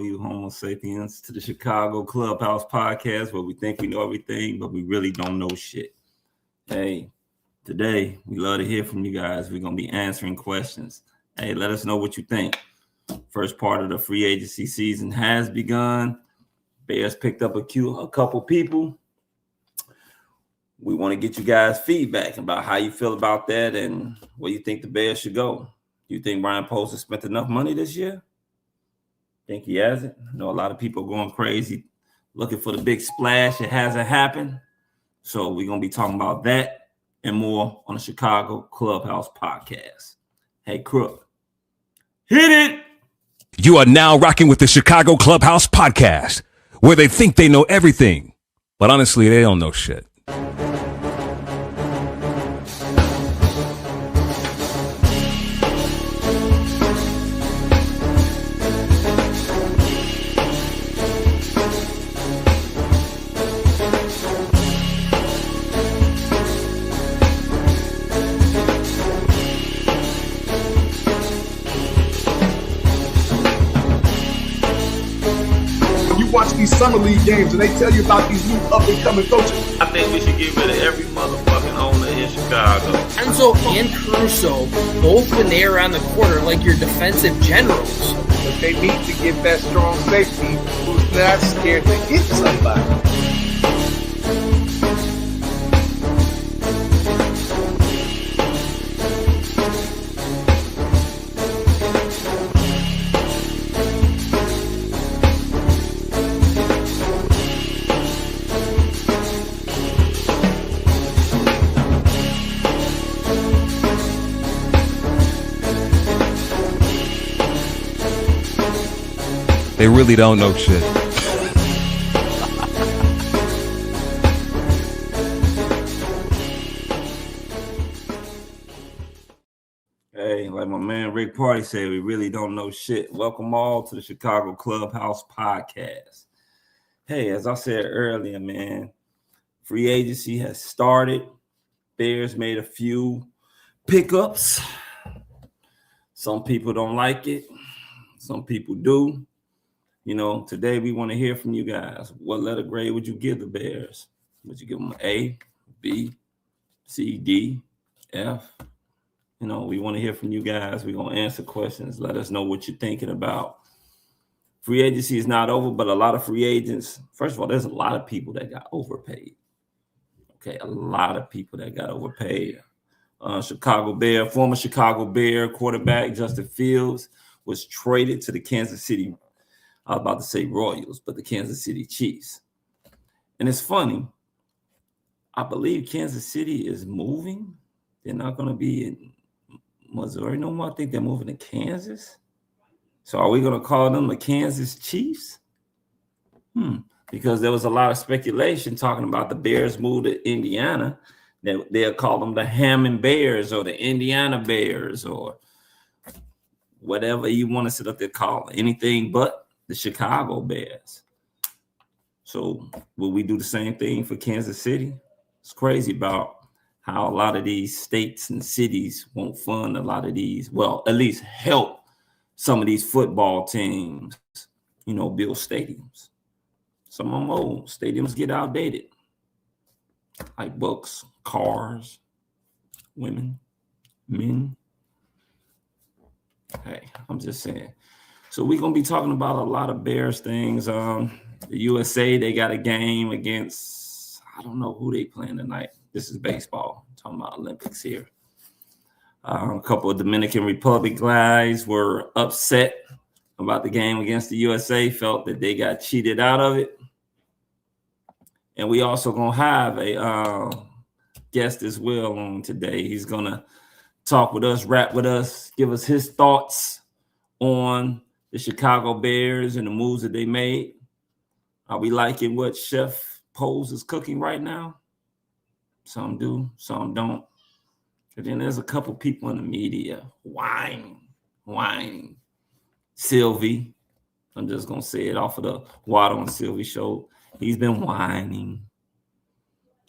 you Homo sapiens, to the Chicago Clubhouse podcast, where we think we know everything, but we really don't know shit. Hey, today we love to hear from you guys. We're going to be answering questions. Hey, let us know what you think. First part of the free agency season has begun. Bears picked up a couple people. We want to get you guys feedback about how you feel about that and where you think the Bears should go. Do you think Brian Post has spent enough money this year? Think he hasn't? I know a lot of people are going crazy looking for the big splash. It hasn't happened. So we're going to be talking about that and more on the Chicago Clubhouse podcast. Hey, Crook, hit it! You are now rocking with the Chicago Clubhouse podcast, where they think they know everything, but honestly, they don't know shit. These summer league games and they tell you about these new up-and-coming coaches. I think we should get rid of every motherfucking owner in Chicago. Enzo and Caruso, both when they are on the court, are like your defensive generals. But they need to get that strong safety who's not scared to hit somebody. They really don't know shit. Hey, like my man Rick Party said, we really don't know shit. Welcome all to the Chicago Clubhouse podcast. Hey, as I said earlier, man, free agency has started. Bears made a few pickups. Some people don't like it. Some people do. You know, today we want to hear from you guys. What letter grade would you give the Bears? Would you give them A, B, C, D, F? You know, we want to hear from you guys. We're going to answer questions. Let us know what you're thinking about. Free agency is not over, but a lot of free agents, first of all, there's a lot of people that got overpaid. Okay, a lot of people that got overpaid. Former Chicago Bear quarterback Justin Fields was traded to the Kansas City, I was about to say Royals, but the Kansas City Chiefs. And it's funny. I believe Kansas City is moving. They're not going to be in Missouri no more. I think they're moving to Kansas. So are we going to call them the Kansas Chiefs? Because there was a lot of speculation talking about the Bears move to Indiana. They'll call them the Hammond Bears or the Indiana Bears or whatever you want to sit up there call it. Anything but the Chicago Bears. So will we do the same thing for Kansas City? It's crazy about how a lot of these states and cities won't fund a lot of these, well, at least help some of these football teams, you know, build stadiums. Some of them old stadiums get outdated. Like books, cars, women, men. Hey, I'm just saying. So we're going to be talking about a lot of Bears things. The USA, they got a game against, I don't know who they playing tonight. This is baseball. I'm talking about Olympics here. A couple of Dominican Republic guys were upset about the game against the USA, felt that they got cheated out of it. And we also going to have a guest as well on today. He's going to talk with us, rap with us, give us his thoughts on the Chicago Bears and the moves that they made. Are we liking what Chef Pose is cooking right now? Some do, some don't. And then there's a couple people in the media whining. Sylvie, I'm just going to say it off of the Water on Sylvie show. He's been whining.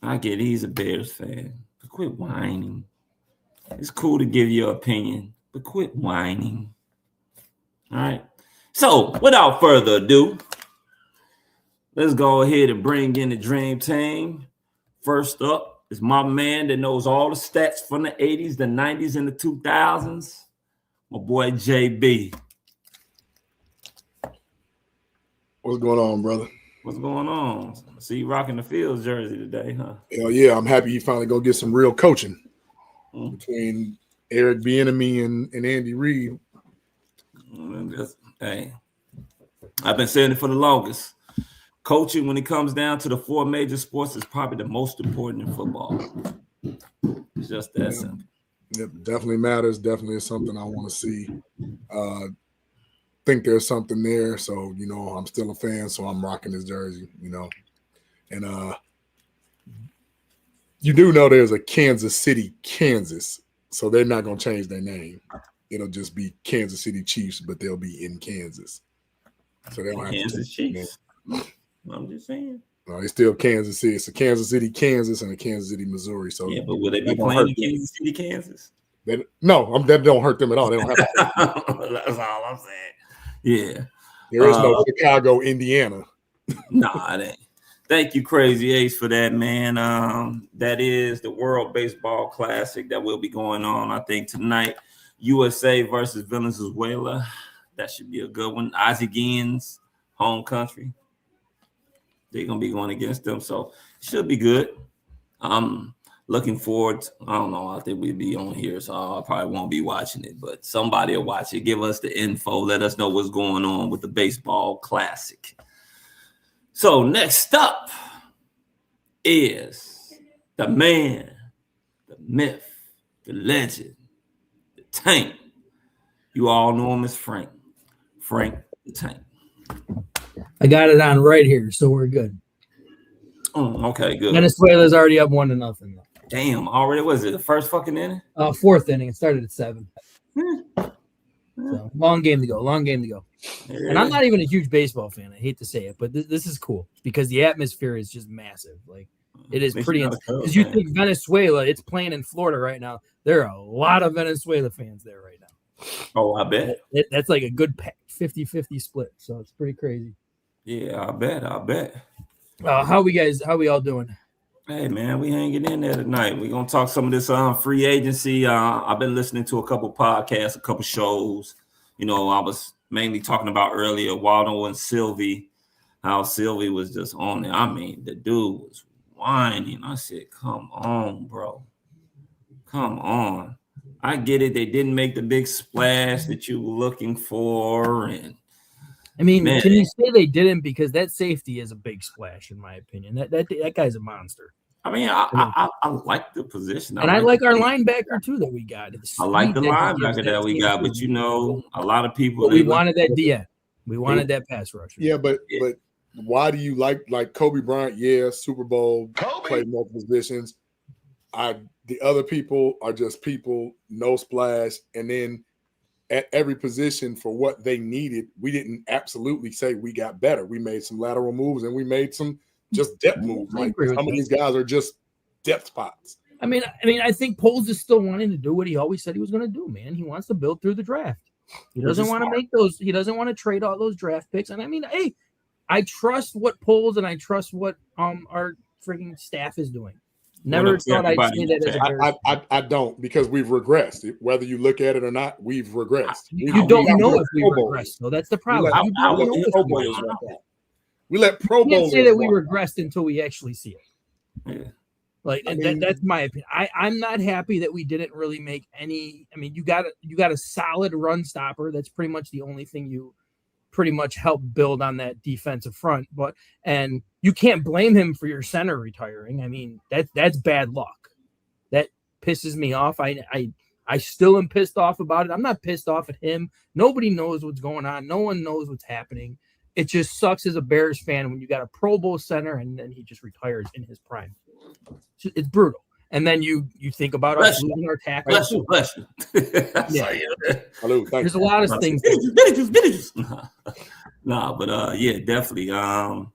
I get it, he's a Bears fan, but quit whining. It's cool to give your opinion, but quit whining. All right. So, without further ado, let's go ahead and bring in the Dream Team. First up is my man that knows all the stats from the 80s, the 90s, and the 2000s. My boy, JB. What's going on, brother? What's going on? I see you rocking the Fields jersey today, huh? Hell yeah, I'm happy you finally go get some real coaching between Eric Bieniemy and Andy Reid. Hey, I've been saying it for the longest. Coaching, when it comes down to the four major sports, is probably the most important in football. It's just that simple. It definitely matters. Definitely is something I want to see. Think there's something there. So, you know, I'm still a fan, so I'm rocking this jersey, you know. And you do know there's a Kansas City, Kansas. So they're not going to change their name. It'll just be Kansas City Chiefs, but they'll be in Kansas. So they don't have Kansas Chiefs. I'm just saying. No, it's still Kansas City. It's a Kansas City, Kansas, and a Kansas City, Missouri. So yeah, but will they be playing in Kansas City, Kansas? No, that don't hurt them at all. They don't have to. That's all I'm saying. Yeah. There is no Chicago, Indiana. Nah, it ain't. Thank you, Crazy Ace, for that, man. That is the World Baseball Classic that will be going on, I think, tonight. USA versus Venezuela. That should be a good one. Ozzie Guillen's home country. They're going to be going against them, so it should be good. I'm looking forward to, I don't know, I think we'll be on here, so I probably won't be watching it, but somebody will watch it. Give us the info. Let us know what's going on with the Baseball Classic. So next up is the man, the myth, the legend, the Tank. You all know him as Frank. Frank the Tank. I got it on right here, so we're good. Okay, good. Venezuela's already up 1-0. Damn, already was it the first fucking inning? Fourth inning. It started at 7. So long game to go. Yeah. And I'm not even a huge baseball fan. I hate to say it, but this is cool because the atmosphere is just massive. Like it is pretty intense. Because you think Venezuela, it's playing in Florida right now. There are a lot of Venezuela fans there right now. Oh, I bet. That's like a good 50-50 split. So it's pretty crazy. Yeah, I bet. How we all doing? Hey man, we hanging in there tonight. We're gonna talk some of this free agency. I've been listening to a couple podcasts, a couple shows. You know, I was mainly talking about earlier Waldo and Sylvie, how Sylvie was just on there. I mean, the dude was whining. I said, come on, bro. Come on. I get it. They didn't make the big splash that you were looking for. And I mean, can you say they didn't? Because that safety is a big splash, in my opinion. That guy's a monster. I mean, I like the position. I like our linebacker, too, that we got. I like the linebacker that we got, but, you know, a lot of people. We wanted that DN. We wanted that pass rusher. Yeah, but why do you like Kobe Bryant? Yeah, Super Bowl, played multiple positions. The other people are just people, no splash, and then at every position for what they needed, we didn't absolutely say we got better. We made some lateral moves and we made some just depth moves. Like some of these guys are just depth spots. I mean, I think Poles is still wanting to do what he always said he was going to do, man. He wants to build through the draft. He doesn't want to make those. He doesn't want to trade all those draft picks. And I mean, hey, I trust what Poles and I trust what our freaking staff is doing. Never thought I'd say that. I don't, because we've regressed. Whether you look at it or not, we've regressed. You don't know if we regressed, though. That's the problem. We let Pro Bowlers. You can't say that we regressed until we actually see it. Yeah. Like that's my opinion. I'm not happy that we didn't really make any. I mean, you got a solid run stopper. That's pretty much the only thing you pretty much help build on that defensive front. And you can't blame him for your center retiring. I mean, that's bad luck. That pisses me off. I still am pissed off about it. I'm not pissed off at him. Nobody knows what's going on. No one knows what's happening. It just sucks as a Bears fan when you got a Pro Bowl center and then he just retires in his prime. It's brutal. And then you think about us losing our tackles. Bless you. Yeah. Hello, there's a lot of things. But yeah, definitely. I'm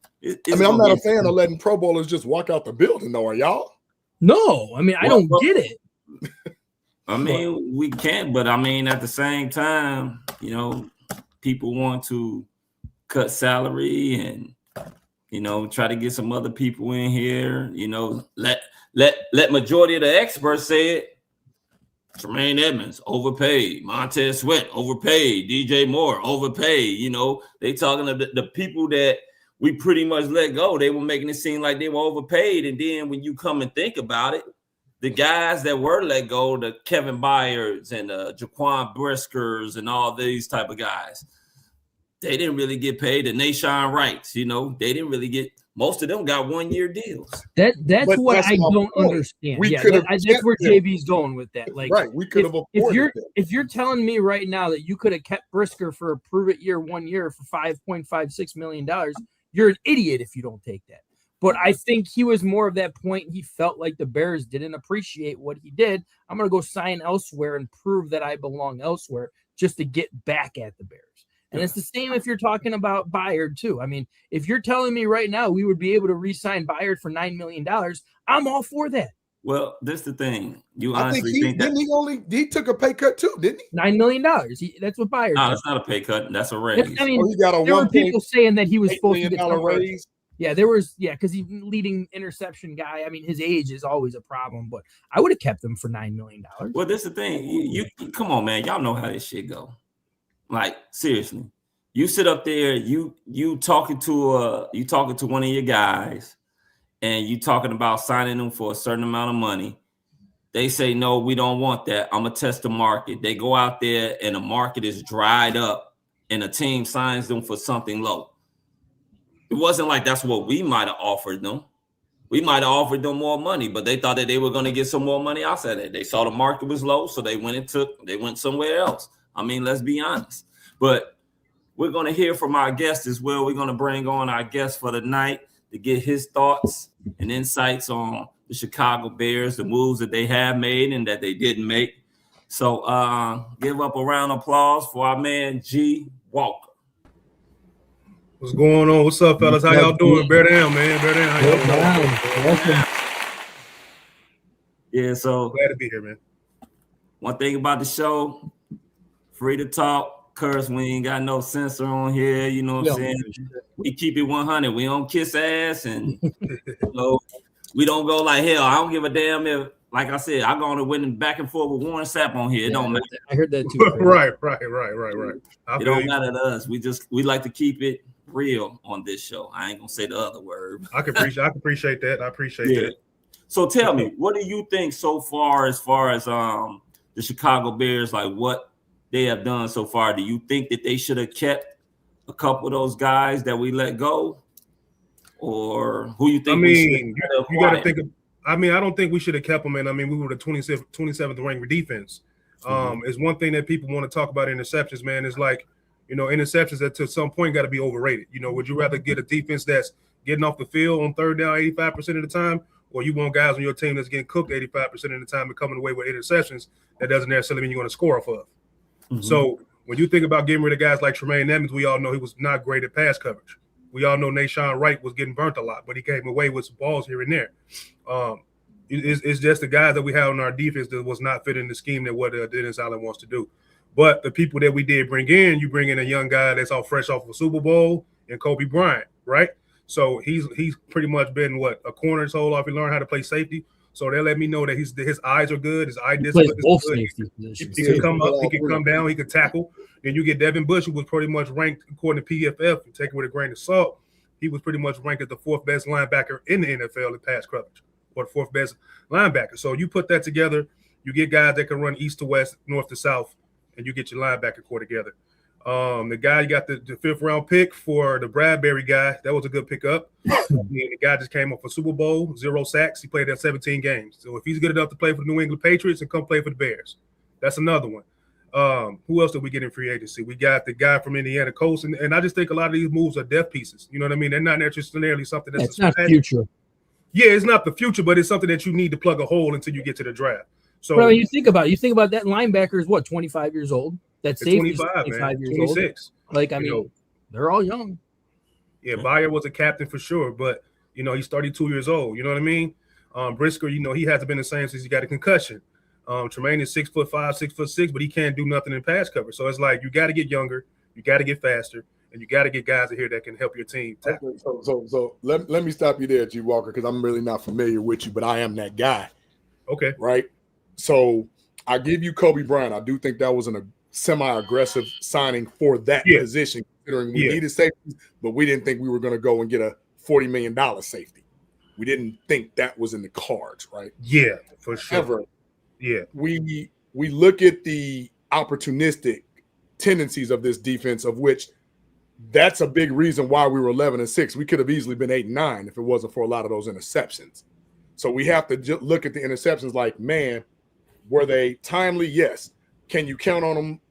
not a fan of letting Pro Bowlers just walk out the building, though. Are y'all? No, I mean, I don't get it. I mean, we can't, but I mean, at the same time, you know, people want to cut salary and, you know, try to get some other people in here, you know, let majority of the experts say it. Tremaine Edmonds overpaid, Montez Sweat overpaid, DJ Moore overpaid. You know, they talking about the people that we pretty much let go. They were making it seem like they were overpaid. And then when you come and think about it, the guys that were let go, the Kevin Byards and Jaquan Briskers and all these type of guys, they didn't really get paid. The Nashawn Wrights, you know, they didn't really get. Most of them got 1-year deals. That's what I don't understand. That's where JB's going with that. Like, right, we could have afforded if you're telling me right now that you could have kept Brisker for a prove-it year 1 year for $5.56 million, you're an idiot if you don't take that. But I think he was more of that point. He felt like the Bears didn't appreciate what he did. I'm going to go sign elsewhere and prove that I belong elsewhere just to get back at the Bears. And it's the same if you're talking about Byard too. I mean, if you're telling me right now we would be able to re-sign Byard for $9 million, I'm all for that. Well, this is the thing. You I honestly think that he took a pay cut too, didn't he? $9 million. That's what Byard. No, that's not a pay cut. That's a raise. I mean, he got a there were people saying that he was supposed to get $1 raise. Yeah, there was. Yeah, because he's leading interception guy. I mean, his age is always a problem, but I would have kept him for $9 million. Well, this is the thing. You come on, man. Y'all know how this shit go. Like, seriously. You sit up there, you talking to one of your guys, and you talking about signing them for a certain amount of money. They say, no, we don't want that. I'm gonna test the market. They go out there and the market is dried up and a team signs them for something low. It wasn't like that's what we might have offered them. We might have offered them more money, but they thought that they were going to get some more money outside of it. They saw the market was low, so they went somewhere else. I mean, let's be honest. But we're going to hear from our guest as well. We're going to bring on our guest for the night to get his thoughts and insights on the Chicago Bears, the moves that they have made and that they didn't make. So give up a round of applause for our man, G. Walker. What's going on? What's up, fellas? How y'all doing? Bear down, man. Bear down. How y'all doing? Yeah, so glad to be here, man. One thing about the show, free to talk, curse. We ain't got no censor on here. You know what I'm saying? We keep it 100. We don't kiss ass, and you know, we don't go like hell. I don't give a damn if, like I said, I'm going to win back and forth with Warren Sapp on here. It don't matter. I heard that too. Right. It don't matter to us. We like to keep it real on this show. I ain't gonna say the other word. I can appreciate that. I appreciate that. So tell me, what do you think so far as the Chicago Bears, like what they have done so far? Do you think that they should have kept a couple of those guys that we let go, or who you think? I mean, you got to think of. I mean, I don't think we should have kept them. And I mean, we were the 27th ranked defense. It's one thing that people want to talk about interceptions, man. It's like, you know, interceptions that to some point got to be overrated. You know, would you rather get a defense that's getting off the field on third down 85% of the time, or you want guys on your team that's getting cooked 85% of the time and coming away with interceptions? That doesn't necessarily mean you're going to score off of. Mm-hmm. So when you think about getting rid of guys like Tremaine Edmonds, we all know he was not great at pass coverage. We all know Nashawn Wright was getting burnt a lot, but he came away with some balls here and there. It's just the guys that we have on our defense that was not fitting the scheme that what Dennis Allen wants to do. But the people that we did bring in, you bring in a young guy that's all fresh off of a Super Bowl and Kobe Bryant, right? So he's pretty much been a corner his whole life. He learned how to play safety. So they let me know that his eyes are good. His eye discipline is good. He can come up, he can come down, he can tackle. Then you get Devin Bush, who was pretty much ranked according to PFF, and take it with a grain of salt. He was pretty much ranked as the fourth best linebacker in the NFL in pass coverage, or the fourth best linebacker. So you put that together, you get guys that can run east to west, north to south, and you get your linebacker core together. The guy, you got the fifth round pick for the Bradbury guy. That was a good pickup. The guy just came off a Super Bowl, 0 sacks. He played at 17 games. So if he's good enough to play for the New England Patriots and come play for the Bears, that's another one. Who else did we get in free agency? We got the guy from Indiana Coast, and I just think a lot of these moves are depth pieces. You know what I mean? They're not necessarily something that's not future. Yeah, it's not the future, but it's something that you need to plug a hole until you get to the draft. So well, you think about that linebacker is 25 years old. That's 25 years 26. Old. Like, I mean, they're all young. Yeah, Bayer was a captain for sure, but you know, he's 32 years old. You know what I mean? Brisker, you know, he hasn't been the same since he got a concussion. Tremaine is 6'5", 6'6", but he can't do nothing in pass cover. So it's like you got to get younger. You got to get faster, and you got to get guys in here that can help your team tackle. Okay, so let me stop you there, G. Walker, because I'm really not familiar with you, but I am that guy. Okay. Right? So I give you Kobe Bryant. I do think that was a semi-aggressive signing for that position, considering we needed safety, but we didn't think we were going to go and get a $40 million safety. We didn't think that was in the cards, right? Yeah, for sure. However, yeah, we look at the opportunistic tendencies of this defense, of which that's a big reason why we were 11-6. We could have easily been 8-9 if it wasn't for a lot of those interceptions. So we have to look at the interceptions like, man, were they timely? Yes. Can you count on them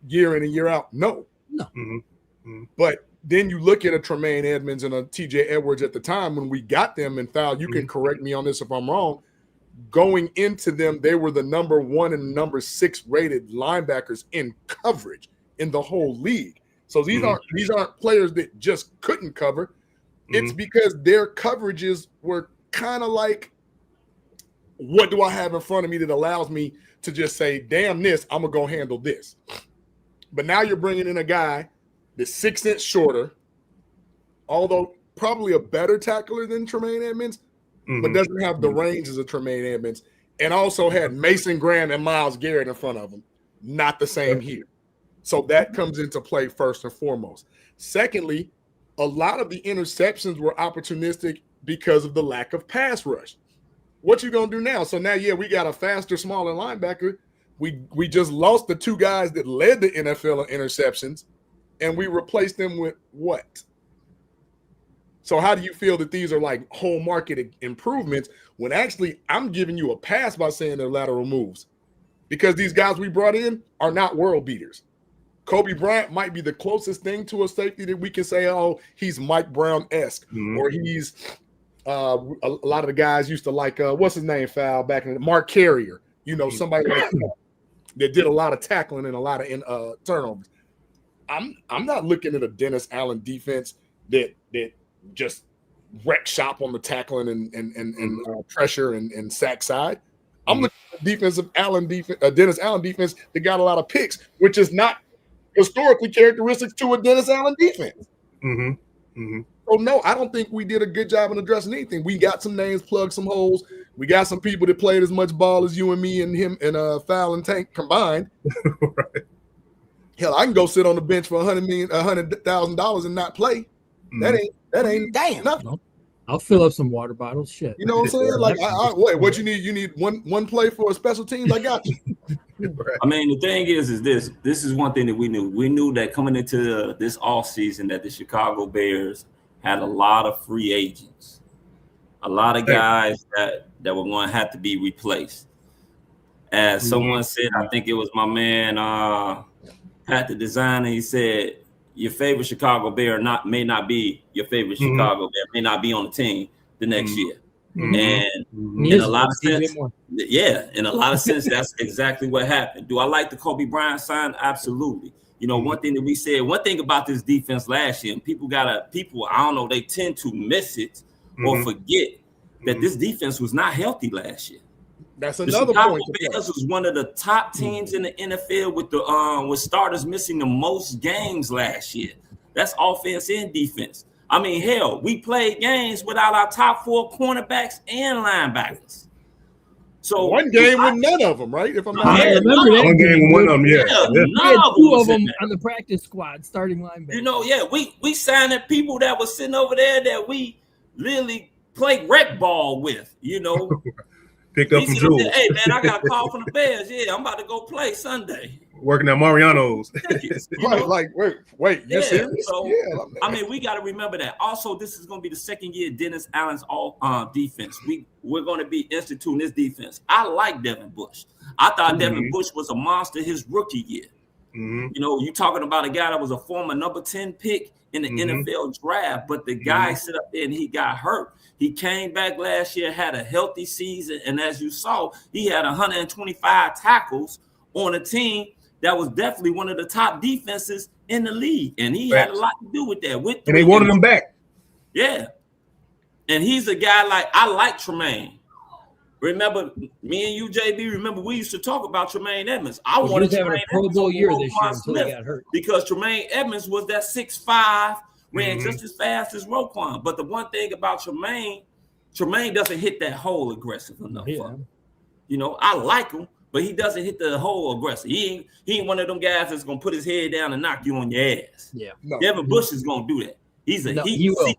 year in and year out? No. But then you look at a Tremaine Edmonds and a TJ Edwards at the time when we got them and fouled. You can correct me on this if I'm wrong. Going into them, they were the number 1 and number 6 rated linebackers in coverage in the whole league. So these aren't players that just couldn't cover. It's because their coverages were kind of like, what do I have in front of me that allows me to just say, damn this, I'm going to go handle this. But now you're bringing in a guy that's 6 inches shorter, although probably a better tackler than Tremaine Edmonds, but doesn't have the range as a Tremaine Edmonds, and also had Mason Graham and Myles Garrett in front of him. Not the same here. So that comes into play first and foremost. Secondly, a lot of the interceptions were opportunistic because of the lack of pass rush. What you gonna do now? So now, we got a faster, smaller linebacker. We just lost the 2 guys that led the NFL in interceptions, and we replaced them with what? So how do you feel that these are like whole market improvements when actually I'm giving you a pass by saying they're lateral moves? Because these guys we brought in are not world beaters. Kobe Bryant might be the closest thing to a safety that we can say, oh, he's Mike Brown-esque, or he's a lot of the guys used to like, what's his name, foul back in the Mark Carrier, somebody like that did a lot of tackling and a lot of turnovers. I'm not looking at a Dennis Allen defense that just wreck shop on the tackling and pressure and sack side. I'm looking at Dennis Allen defense that got a lot of picks, which is not historically characteristics to a Dennis Allen defense. So no, I don't think we did a good job in addressing anything. We got some names, plugged some holes. We got some people that played as much ball as you and me and him and Foul and Tank combined. Right. Hell, I can go sit on the bench for $100,000 and not play. That ain't damn nothing. I'll fill up some water bottles. Shit. You know what I'm saying? Like, wait, what you need? You need one play for a special teams? I got you. I mean, the thing is this is one thing that we knew. We knew that coming into this offseason that the Chicago Bears had a lot of free agents, a lot of guys that were going to have to be replaced. As someone said, I think it was my man Pat the designer, he said, your favorite Chicago Bear may not be your favorite Chicago Bear, may not be on the team the next year. And in a lot of sense, in a lot of sense, that's exactly what happened. Do I like the Kobe Bryant sign? Absolutely. One thing that we said, one thing about this defense last year, and people, I don't know, they tend to miss it or forget that this defense was not healthy last year. That's another point. The Bears was one of the top teams in the NFL with starters missing the most games last year. That's offense and defense. I mean, hell, we played games without our top 4 cornerbacks and linebackers. So one game with none of them, right? If I'm not I remember that one game with one of them, we had 2 of them on the practice squad, starting linebackers. We signed people that were sitting over there that we literally played rec ball with, Picked up from Jules. Hey, man, I got a call from the Bears. Yeah, I'm about to go play Sunday. Working at Mariano's. Wait, you serious? So, I mean, we got to remember that. Also, this is going to be the second year Dennis Allen's defense. We're going to be instituting this defense. I like Devin Bush. I thought Devin Bush was a monster his rookie year. You talking about a guy that was a former number 10 pick in the NFL draft, but the guy sit up there and he got hurt. He came back last year, had a healthy season, and as you saw, he had 125 tackles on a team that was definitely one of the top defenses in the league, and he had a lot to do with that. And they wanted him back. Yeah, and he's a guy I like Tremaine. Remember, me and you, JB, remember we used to talk about Tremaine Edmonds. I Well, wanted he was having Tremaine a Pro Edmonds Bowl over year Roquan this year until he Smith got hurt. because Tremaine Edmonds was that 6'5", ran just as fast as Roquan. But the one thing about Tremaine doesn't hit that hole aggressive enough. For him. You know, I like him, but he doesn't hit the hole aggressive. He ain't one of them guys that's gonna put his head down and knock you on your ass. Yeah, Devin Bush is gonna do that. He will.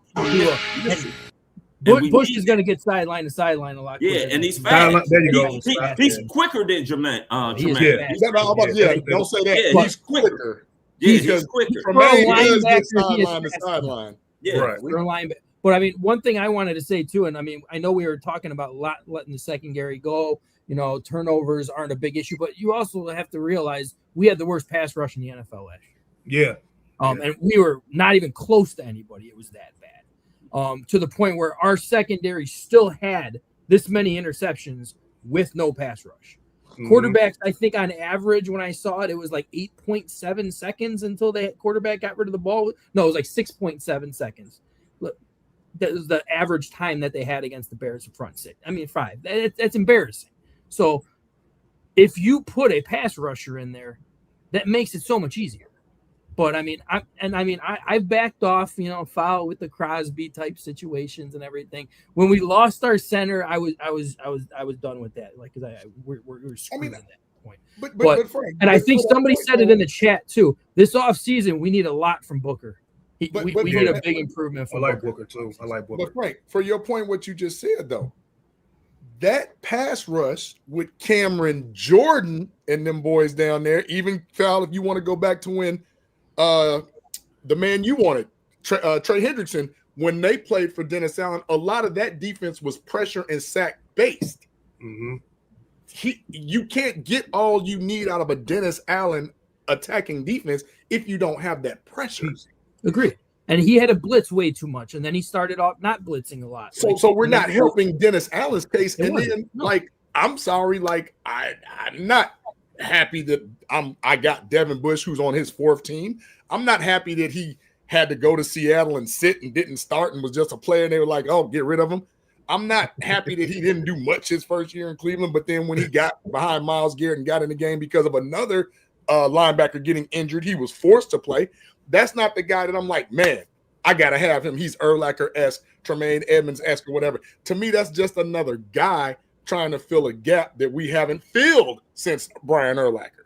Bush is going to get sideline to sideline a lot. Yeah, and he's fast. There you go. He's quicker than Tremaine. Don't say that. Yeah, he's quicker. Yeah, he's quicker. Tremaine does get sideline to sideline. Yeah, right. But I mean, one thing I wanted to say too, and I mean, I know we were talking about letting the secondary go. You know, turnovers aren't a big issue, but you also have to realize we had the worst pass rush in the NFL last Yeah. year. And we were not even close to anybody. It was that bad. To the point where our secondary still had this many interceptions with no pass rush. Quarterbacks, I think on average, when I saw it, it was like 8.7 seconds until the quarterback got rid of the ball. No, it was like 6.7 seconds. Look, that was the average time that they had against the Bears front six. I mean, 5. That's embarrassing. So if you put a pass rusher in there, that makes it so much easier. But I mean, I've backed off, you know, foul with the Crosby type situations and everything. When we lost our center, I was done with that. Like, because we're screwed at that point. But Frank, and I think somebody said it in the chat too. This offseason, we need a lot from Booker. We need a big improvement from Booker too. I like Booker. But Frank, for your point, what you just said though, that pass rush with Cameron Jordan and them boys down there, even Cal, if you want to go back to when the man you wanted, Trey Hendrickson, when they played for Dennis Allen, a lot of that defense was pressure and sack based. You can't get all you need out of a Dennis Allen attacking defense if you don't have that pressure. Agreed. And he had to blitz way too much, and then he started off not blitzing a lot. So we're not helping Dennis Allen's case. And then, I'm sorry, I'm not happy that I got Devin Bush, who's on his 4th team. I'm not happy that he had to go to Seattle and sit and didn't start and was just a player, and they were like, oh, get rid of him. I'm not happy that he didn't do much his first year in Cleveland, but then when he got behind Myles Garrett and got in the game because of another linebacker getting injured, he was forced to play. That's not the guy that I'm like, man, I got to have him. He's Urlacher-esque, Tremaine Edmonds-esque or whatever. To me, that's just another guy trying to fill a gap that we haven't filled since Brian Urlacher.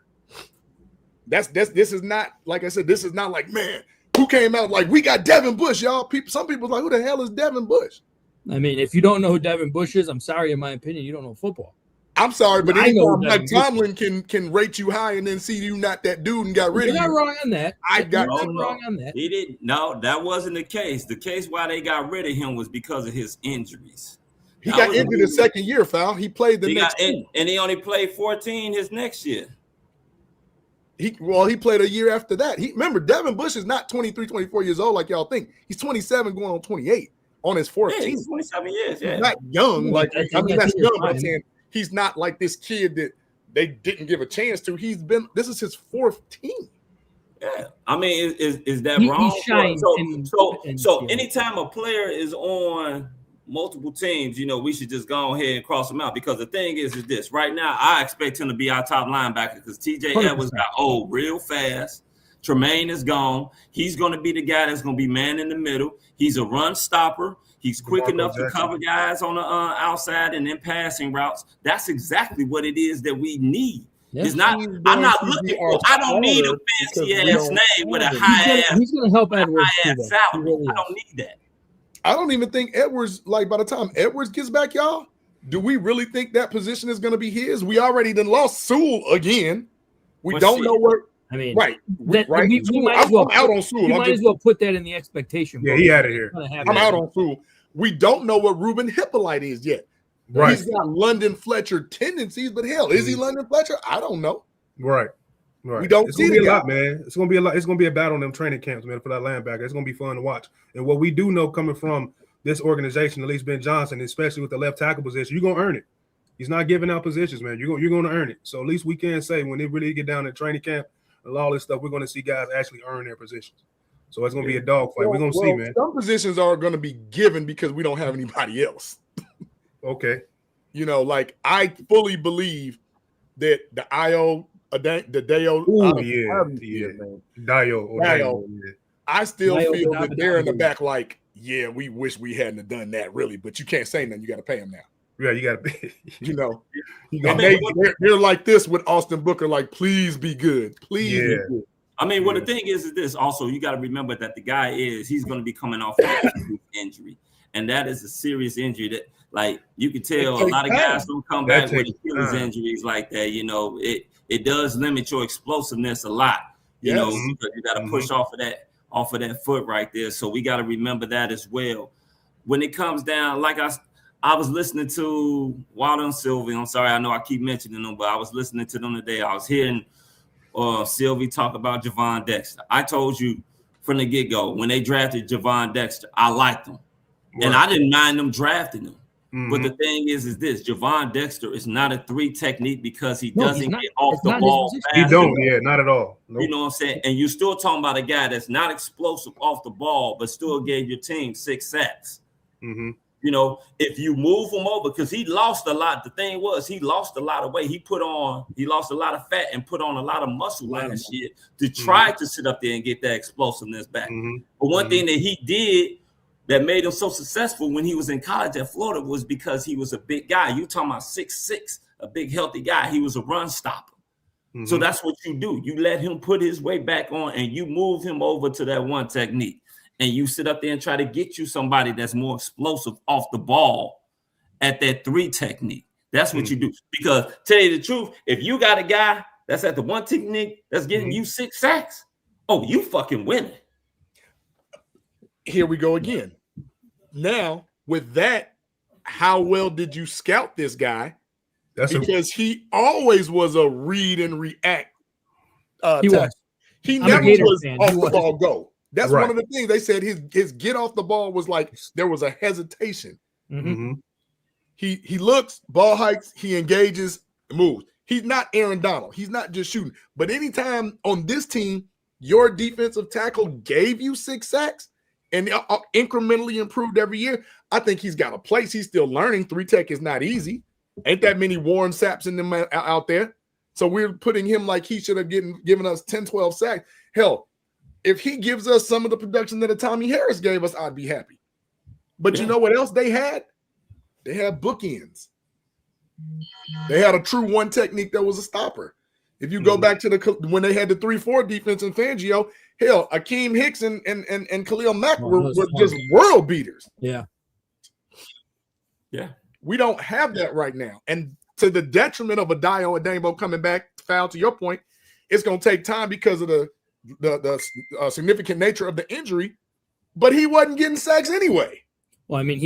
This is not, like I said, this is not like, man, who came out like, we got Devin Bush, y'all. Some people like, who the hell is Devin Bush? I mean, if you don't know who Devin Bush is, I'm sorry, in my opinion, you don't know football. I'm sorry, but anytime Mike Tomlin can rate you high and then see you not that dude and got rid of you. You're not wrong on that. Wrong on that. He didn't. No, that wasn't the case. The case why they got rid of him was because of his injuries. He got injured his second year, foul. He played the next year. And he only played 14 his next year. He played a year after that. Remember, Devin Bush is not 23, 24 years old like y'all think. He's 27 going on 28 on his 4th team. He's 27 years. Yeah. He's not young. That's young, but I'm saying he's not like this kid that they didn't give a chance to. This is his 4th team. Yeah. I mean, is that wrong? So anytime a player is on multiple teams, you know, we should just go ahead and cross them out, because the thing is this right now, I expect him to be our top linebacker because TJ Edwards got old real fast. Tremaine is gone. He's going to be the guy that's going to be man in the middle. He's a run stopper. He's quick enough to cover guys on the outside and in passing routes. That's exactly what it is that we need. Yeah. It's not. I'm not looking for. I don't need a fancy ass name with a high ass. He's going to help Edwards. Salary. I don't need that. I don't even think Edwards, like by the time Edwards gets back, y'all, do we really think that position is going to be his? We already done lost Sewell again. We don't know what. I mean, right. We might as well I'm out on Sewell. You might as well put that in the expectation. Yeah, he out of here. I'm out on Sewell. We don't know what Ruben Hippolyte is yet. Right. He's got London Fletcher tendencies, but hell, is he London Fletcher? I don't know. Right. We don't see a lot, man. It's gonna be a lot. It's gonna be a battle in them training camps, man, for that linebacker. It's gonna be fun to watch. And what we do know coming from this organization, at least Ben Johnson, especially with the left tackle position, you're gonna earn it. He's not giving out positions, man. You're gonna earn it. So at least we can say when they really get down to training camp and all this stuff, we're gonna see guys actually earn their positions. So it's gonna be a dogfight. We're gonna see, man. Some positions are gonna be given because we don't have anybody else. Okay. You know, like I fully believe that the Dio, Dio. I still Dio feel that they're in the Dio. back like, yeah, we wish we hadn't have done that, really, but you can't say nothing. You got to pay him now. Yeah, you got to pay. You know, and they're like this with Austin Booker, like, please be good. Please be good. I mean, well, the thing is this also, you got to remember that the guy he's going to be coming off of that injury. And that is a serious injury that, like, you can tell a lot of guys don't come back with Achilles injuries like that. You know, it does limit your explosiveness a lot, you know, because you got to push off of that foot right there. So we got to remember that as well. When it comes down, like I was listening to Wilder and Sylvie. I'm sorry, I know I keep mentioning them, but I was listening to them today. I was hearing Sylvie talk about Javon Dexter. I told you from the get-go, when they drafted Javon Dexter, I liked him. Right. And I didn't mind them drafting him. Mm-hmm. But the thing is this, Javon Dexter is not a 3 technique because he doesn't get off the ball fast. He don't, not at all. Nope. You know what I'm saying? And you're still talking about a guy that's not explosive off the ball, but still gave your team 6 sacks. Mm-hmm. You know, if you move him over, because he lost a lot. The thing was, he lost a lot of weight. He lost a lot of fat and put on a lot of muscle and shit to try to sit up there and get that explosiveness back. Mm-hmm. But one thing that he did that made him so successful when he was in college at Florida was because he was a big guy. You talking about 6'6", a big, healthy guy. He was a run stopper. Mm-hmm. So that's what you do. You let him put his weight back on and you move him over to that 1 technique. And you sit up there and try to get you somebody that's more explosive off the ball at that 3 technique. That's what you do. Because tell you the truth, if you got a guy that's at the 1 technique that's getting you 6 sacks, oh, you fucking winning. Here we go again. Now, with that, how well did you scout this guy? Because he always was a read and react. He never was off the ball go. That's one of the things they said. His get off the ball was like there was a hesitation. Mm-hmm. He looks, ball hikes, he engages, moves. He's not Aaron Donald. He's not just shooting. But anytime on this team, your defensive tackle gave you 6 sacks and incrementally improved every year, I think he's got a place. He's still learning. 3 tech is not easy. Ain't that many Warren Sapps in them out there. So we're putting him like he should have given us 10, 12 sacks. Hell, if he gives us some of the production that a Tommy Harris gave us, I'd be happy. But you know what else they had? They had bookends. They had a true 1 technique that was a stopper. If you go back to when they had the 3-4 defense in Fangio, hell, Akeem Hicks and Khalil Mack were just world beaters. Yeah. We don't have that right now. And to the detriment of a Dio and Damo coming back, foul to your point, it's going to take time because of the significant nature of the injury, but he wasn't getting sacks anyway. Well, I mean,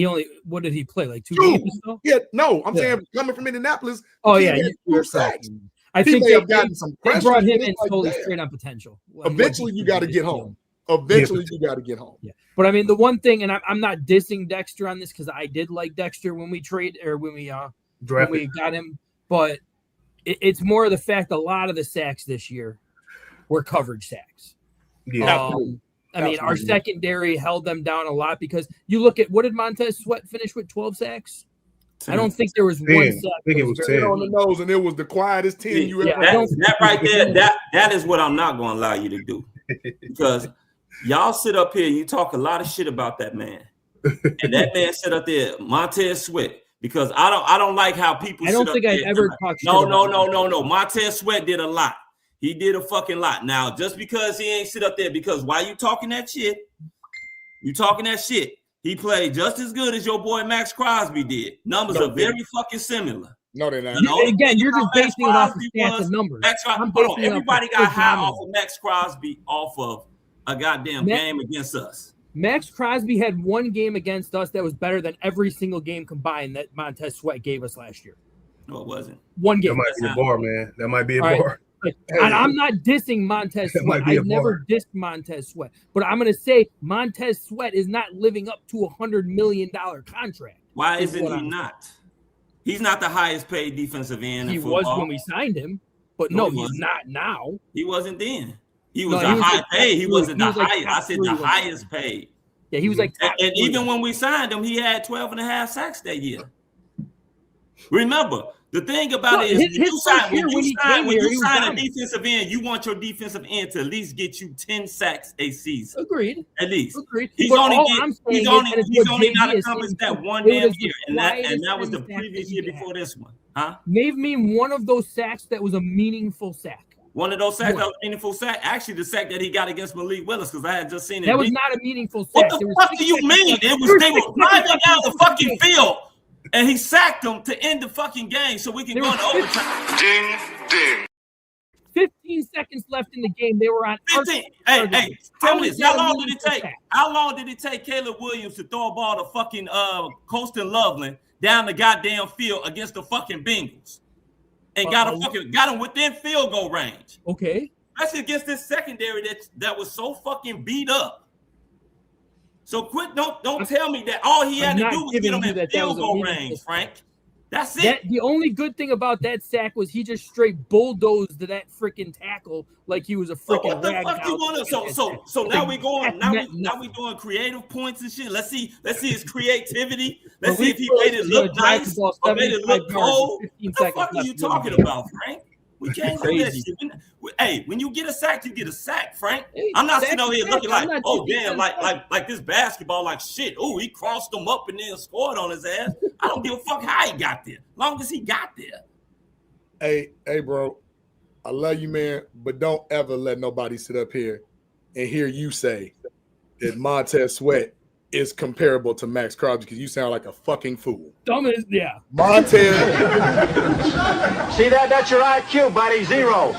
what did he play? Like 2 games? Yeah, no, I'm saying coming from Indianapolis. Oh, yeah. 2 sacks. I think they have gotten some pressure. They brought him in totally straight on potential. Eventually, you got to get home. You got to get home. Yeah. But I mean, the one thing, and I'm not dissing Dexter on this because I did like Dexter when we got him, but it's more of the fact a lot of the sacks this year were coverage sacks. Yeah. I mean, our secondary held them down a lot because you look at what did Montez Sweat finish with 12 sacks? 10. I don't think there was 1 sack. I think it was 10 on the nose, and it was the quietest 10 you ever. That right there, that is what I'm not going to allow you to do, because y'all sit up here and you talk a lot of shit about that man, and that man sit up there, Montez Sweat. Because I don't like how people. I don't think I ever talked. No. Montez Sweat did a lot. He did a fucking lot. Now, just because he ain't sit up there, because while you talking that shit, he played just as good as your boy Max Crosby did. Numbers are very fucking similar. No, they're not. Again, you're just basing it off of stats and numbers. Everybody got high off of Max Crosby off of a goddamn game against us. Max Crosby had 1 game against us that was better than every single game combined that Montez Sweat gave us last year. No, it wasn't. 1 game. That might be a bar, man. That might be a bar. And I'm not dissing Montez Sweat. I've never dissed Montez Sweat. But I'm going to say Montez Sweat is not living up to $100 million contract. Why isn't he not? He's not the highest paid defensive end in football. He was when we signed him, but no, he's not now. He wasn't then. He was high paid. He wasn't the highest. I said the highest paid. Yeah, he was like and even when we signed him, he had 12 and a half sacks that year. Remember, the thing about it is when you sign a defensive end, you want your defensive end to at least get you 10 sacks a season. Agreed. At least. Agreed. He's only not accomplished that one damn year, and that was the previous year before this one. Huh? Name me one of those sacks that was a meaningful sack. One of those sacks that was a meaningful sack? Actually, the sack that he got against Malik Willis, because I had just seen it. That was not a meaningful sack. What the fuck do you mean? They were driving down the fucking field, and he sacked them to end the fucking game so we can go to overtime. Ding, ding. 15 seconds left in the game. They were on 15. Hey, tell me this. How long did it take? How long did it take Caleb Williams to throw a ball to fucking Colston Loveland down the goddamn field against the fucking Bengals? And got him within field goal range. Okay. That's against this secondary that was so fucking beat up. So quit, don't tell me that all he had to do was get him in field goal range, Frank. That's it. The only good thing about that sack was he just straight bulldozed to that freaking tackle like he was a freaking what the fuck you want to? So now we going. Now we doing creative points and shit. Let's see his creativity. Let's see if he made it look nice or made it look cold. What the fuck are you talking about, Frank? We can't do that shit. Hey, when you get a sack, you get a sack, Frank. I'm not sitting over here looking like, oh damn, like this basketball, like shit. Oh, he crossed him up and then scored on his ass. I don't give a fuck how he got there, long as he got there. Hey, bro, I love you, man, but don't ever let nobody sit up here and hear you say that Montez Sweat is comparable to Max Crosby because you sound like a fucking fool. Dumbest, yeah. Montez. See that? That's your IQ, buddy. 0.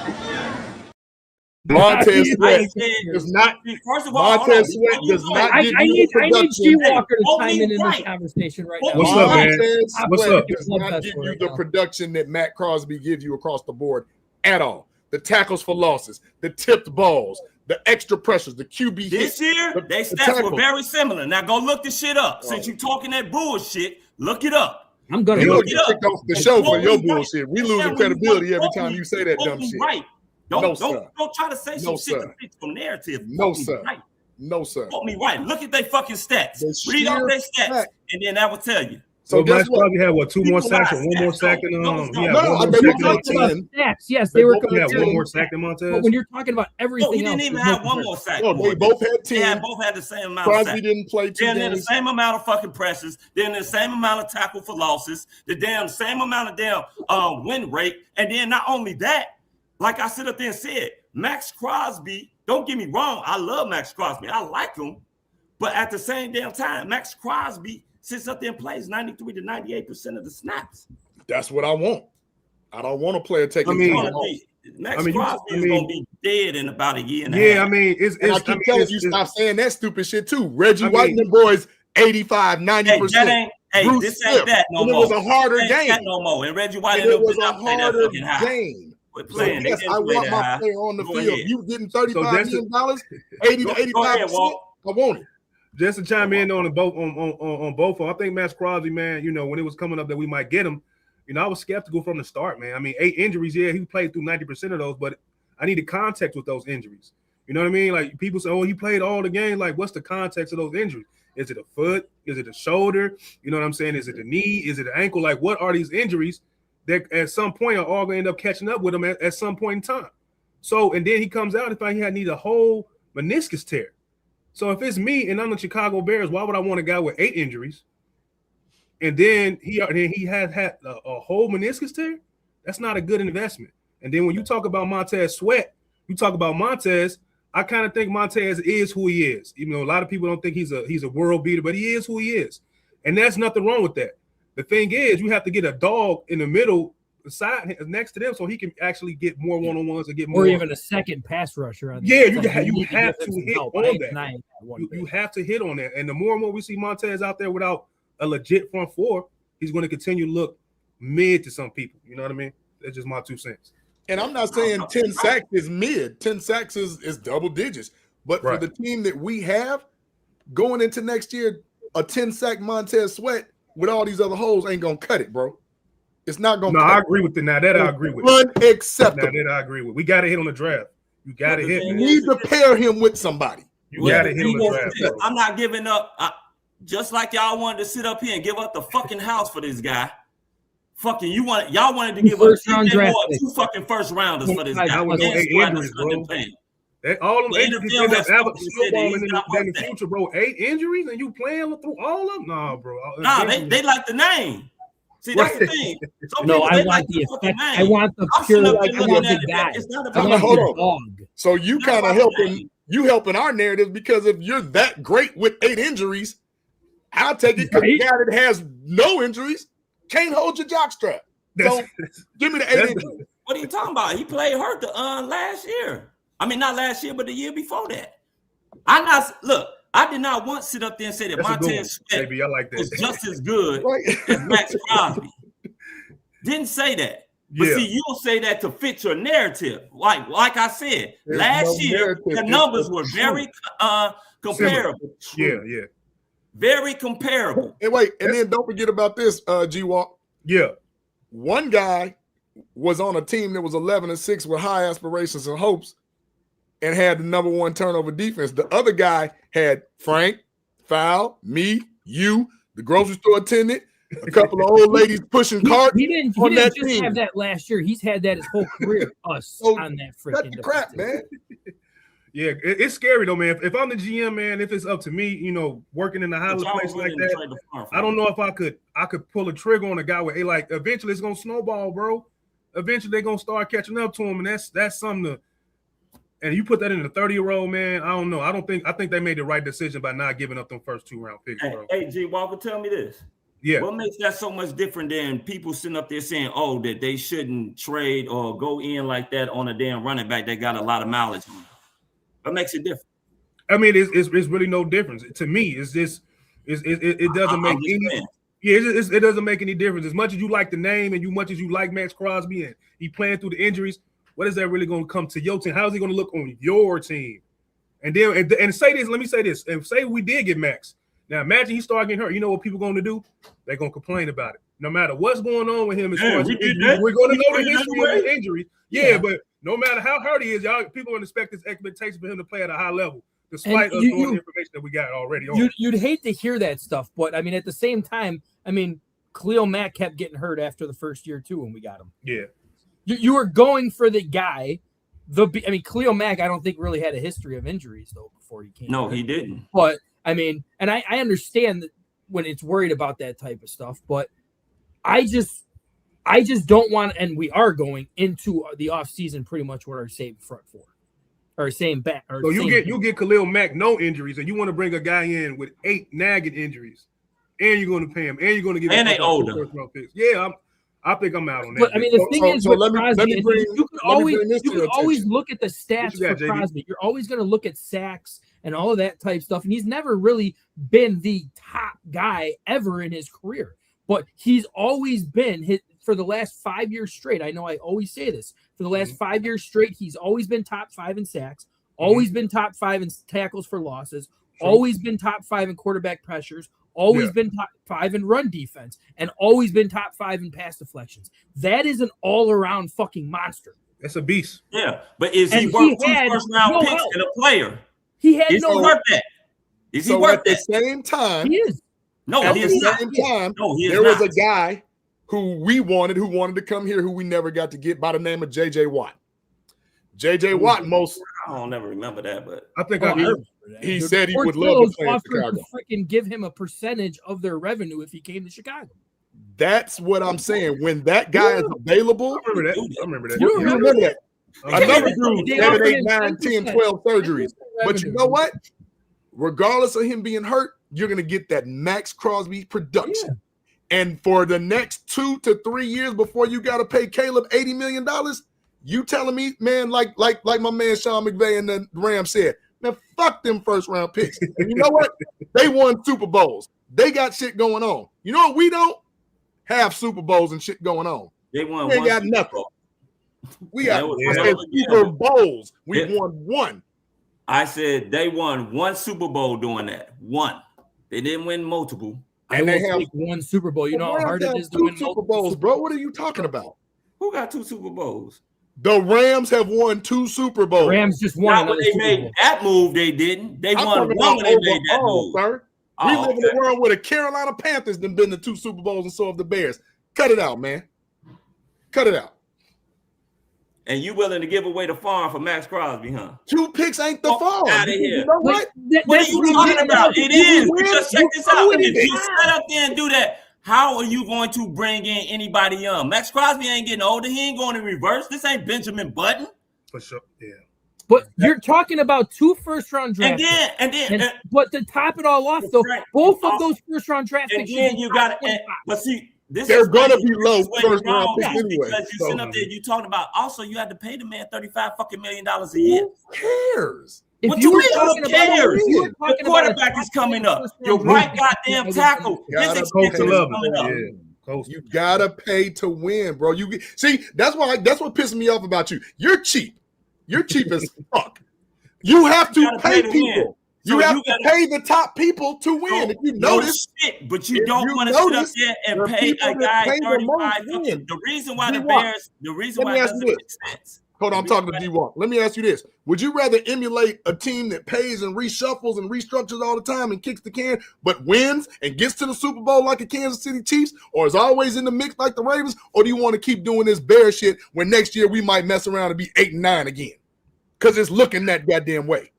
Montez Sweat does not. First of all, Montez Sweat does not give I you need G Walker to chime in right. this conversation right now. What's up, man? Montez What's Sweat up? does not give you the production that Matt Crosby gives you across the board at all. The tackles for losses, the tipped balls, the extra pressures, the QB this hits, year, they stats were very similar. Now go look this shit up. Since you talking that bullshit, look it up. I'm gonna You look get it up. kicked off the show for your bullshit. We losing credibility every time you say that dumb shit. Right. Don't try to say some shit to fit some narrative. No, sir. Right. No, sir. Quote me right. Look at their fucking stats. Read off their stats, and then that will tell you. So Max Crosby had what, 2 more sacks or 1 more sack than Sacks. Yes, they were had 1 more sack than Montez. But when you're talking about everything, he didn't even have 1 more sack. No, they both had 10. They both had the same amount. Crosby of sacks. didn't play 2 Then games. the same amount of fucking pressures. Then the same amount of tackle for losses. The same amount of win rate. And then not only that, like I sit up there and said, Max Crosby. Don't get me wrong. I love Max Crosby. I like him. But at the same damn time, Max Crosby sits up there and plays 93 to 98% of the snaps. That's what I want. I don't want a player taking time off. Max Crosby is going to be dead in about a year and a half. Yeah, I mean, I keep telling you, stop saying that stupid shit too. Reggie White and the boys, 85, 90%. This ain't that no more. It was a harder game. No more. And Reggie White and it was a harder game. So yes, I want my player on the field. You getting $35 million, 80 to 85%. I want it. Just to chime in on both on both of them, I think Max Crosby, man, when it was coming up that we might get him, I was skeptical from the start, man. I mean, 8 injuries, yeah, he played through 90% of those, but I needed context with those injuries. You know what I mean? Like people say, oh, he played all the games. Like, what's the context of those injuries? Is it a foot? Is it a shoulder? You know what I'm saying? Is it a knee? Is it an ankle? Like, what are these injuries that at some point are all going to end up catching up with him at some point in time? So, and then he comes out and he need a whole meniscus tear. So if it's me and I'm the Chicago Bears, why would I want a guy with 8 injuries? And then he had a whole meniscus tear? That's not a good investment. And then when you talk about Montez Sweat, you talk about Montez, I kind of think Montez is who he is. Even though a lot of people don't think he's a world beater, but he is who he is. And there's nothing wrong with that. The thing is, you have to get a dog in the middle side next to them so he can actually get more one-on-ones and get more. Or even a second pass rusher. Yeah, you have to hit on that. You have to hit on that. And the more and more we see Montez out there without a legit front four, he's going to continue to look mid to some people. You know what I mean? That's just my 2 cents. And I'm not saying 10 sacks is mid. 10 sacks is double digits. But for the team that we have going into next year, a 10-sack Montez Sweat with all these other holes ain't going to cut it, bro. It's not going to cut it. No, I agree with that. Now, that I agree with. Unacceptable. Now, that I agree with. We got to hit on the draft. You got to hit. You need to pair him with somebody. You got to hit on the draft, bro. I'm not giving up. Just like y'all wanted to sit up here and give up the fucking house for this guy. Fucking y'all wanted to give up two fucking first rounders for this guy. That was 8 injuries, bro. All them injuries end up snowballing in the future, bro. 8 injuries and you playing through all of them? Nah, bro. Nah, they like the name. See, that's the thing. I want the effect. I want the pure the guy. It's not about hold on. So you kind of helping our narrative because if you're that great with 8 injuries, I'll take it because the guy that has no injuries can't hold your jockstrap. So give me the 8 injuries. What are you talking about? He played hurt last year. I mean, not last year, but the year before that. I did not once sit up there and say that Montez Sweat was just as good as Max Crosby. Didn't say that. But see, you'll say that to fit your narrative. Like I said, last year, the numbers were very comparable. Yeah. Very comparable. And then don't forget about this, G-Walk. Yeah. One guy was on a team that was 11-6 with high aspirations and hopes and had the number 1 turnover defense. The other guy had Frank, Foul, me, you, the grocery store attendant, a couple of old ladies pushing carts. He didn't just have that last year. He's had that his whole career. On that freaking crap, man. Yeah, it's scary though, man. If I'm the GM, man, if it's up to me, working in a high-level place like that, I don't know if I could pull a trigger on a guy with eventually it's gonna snowball, bro. Eventually they're gonna start catching up to him, and that's something to. And you put that in a 30-year-old man, I don't know. I think they made the right decision by not giving up them first 2-round picks, bro. Hey, G Walker, tell me this. Yeah. What makes that so much different than people sitting up there saying, that they shouldn't trade or go in like that on a damn running back that got a lot of mileage on him? What makes it different? I mean, it's really no difference. To me, it doesn't make any. Yeah, it doesn't make any difference. As much as you like the name and much as you like Max Crosby and he playing through the injuries, what is that really going to come to your team? How is he going to look on your team? And then and say this. Let me say this. And say we did get Max. Now imagine he started getting hurt. You know what people are going to do? They're going to complain about it. No matter what's going on with him, as far as we're going to know the history of the injury. Yeah, but no matter how hurt he is, people don't expect this expectation for him to play at a high level, despite us knowing the information that we got already on. You'd hate to hear that stuff, but I mean, at the same time, Khalil Mack kept getting hurt after the first year too when we got him. Yeah. You were going for the guy. Khalil Mack, I don't think really had a history of injuries though before he came. No, he didn't. But and I understand that when it's worried about that type of stuff, but I just don't want, and we are going into the offseason pretty much with our same front four, or same back. So you get Khalil Mack no injuries, and you want to bring a guy in with 8 nagging injuries, and you're going to pay him, and you're going to give him and they older. Yeah, I think I'm out on that. But the thing is, with Crosby, you can always look at the stats for Crosby. You're always going to look at sacks and all of that type stuff, and he's never really been the top guy ever in his career. But he's always been for the last 5 years straight. I know I always say this. For the last 5 years straight, he's always been top 5 in sacks, always been top 5 in tackles for losses, always been top 5 in quarterback pressures, always been top 5 in run defense, and always been top 5 in pass deflections. That is an all-around fucking monster. That's a beast. Yeah, but is he worth 2 first-round picks and a player? He had no worth that. Is he worth that? At the same time, he is. No, at the same time, there was a guy who we wanted, who wanted to come here, who we never got to get, by the name of J.J. Watt. J.J. Watt, I don't never remember that, but I think I heard. He said he would love to play in Chicago. Freaking give him a percentage of their revenue if he came to Chicago. That's what I'm saying. When that guy is available, I remember that. You remember that. Another dude, 7, 8, 9, 10, 12 surgeries. But you know what? Regardless of him being hurt, you're going to get that Max Crosby production. Yeah. And for the next 2 to 3 years before you got to pay Caleb $80 million, you telling me, man, like my man Sean McVay and the Rams said, man, fuck them first-round picks. And you know what? They won Super Bowls. They got shit going on. You know what? We don't have Super Bowls and shit going on. They won. We ain't got nothing. We got Super Bowls. We won one. I said they won 1 Super Bowl doing that. 1. They didn't win multiple. And they have 1 Super Bowl. You know how hard it is to win Super Bowls, bro. What are you talking about? Who got 2 Super Bowls? The Rams have won 2 Super Bowls. Rams just won. Not when they made that move, they didn't. They won 1 when they made that move. Sir. We live in a world where the Carolina Panthers have been to 2 Super Bowls and so have the Bears. Cut it out, man. Cut it out. And you willing to give away the farm for Max Crosby, huh? 2 picks ain't the farm. Out of here. You know what? What are you talking about? It is. Because check this out. If you set up there and do that, how are you going to bring in anybody young? Max Crosby ain't getting older. He ain't going to reverse. This ain't Benjamin Button. For sure. Yeah. But you're talking about 2 first-round draft picks. But to top it all off, though, both of those first-round draft picks. Again, you got to. But see, they're going to be low first-round picks anyway. Because you sit up there, you talking about. Also, you had to pay the man $35 million a year. Who cares? What you who cares? The quarterback is coming up. Your right goddamn tackle. His expensive is coming up. You gotta pay to win, bro. See, that's what pisses me off about you. You're cheap. You're cheap as fuck. You have to pay people. You have to pay the top people to win. If you notice, but you don't want to sit up there and pay a guy 35. The reason why the Bears, it doesn't make sense. Hold on, I'm talking to D-Walk. Let me ask you this. Would you rather emulate a team that pays and reshuffles and restructures all the time and kicks the can, but wins and gets to the Super Bowl like the Kansas City Chiefs, or is always in the mix like the Ravens? Or do you want to keep doing this bear shit when next year we might mess around and be 8-9 again? Because it's looking that goddamn way.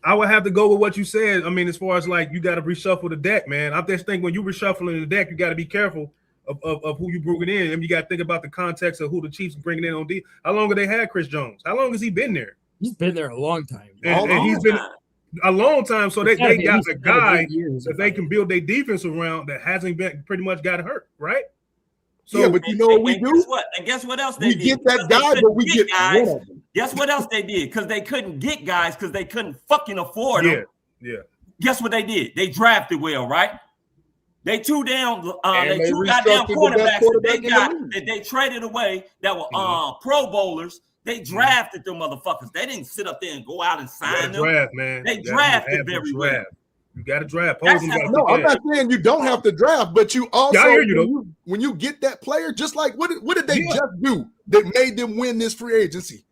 I would have to go with what you said. I mean, as far as like you got to reshuffle the deck, man. I just think when you reshuffling the deck, you got to be careful of who you bringing in, and you got to think about the context of who the Chiefs bringing in on D. How long have they had Chris Jones? How long has he been there? He's been there a long time, and he's been a long time. So they got a guy that they can build their defense around that hasn't been pretty much got hurt, right? So, yeah, but you know what we do? Guess what? And guess what else they did? We get that guy, but we get guys. One of them. Guess what else they did? Because they couldn't get guys because they couldn't fucking afford them. Yeah. Guess what they did? They drafted well, right? They two goddamn cornerbacks that they traded away that were Pro Bowlers. They drafted them motherfuckers. They didn't sit up there and go out and sign them. Draft, man. They drafted very well. You got to draft. No, I'm not saying you don't have to draft, but you also when you get that player, just like what did they just do that made them win this free agency?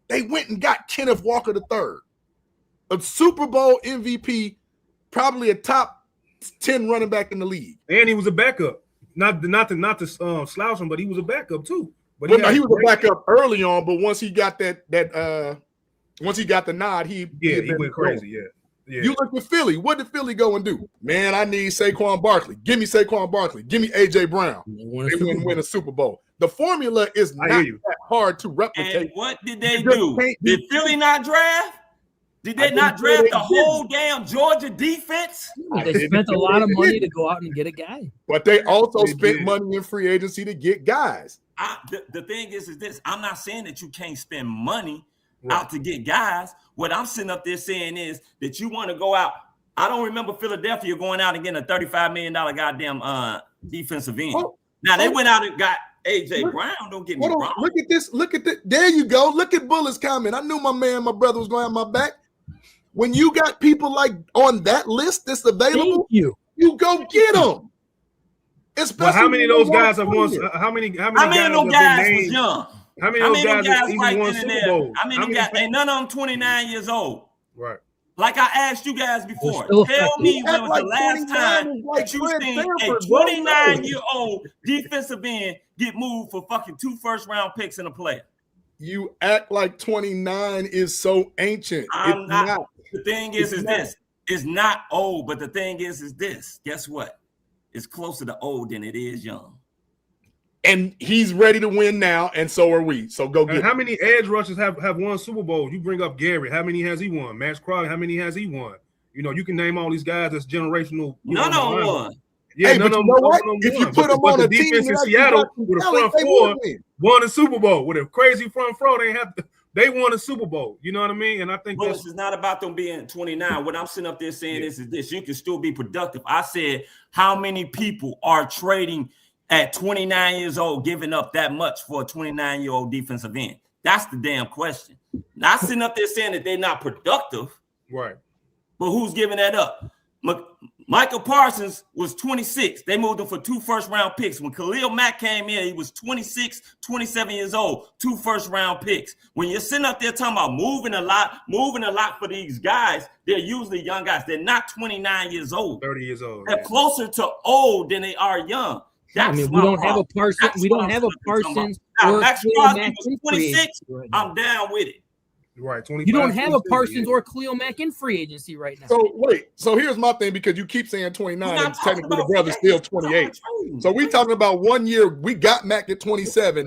They went and got Kenneth Walker III, a Super Bowl MVP, probably a top 10 running back in the league, and he was a backup. Not to slouch him, but he was a backup too. But he was a backup early on. But once he got once he got the nod, he went crazy. Yeah. You look at Philly. What did Philly go and do? Man, I need Saquon Barkley. Give me Saquon Barkley. Give me AJ Brown. They wouldn't win a Super Bowl. The formula is not that hard to replicate. And what did they do? Did Philly not draft? Did they not draft the whole damn Georgia defense? They spent a lot of money to go out and get a guy. But they also spent money in free agency to get guys. The thing is this. I'm not saying that you can't spend money out to get guys. What I'm sitting up there saying is that you want to go out. I don't remember Philadelphia going out and getting a $35 million goddamn defensive end. Now they went out and got AJ Brown. Don't get me wrong. Look at this. Look at this. There you go. Look at Bullet's comment. I knew my brother was going to have my back. When you got people like on that list that's available, you go get them. Well, how many of those guys have won? How many of those guys was young? How many of those guys have even won Super Bowl? I mean, ain't none of them 29 years old. Right. Like I asked you guys before, tell me when was the last time that you seen a 29-year-old defensive end get moved for fucking 2 first-round picks in a player? You act like 29 is so ancient. I'm not. The thing is this. It's not old, but the thing is this. Guess what? It's closer to old than it is young. And he's ready to win now, and so are we. So go get how many edge rushers have won Super Bowls? You bring up Gary. How many has he won? Max Crosby, how many has he won? You know, you can name all these guys that's generational. None of them won. Yeah, none of them won. If you put them on a defense in Seattle with a front four, won a Super Bowl. With a crazy front four, they won a Super Bowl. You know what I mean? And I think this is not about them being 29. What I'm sitting up there saying is this: you can still be productive. I said, how many people are trading at 29 years old, giving up that much for a 29-year-old defensive end? That's the damn question. Not sitting up there saying that they're not productive. Right. But who's giving that up? Michael Parsons was 26. They moved him for 2 first-round picks. When Khalil Mack came in, he was 26, 27 years old, 2 first-round picks. When you're sitting up there talking about moving a lot for these guys, they're usually young guys. They're not 29 years old. 30 years old. They're closer to old than they are young. That's we don't have a Parsons. We don't have a Parsons or Max Khalil Crosby Mack was in free 26. agency right now. I'm down with it. Right, 25, You don't have a 26, Parsons or Khalil Mack in free agency right now. So wait, so here's my thing, because you keep saying 29 and technically the brother's still 28. So we talking about 1 year. We got Mack at 27.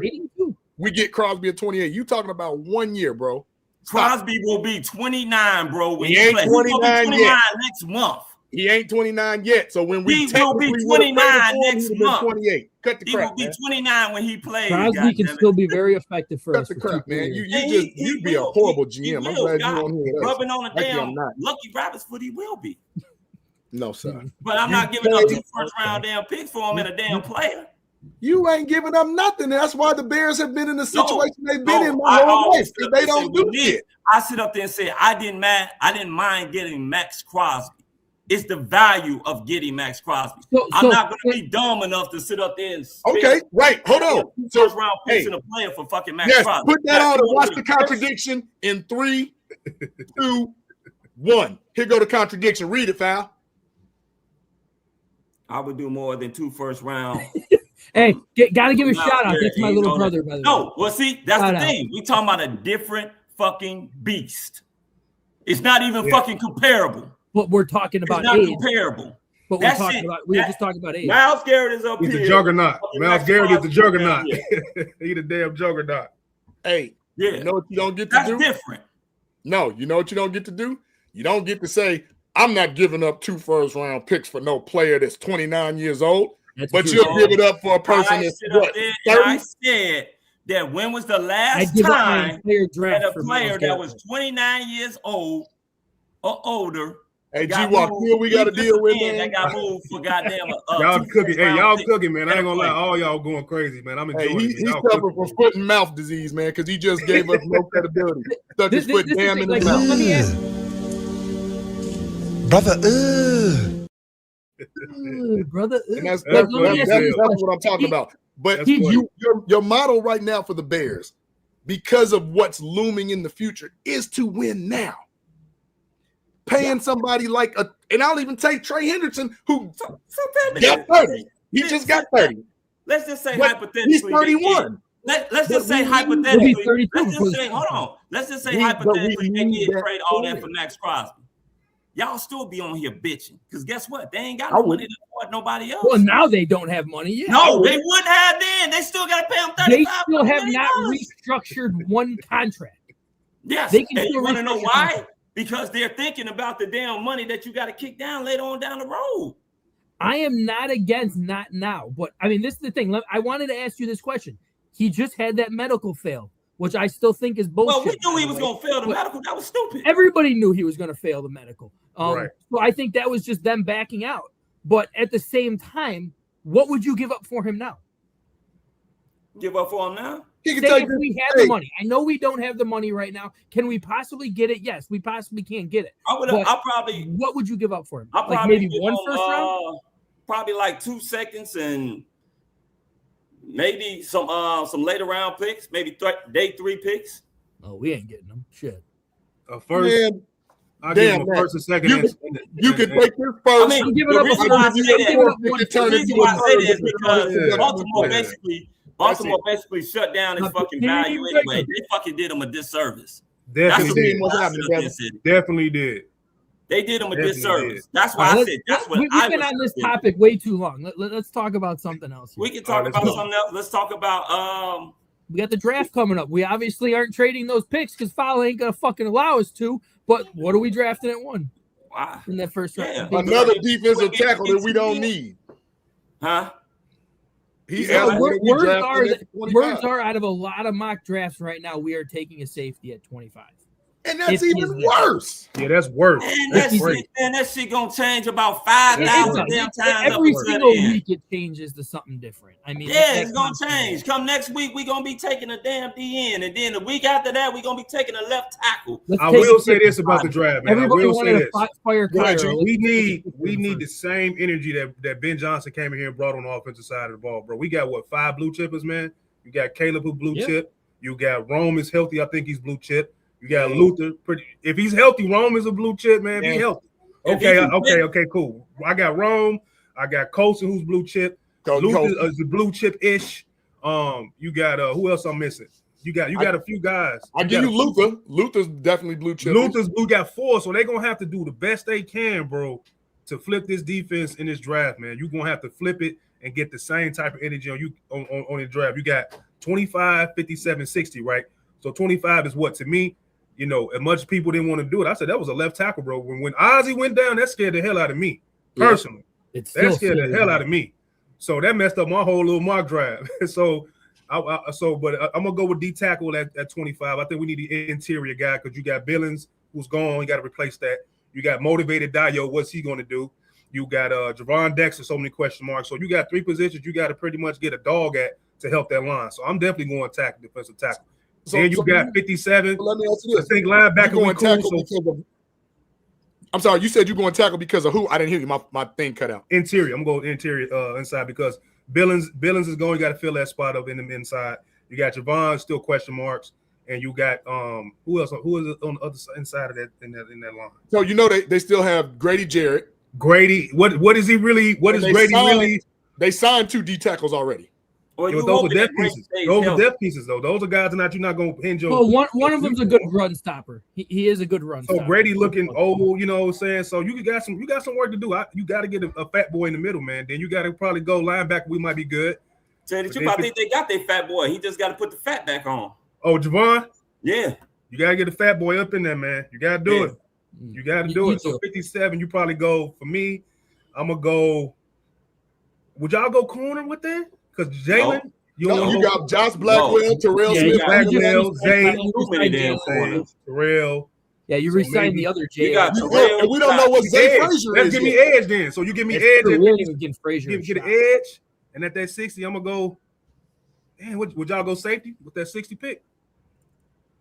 We get Crosby at 28. You talking about 1 year, bro. Crosby will be 29, bro. When he ain't 29 yet. Next month. He ain't 29 yet. So when we will be 29 next month. 28. Cut the crap. He will be 29 when he plays. Crosby can still be very effective for us. Cut the crap, man. You'd be a horrible GM. I'm glad you won't hear that. Rubbing on a damn Lucky Rabbit's foot, he will be. No, sir. But I'm not giving up 2 first-round damn picks for him and a damn player. You ain't giving up nothing. That's why the Bears have been in the situation they've been in my whole life. They don't do shit. I sit up there and say I didn't mind getting Max Crosby. It's the value of getting Max Crosby. I'm not going to be dumb enough to sit up there and right. Hold on. First round picks in a player for fucking Max Crosby. Put that on and watch the contradiction in 3, 2, 1. Here go the contradiction. Read it, Fal. I would do more than 2 first round. Hey, gotta give a shout out. That's my little brother, by the way. No, well, see, that's the thing. We talking about a different fucking beast. It's not even fucking comparable. But we're talking about it's not age. Comparable. But we're talking about. We were just talking about age. Myles Garrett is up here. He's the juggernaut. Myles Garrett is the juggernaut. He the damn juggernaut. Hey, you know what you don't get to do? That's different. No, you know what you don't get to do? You don't get to say, I'm not giving up 2 first-round picks for no player that's 29 years old. But you'll give it up for a person that's what? 30? I said that when was the last time that a player that was 29 years old or older? Hey, G-Walk, we got to deal with, man. That got moved for goddamn. Y'all cooking. Hey, y'all cooking, man. I ain't gonna lie. All y'all going crazy, man. I'm enjoying it. He's suffering from foot and mouth disease, man, because he just gave us no credibility. Stuck his foot damn in his mouth. Let me ask, brother, brother. And that's what I'm talking about. But your model right now for the Bears, because of what's looming in the future, is to win now. Paying somebody and I'll even take Trey Hendrickson, who got 30. He just got 30. Let's just say hypothetically. He's 31. Let's just say hypothetically. Hold on. Let's just say hypothetically they did trade all that for Max Crosby. Y'all still be on here bitching because guess what? They ain't got no money to support nobody else. Well, now they don't have money yet. No, they wouldn't have then. They still got to pay them $35 They still have not restructured one contract. Yes, they can. You want to know why? Because they're thinking about the damn money that you got to kick down later on down the road. I am not against not now, but I mean, this is the thing. I wanted to ask you this question. He just had that medical fail, which I still think is bullshit. Well, we knew he was going to fail the medical. That was stupid. Everybody knew he was going to fail the medical. Right. So I think that was just them backing out. But at the same time, what would you give up for him now? Give up for him now? Say if we had the money. I know we don't have the money right now. Can we possibly get it? Yes, we possibly can get it. I'll probably. What would you give up for him? I'll like probably maybe one first round? Probably like 2 seconds and maybe some later round picks. Maybe day 3 picks. Oh, we ain't getting them. Shit. First. Man. I'll give him a first and second. You can take your first. I mean, the reason why I say that is because Baltimore basically shut down his fucking value anyway. They fucking did him a disservice. Definitely did. They did him a disservice. That's why I said that's what we've been on this topic way too long. Let's talk about something else. We can talk about something else. Let's talk about we got the draft coming up. We obviously aren't trading those picks because Fowler ain't gonna fucking allow us to. But what are we drafting at 1? Wow. In that first round. Another defensive tackle that we don't need. Huh? Words are out of a lot of mock drafts right now. We are taking a safety at 25. And that's even worse. Yeah, that's worse. And that shit gonna change about 5,000 damn times. Every single week it changes to something different. I mean, it's gonna change. Come next week, we're gonna be taking a damn DN, and then the week after that, we're gonna be taking a left tackle. I will say this about the draft, man. Everybody I will say this. We need the same energy that Ben Johnson came in here and brought on the offensive side of the ball, bro. We got 5 blue chippers, man. You got Caleb who blue chip. You got Rome is healthy. I think he's blue chip. You got Luther. If he's healthy, Rome is a blue chip, man. Be healthy. Okay, cool. I got Rome. I got Colson, who's blue chip. Luka is the blue chip-ish. You got who else I'm missing? You got a few guys. I give you Luther. Luther's definitely blue chip. Luther's blue got 4, so they're gonna have to do the best they can, bro, to flip this defense in this draft, man. You're gonna have to flip it and get the same type of energy on the draft. You got 25, 57, 60, right? So 25 is what to me, as much as people didn't want to do it. I said that was a left tackle, bro. When Ozzie went down, that scared the hell out of me personally. That scared the hell out of me. So that messed up my whole little mock draft. But I'm gonna go with D tackle at 25. I think we need the interior guy because you got Billings who's gone. You got to replace that. You got motivated Dio. What's he gonna do? You got Javon Dexter. So many question marks. So you got 3 positions. You got to pretty much get a dog at to help that line. So I'm definitely going to tackle defensive tackle. Then you got 57. Let me ask you this. I think linebacker. I'm sorry. You said you're going to tackle because of who? I didn't hear you. My thing cut out. Interior. I'm going interior inside because Billings is going. You got to fill that spot up in the inside. You got Javon, still question marks, and you got who else? Who is on the other side inside of that in that line? So they still have Grady Jarrett. Grady, what is he really? What is Grady really? They signed 2 D tackles already. Well, those are depth pieces. Those are depth pieces, though. Those are guys that you're not going to hinge on. Well, one of them's a good run stopper. He is a good run stopper. So Grady looking old, you know what I'm saying? So you got some work to do. You got to get a fat boy in the middle, man. Then you got to probably go linebacker. We might be good. Tell you the truth, I think they got their fat boy. He just got to put the fat back on. Oh, Javon? Yeah. You got to get the fat boy up in there, man. You got to do it. You got to do it. So 57, you probably go. For me, I'm going to go. Would y'all go corner with that? Because Jalen. No. You got Josh Blackwell, Terrell Smith, Blackwell, Zay, Terrell. Yeah, you re-signed the other Jay. And we don't know what Zay Frazier is. Let's give me edge then. So you give me edge. Get Frazier. Get an edge, and at that 60, I'm gonna go. Man, would y'all go safety with that 60 pick?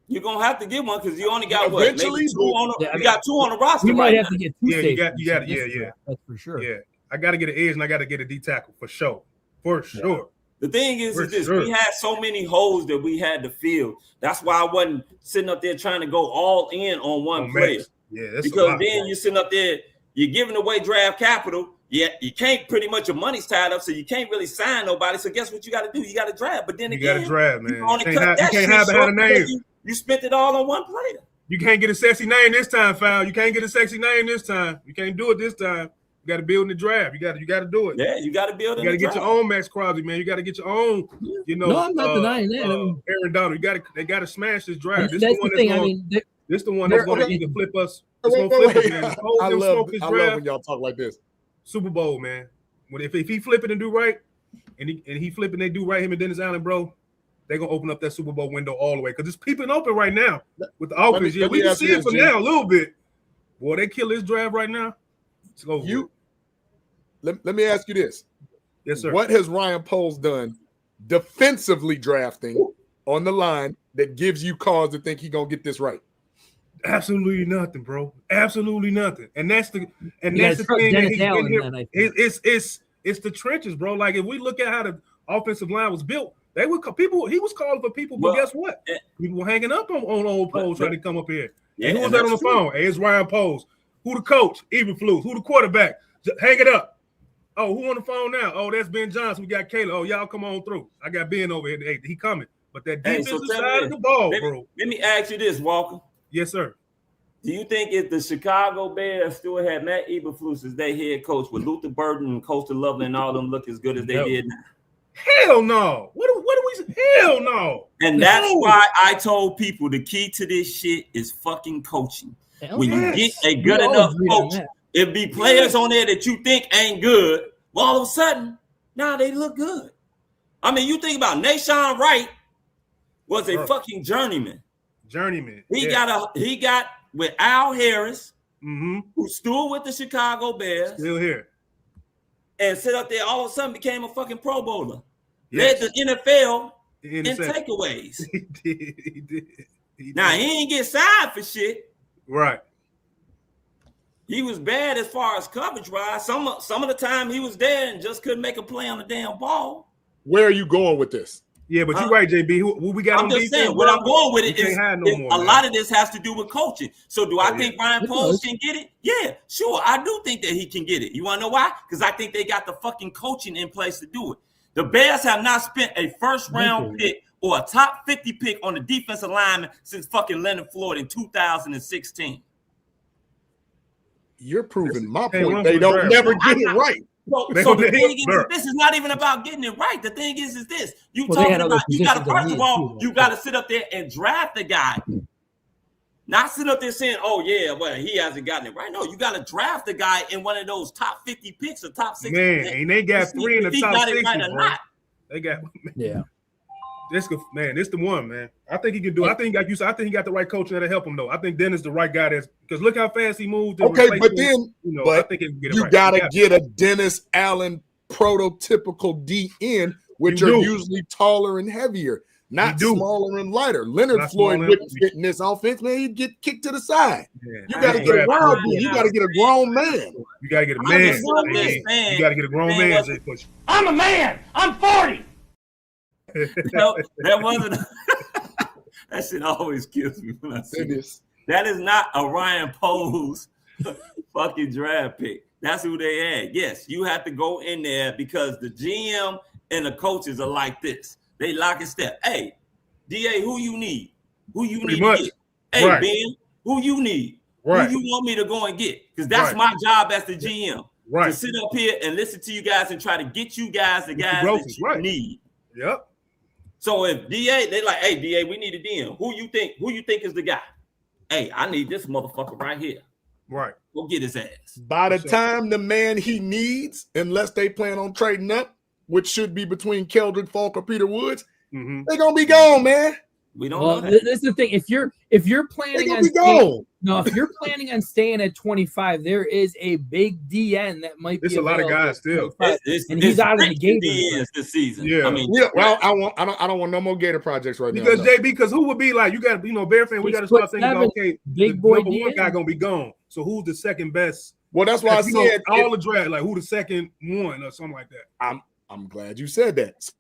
You're gonna have to get one because you only got eventually you got 2 on the roster. We might have to get 2 safeties. You got it. That's for sure. Yeah, I got to get an edge and I got to get a D tackle for sure. The thing is this: we had so many holes that we had to fill. That's why I wasn't sitting up there trying to go all in on one player. Yeah, that's because then you're sitting up there, you're giving away draft capital. Yeah, you can't pretty much your money's tied up, so you can't really sign nobody. So guess what you got to do? You got to draft. But then you again, got to draft, man. You can't have a name. You spent it all on one player. You can't get a sexy name this time, Foul. You can't get a sexy name this time. You can't do it this time. You got to build in the draft. You got to do it. Yeah, you got to build. You got to get your own Max Crosby, man. You got to get your own. No, I'm not denying that. Aaron Donald. They got to smash this draft. This is the thing. This the one that's going to either flip us. I love when y'all talk like this. Super Bowl, man. If he flip it and do right, and he flip it and they do right, him and Dennis Allen, bro, they're gonna open up that Super Bowl window all the way because it's peeping open right now with the offense. We can see it for now a little bit. Boy, they kill this draft right now. Let me ask you this. Yes, sir. What has Ryan Poles done defensively drafting on the line that gives you cause to think he's gonna get this right? Absolutely nothing, bro. Absolutely nothing. And that's the thing that he's been here. It's the trenches, bro. Like if we look at how the offensive line was built, he was calling for people, but guess what? People were hanging up on old Poles trying to come up here. Yeah, and who was that on the phone? Hey, it's Ryan Poles. Who the coach? Eberflus. Who the quarterback? Hang it up. Oh, who on the phone now? Oh, that's Ben Johnson. We got Kayla. Oh, y'all come on through. I got Ben over here. Hey, he coming. But that defensive side of the ball, bro. Let me ask you this, Walker. Yes, sir. Do you think if the Chicago Bears still had Matt Eberflus as their head coach, with Luther Burden and Coach Lovely and all them look as good as they did now? Hell no. What do we? Hell no. And that's why I told people the key to this shit is fucking coaching. When you get a good enough coach, it be players on there that you think ain't good. Well, all of a sudden, now they look good. I mean, you think about Nashawn Wright was a fucking journeyman. He got with Al Harris, who stood with the Chicago Bears. Still here. And sit up there, all of a sudden became a fucking Pro Bowler. Led the NFL in takeaways. He did. Now, he ain't get signed for shit. Right. He was bad as far as coverage-wise. Some of the time he was there and just couldn't make a play on the damn ball. Where are you going with this? Yeah, but you're right, JB. Who we got I'm on just defense, saying, what I'm going with it is a lot of this has to do with coaching. So do I think Ryan Poles can get it? Yeah, sure. I do think that he can get it. You want to know why? Because I think they got the fucking coaching in place to do it. The Bears have not spent a first-round pick or a top 50 pick on the defensive lineman since fucking Leonard Floyd in 2016. You're proving my point. They don't never get it right. So the thing is, this is not even about getting it right. The thing is this. You talking about, you got to, first of all, you got to sit up there and draft the guy. Not sit up there saying, oh, yeah, well, he hasn't gotten it right. No, you got to draft the guy in one of those top 50 picks or top 60 picks. Man, and they got 3 in the top 60, right, bro. They got, yeah. This the one, man. I think he can do it. I think, like you said, I think he got the right coach that'll help him, though. I think Dennis the right guy because look how fast he moved. Okay, but then I think he can get it right. Gotta get a Dennis Allen prototypical DN, which are usually taller and heavier, not smaller and lighter. Leonard Floyd wouldn't fit in this offense, man. He'd get kicked to the side. Yeah. You got to get a wild dude. You got to get a grown man. You got to get a man. You got to get a grown man. I'm a man. I'm 40. No, that wasn't. That shit always kills me when I see this. That is not a Ryan Poles fucking draft pick. That's who they had. Yes, you have to go in there because the GM and the coaches are like this. They lock and step. Hey, DA, who you need? Who you need to get? Hey, right. Ben, who you need? Right. Who you want me to go and get? Because that's my job as the GM. Right. To sit up here and listen to you guys and try to get you guys the guys that you need. Yep. So if DA, they like, hey, DA, we need a DM. Who you think is the guy? Hey, I need this motherfucker right here. Right. Go get his ass. By the time the man he needs, unless they plan on trading up, which should be between Keldrick, Falk, or Peter Woods, they're gonna be gone, man. We don't know that. This is the thing. If you're planning on if you're planning on staying at 25, there is a big DN that might be. There's a lot of guys still, and he's out of the game this season. Yeah, I mean, well, I don't want no more Gator projects right now. Because JB, because who would be like you got Bear fan? We got to start thinking about big boy number one guy gonna be gone. So who's the second best? Well, that's why I said all the draft, like who the second one or something like that. I'm glad you said that.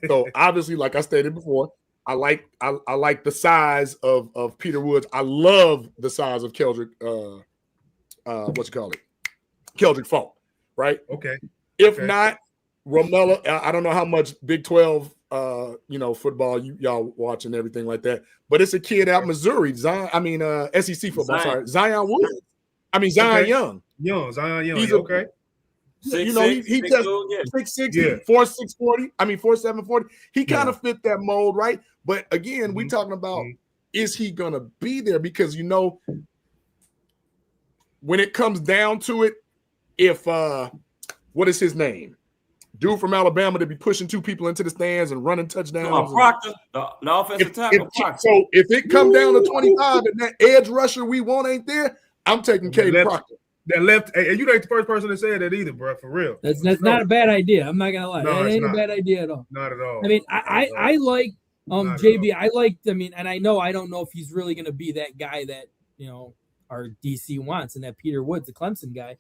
So obviously, like I stated before, I like the size of Peter Woods. I love the size of Keldrick. Keldrick Falk, right? Okay. If not, Romella. I don't know how much Big 12, football y'all watch and everything like that. But it's a kid out Missouri. SEC football. Zion Woods. Zion Young. Zion Young. He's okay. He just 6'6", 4'6", 40. 4'7", 40. He kind of fit that mold, right? But again, we talking about is he gonna be there? Because when it comes down to it, if what is his name? Dude from Alabama to be pushing 2 people into the stands and running touchdowns. Proctor, the offensive tackle. So if it come down to 25 and that edge rusher we want ain't there, I'm taking Caden Proctor. That left, and you ain't the first person to say that either, bro. For real, that's not a bad idea. I'm not gonna lie, that ain't a bad idea at all. Not at all. I like JB. I like. And I don't know if he's really gonna be that guy that our DC wants, and that Peter Woods, the Clemson guy.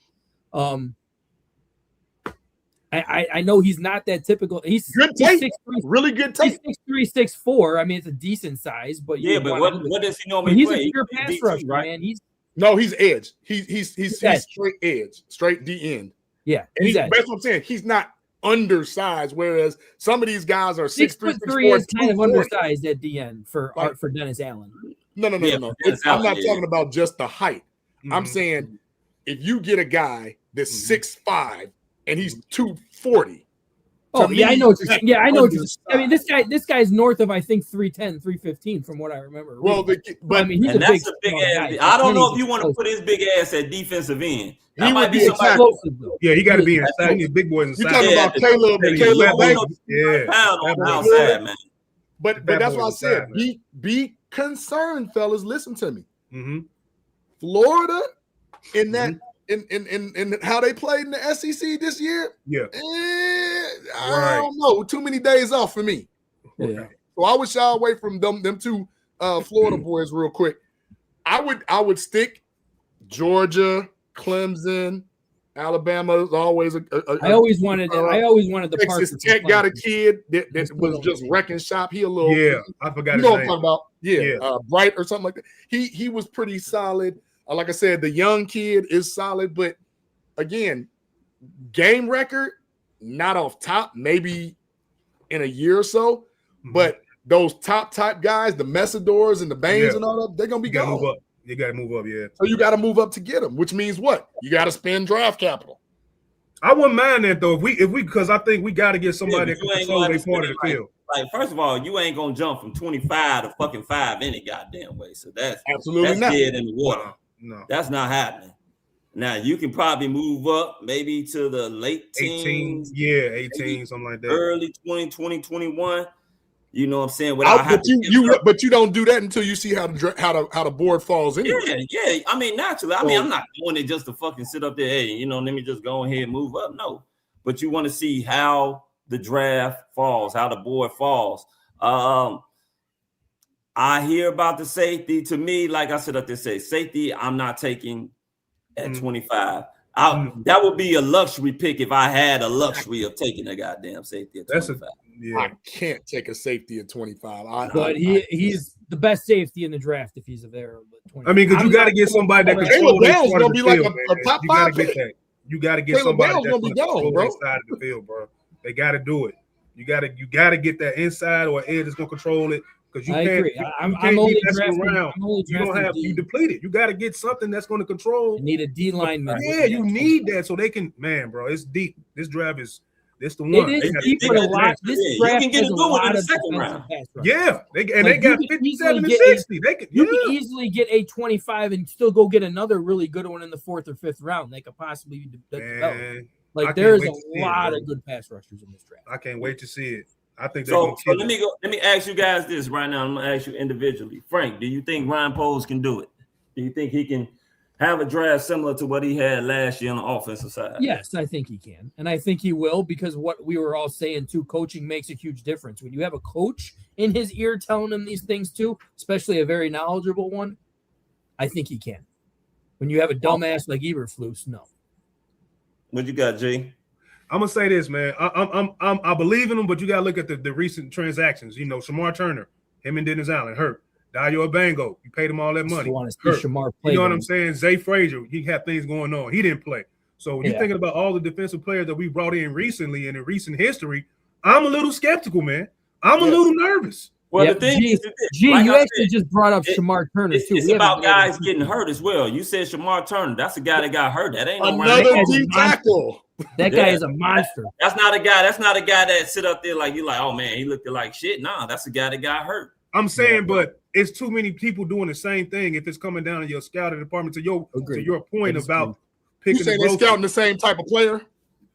I know he's not that typical. He's good tape, really good tape. He's 6'3", 6'4". It's a decent size, but what does he normally he's play? He's a pure pass rush, right? Man. No, he's edge. He's straight edge, straight D end. Yeah, and that's what I'm saying. He's not undersized, whereas some of these guys are 6'3", 6'4", is kind of undersized at D end for Dennis Allen. No. I'm not talking about just the height. I'm saying if you get a guy that's 6'5" and he's 240. Oh, yeah, I know what you're saying. Yeah, I know what you're saying. This guy's north of, I think, 310, 315 from what I remember. Well, he's that's a big ass. I don't know if you want to put his big ass at defensive end. He might be somebody. Yeah, he got to be inside. He needs big boys inside. You're talking about Caleb and Caleb Banks. Outside, man. But that's why I said be concerned, fellas. Listen to me. Florida in that. In how they played in the SEC this year, I don't know. Too many days off for me. Yeah. So I would shy away from them 2 Florida boys real quick. I would stick Georgia, Clemson, Alabama is always I always wanted the Texas Tech got a kid that was just wrecking shop. He a little I forgot you his know name. what I'm talking about. Bright or something like that. He was pretty solid. Like I said, the young kid is solid, but again, game record, not off top, maybe in a year or so. But those top type guys, the Messidors and the Baines and all that, they're gonna be gone. Move up. You got to move up, So you got to move up to get them, which means what? You got to spend draft capital. I wouldn't mind that though. If we because I think we got to get somebody that can control their part of the field. Like, first of all, you ain't gonna jump from 25 to fucking 5 any goddamn way. So that's absolutely not dead in the water. No, that's not happening. Now you can probably move up maybe to the late teens, 18, something like that. Early 2021. You know what I'm saying? But you don't do that until you see how the board falls anyway. Yeah. I mean, naturally. I mean, I'm not doing it just to fucking sit up there. Hey, let me just go ahead and move up. No, but you want to see how the draft falls, how the board falls. I hear about the safety. To me, like I said up there, safety. I'm not taking at 25. That would be a luxury pick if I had a luxury of taking a goddamn safety at 25. I can't take a safety at 25. But he's the best safety in the draft if he's available. I mean, because you got to get somebody that controls Caleb Downs gonna be like a top 5 pick. You got to get somebody that's going to control the side of the field, bro. They got to do it. You got to get that inside or edge that's going to control it. Because you can't be messing around. You deplete it. You got to get something that's going to control. You need a D lineman. Yeah, you need that so they can. Man, bro, it's deep. This draft is. This the one. It is deep for a lot. This draft has a lot of second round. Yeah, they got 57 and 60. You can easily get a 25 and still go get another really good one in the 4th or 5th round. They could possibly develop. Like there's a lot of good pass rushers in this draft. I can't wait to see it. I think so. Let me ask you guys this right now. I'm gonna ask you individually. Frank, do you think Ryan Poles can do it? Do you think he can have a draft similar to what he had last year on the offensive side? Yes, I think he can. And I think he will, because what we were all saying too, coaching makes a huge difference. When you have a coach in his ear telling him these things too, especially a very knowledgeable one, I think he can. When you have a dumbass like Eberflus, no. What you got, G? I'm gonna say this, man. I believe in him, but you gotta look at the recent transactions. Shamar Turner, him and Dennis Allen hurt. Dayo Abango, you paid him all that money. Shamar play, you know what I'm saying? Zay Frazier, he had things going on. He didn't play. So when you're thinking about all the defensive players that we brought in recently and in recent history, I'm a little skeptical, man. I'm a little nervous. Well, the thing is, like you actually just brought up Shamar Turner too. It's about guys getting hurt as well. You said Shamar Turner. That's a guy that got hurt. That ain't another D tackle. That guy is a monster. That's not a guy. That's not a guy that sit up there like you like. Oh man, he looked like shit. Nah, that's a guy that got hurt. I'm saying, but it's too many people doing the same thing. If it's coming down to your scouting department, to your point about picking, you saying they're scouting the same type of player.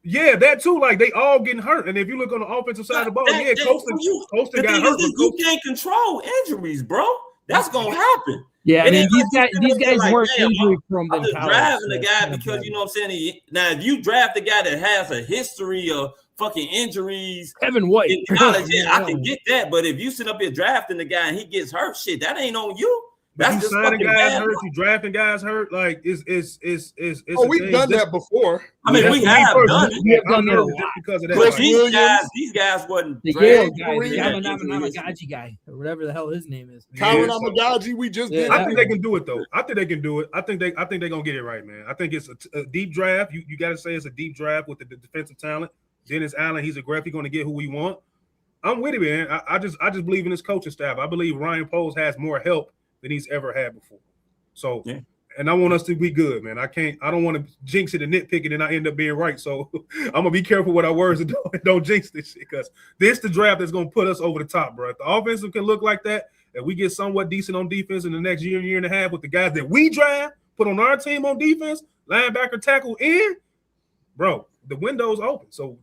Yeah, that too. Like they all getting hurt, and if you look on the offensive side of the ball, Costa got hurt. You can't control injuries, bro. That's gonna happen. Yeah, I mean these guys weren't injury prone. I'm just drafting the guy because you know what I'm saying. Now, if you draft a guy that has a history of fucking injuries, Kevin White, in college, I can get that. But if you sit up here drafting the guy and he gets hurt, shit, that ain't on you. That's just fucking guys bad. Hurt, you drafting guys hurt, like it's we've done that before. I mean, we have done it. We have done that a lot because of that. These guys wasn't the Yale guy, Yamanamagaji guy, or whatever the hell his name is. Kyron Amagaji, we just did. I think they can do it though. I think they can do it. I think they're gonna get it right, man. I think it's a deep draft. You got to say it's a deep draft with the defensive talent. Dennis Allen, he's aggressive, going to get who we want. I'm with it, man. I just believe in his coaching staff. I believe Ryan Poles has more help than he's ever had before. So, and I want us to be good, man. I don't want to jinx it and nitpick it and I end up being right. So I'm gonna be careful with our words and don't jinx this shit, because this the draft that's gonna put us over the top, bro. If the offensive can look like that, and we get somewhat decent on defense in the next year and a half with the guys that we draft, put on our team on defense, linebacker, tackle in, bro, the window's open. So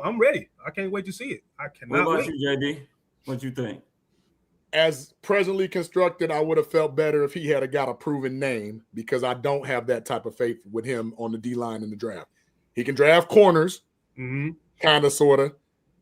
I'm ready. I can't wait to see it. I cannot What about wait. you, JD? What you think? As presently constructed, I would have felt better if he had got a proven name, because I don't have that type of faith with him on the D line in the draft. He can draft corners, kind of, sort of.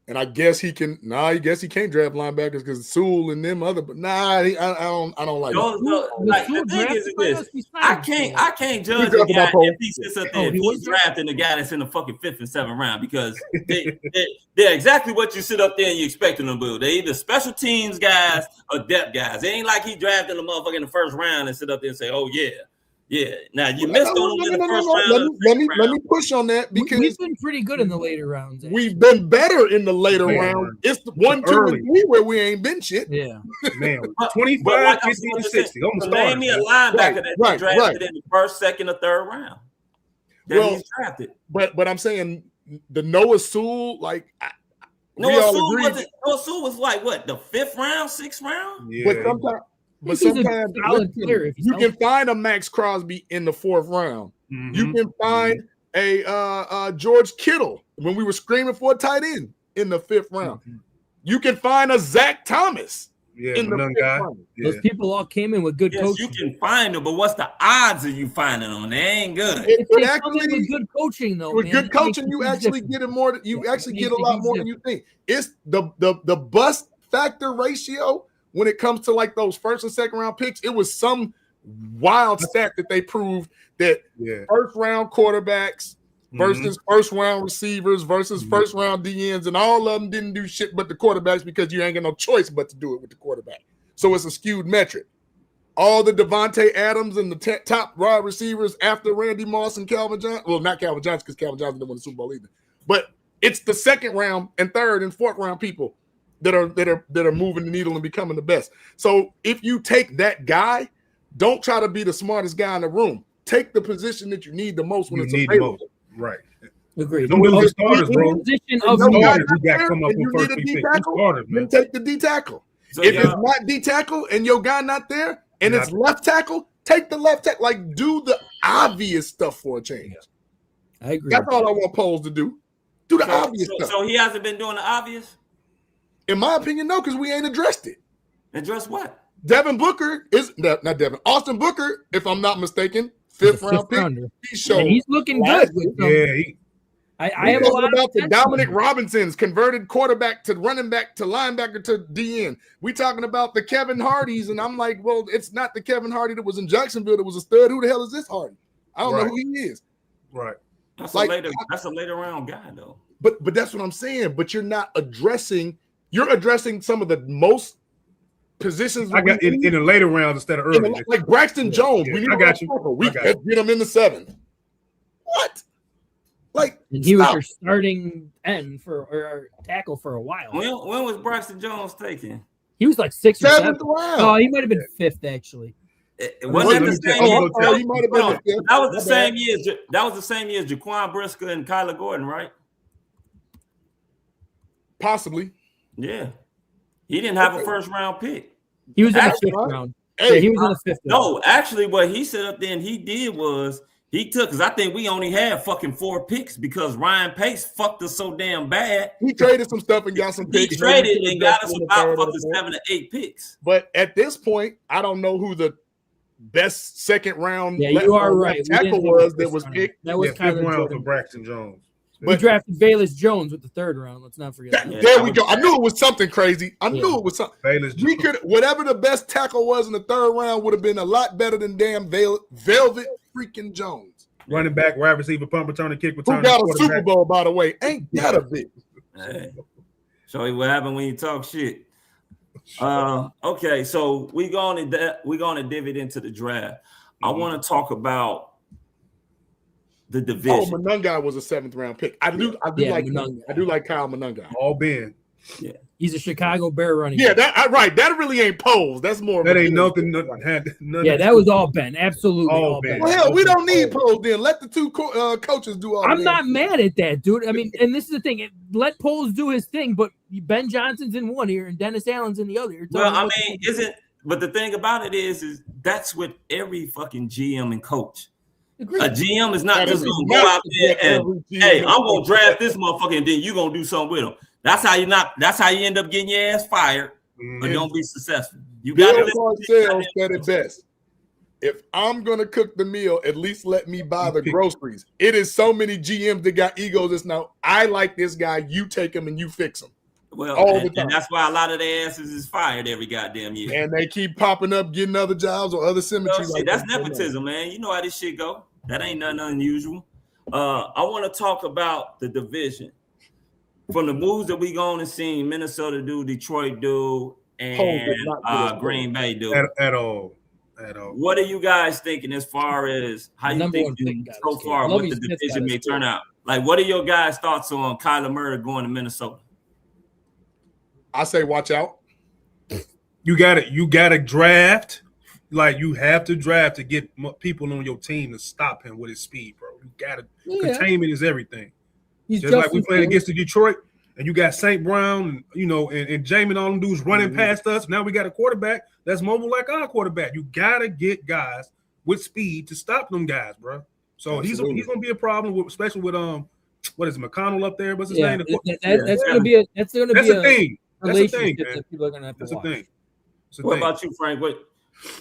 And I guess he can. I guess he can't draft linebackers because Sewell and them other. But I don't like it. The thing is this: I can't judge a guy if he sits up there if he's drafting the guy that's in the fucking 5th and 7th round because they're exactly what you sit up there and you expect them to do. They're either special teams guys or depth guys. It ain't like he drafted a motherfucker in the 1st round and sit up there and say, "Oh yeah." Yeah. Now you missed on him in the 1st round. Let me push on that because we've been pretty good in the later rounds. We've been better in the later round. It's the 1, 2, and 3 where we ain't been shit. Yeah, man. 25, 50, and 60. Name me a linebacker that drafted in the 1st, 2nd, or 3rd round. That he's drafted. But I'm saying the Noah Sewell, like Noah Sewell was like what, the 5th round, 6th round? Yeah. But sometimes you can find a Max Crosby in the 4th round. Mm-hmm. You can find a George Kittle when we were screaming for a tight end in the 5th round. Mm-hmm. You can find a Zach Thomas in the 5th round. Yeah. Those people all came in with good coaching. You can find them, but what's the odds of you finding them? They ain't good. With good coaching, though. With good coaching, you actually get it more. You actually get a lot more than you think. It's the bust factor ratio. When it comes to like those 1st and 2nd round picks, it was some wild stat that they proved that 1st round quarterbacks versus 1st round receivers versus 1st round DNs, and all of them didn't do shit but the quarterbacks because you ain't got no choice but to do it with the quarterback. So it's a skewed metric. All the Devontae Adams and the top wide receivers after Randy Moss and Calvin Johnson. Well, not Calvin Johnson because Calvin Johnson didn't win the Super Bowl either. But it's the 2nd round and 3rd and 4th round people that are moving the needle and becoming the best. So if you take that guy, don't try to be the smartest guy in the room. Take the position that you need the most when it's available. Right. Agreed. Don't do the starters, bro. Then take the D tackle. So if it's not D tackle and your guy not there and it's left tackle, take the left tackle. Like do the obvious stuff for a change. I agree. That's all I want Poles to do. Do the obvious stuff. So he hasn't been doing the obvious? In my opinion, no, because we ain't addressed it. Address what? Devin Booker is not Devin. Austin Booker, if I'm not mistaken, 5th round pick. He's looking good. I have a lot about the Dominic Robinsons converted quarterback to running back to linebacker to DN. We talking about the Kevin Hardys, and I'm like, well, it's not the Kevin Hardy that was in Jacksonville that was a stud. Who the hell is this Hardy? I don't know who he is. Right. That's a later round guy though. But that's what I'm saying. But you're not addressing. You're addressing some of the most positions I got in the later rounds instead of early. Like Braxton Jones. We got you. We get him in the 7th. What? Like he was your starting end or tackle for a while. When was Braxton Jones taken? He was like 6th or 7th. Round. Oh, he might have been 5th actually. That was the same year as Jaquan Brisker and Kyler Gordon, right? Possibly. Yeah, he didn't have a 1st round pick. He was in the 5th round. Hey, he was in the 5th. No, actually, what he set up there and he did was he took because I think we only had fucking 4 picks because Ryan Pace fucked us so damn bad. He traded some stuff and got some picks. He traded and got us about fucking 7 to 8 picks. But at this point, I don't know who the best 2nd round. Yeah, you are right. Tackle was that was picked. That was Kyler round for Braxton Jones. We drafted Velus Jones with the 3rd round. Let's not forget that. There we go. I knew it was something crazy. I knew it was something. We could, whatever the best tackle was in the 3rd round would have been a lot better than damn Velvet freaking Jones. Running back, wide receiver, punt, return, kick, return. Who got a Super Bowl, by the way? Ain't that a bit? Hey, show you what happened when you talk shit. Okay, so we're going to dive it into the draft. I want to talk about the division. Oh, Monungai was a 7th round pick. I do like Kyle Monungai. All Ben. Yeah, he's a Chicago Bear running. Yeah, that really ain't Pose. That's more. That ain't nothing. That was all Ben. Absolutely all Ben. Well, hell, we don't need Pose then. Let the 2 coaches do all. I'm not mad at that, dude. I mean, and this is the thing. Let Pose do his thing, but Ben Johnson's in one ear and Dennis Allen's in the other. Well, I mean, but the thing about it is that's with every fucking GM and coach. Agreed. A GM is not just going to go out there and, hey, I'm going to draft this motherfucker and then you're going to do something with him. That's how you end up getting your ass fired or don't be successful. You got to listen. Said it best. If I'm going to cook the meal, at least let me buy the groceries. It is so many GMs that got egos. It's now, I like this guy. You take him and you fix him. Well, and that's why a lot of their asses is fired every goddamn year. And they keep popping up, getting other jobs or other symmetry. Well, that's nepotism, man. You know how this shit go. That ain't nothing unusual. I want to talk about the division. From the moves that we going to see Minnesota do, Detroit do, and Green Bay do. At all. What are you guys thinking as far as how you think so far what the division may turn out? Like, what are your guys' thoughts on Kyler Murray going to Minnesota? I say watch out. You got to draft. Like, you have to draft to get people on your team to stop him with his speed, bro. You got to containment is everything. Just like we played against the Detroit, and you got St. Brown, and Jamie and all them dudes running past us. Now we got a quarterback that's mobile like our quarterback. You got to get guys with speed to stop them guys, bro. So he's going to be a problem, especially with what is it, McConnell up there? What's his name? That's going to be a thing. That's a thing, man. That people are going to have to watch. Thing. What about you, Frank?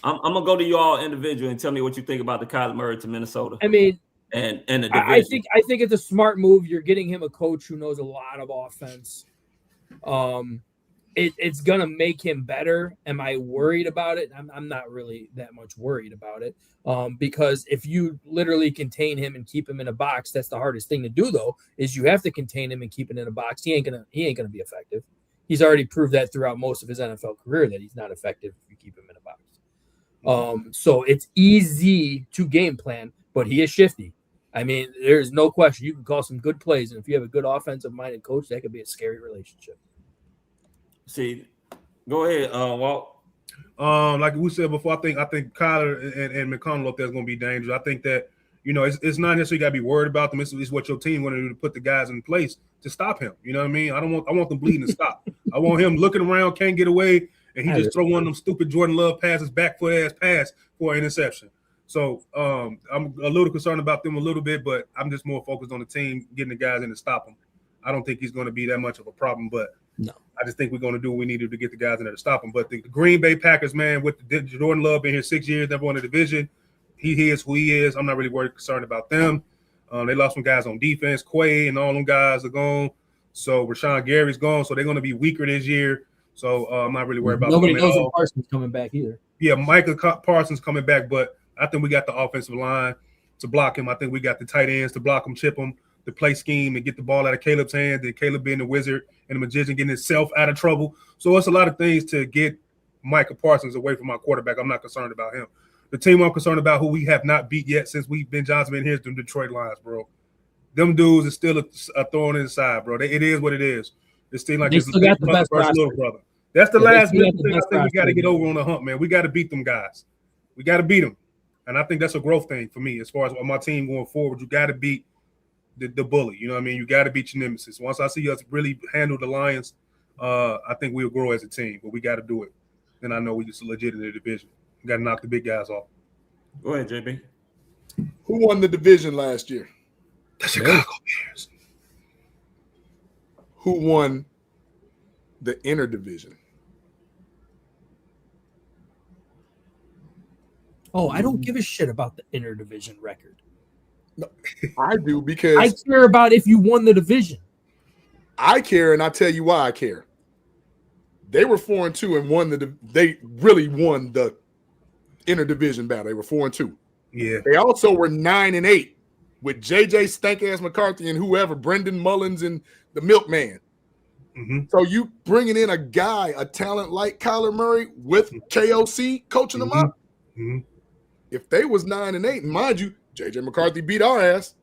I'm gonna go to you all individual and tell me what you think about the Kyler Murray to Minnesota. I mean, and the division. I think it's a smart move. You're getting him a coach who knows a lot of offense. It's gonna make him better. Am I worried about it? I'm not really that much worried about it. Because if you literally contain him and keep him in a box, that's the hardest thing to do. Though, is you have to contain him and keep him in a box. He ain't gonna be effective. He's already proved that throughout most of his NFL career that he's not effective if you keep him in a box. So it's easy to game plan, but he is shifty. I mean, there's no question. You can call some good plays, and if you have a good offensive-minded coach, that could be a scary relationship. See, go ahead, Walt. Like we said before, I think Kyler and McConnell up there is going to be dangerous. I think that it's not necessarily got to be worried about them. It's what your team want to do to put the guys in place to stop him. You know what I mean? I want them bleeding to stop. I want him looking around, can't get away. And he just throw one of them stupid Jordan Love passes, back foot ass pass for an interception. So I'm a little concerned about them a little bit, but I'm just more focused on the team getting the guys in to stop them. I don't think he's going to be that much of a problem, but no, I just think we're going to do what we need to get the guys in there to stop him. But the Green Bay Packers, man, with Jordan Love being here 6 years, never won a division, he is who he is. I'm not really concerned about them. They lost some guys on defense. Quay and all them guys are gone. So Rashawn Gary's gone, so they're going to be weaker this year. So I'm not really worried about nobody knows if Parsons coming back either. Yeah, Michael Parsons coming back, but I think we got the offensive line to block him. I think we got the tight ends to block him, chip him, to play scheme and get the ball out of Caleb's hands, and Caleb being the wizard and the magician getting himself out of trouble. So it's a lot of things to get Michael Parsons away from our quarterback. I'm not concerned about him. The team I'm concerned about, who we have not beat yet since Ben Johnson been here, is the Detroit Lions, bro. Them dudes is still a thorn in the side, bro. It is what it is. It seems like it's big brother versus little brother. That's the last thing I think we got to get over on the hump, man. We got to beat them guys. We got to beat them. And I think that's a growth thing for me as far as my team going forward. You got to beat the bully. You know what I mean? You got to beat your nemesis. Once I see us really handle the Lions, I think we'll grow as a team. But we got to do it. Then I know we just legit in the division. We got to knock the big guys off. Go ahead, JB. Who won the division last year? The Chicago Bears. Who won the inner division? Oh, I don't give a shit about the interdivision record. No, I do, because I care about if you won the division. I care, and I'll tell you why I care. They were 4-2 and won they really won the interdivision battle. They were 4-2. Yeah. They also were 9-8 with JJ Stank-ass McCarthy and whoever, Brendan Mullins and the Milkman. Mm-hmm. So you bringing in a guy, a talent like Kyler Murray with KOC coaching them up. Mm-hmm. If they was 9-8, and mind you, JJ McCarthy beat our ass.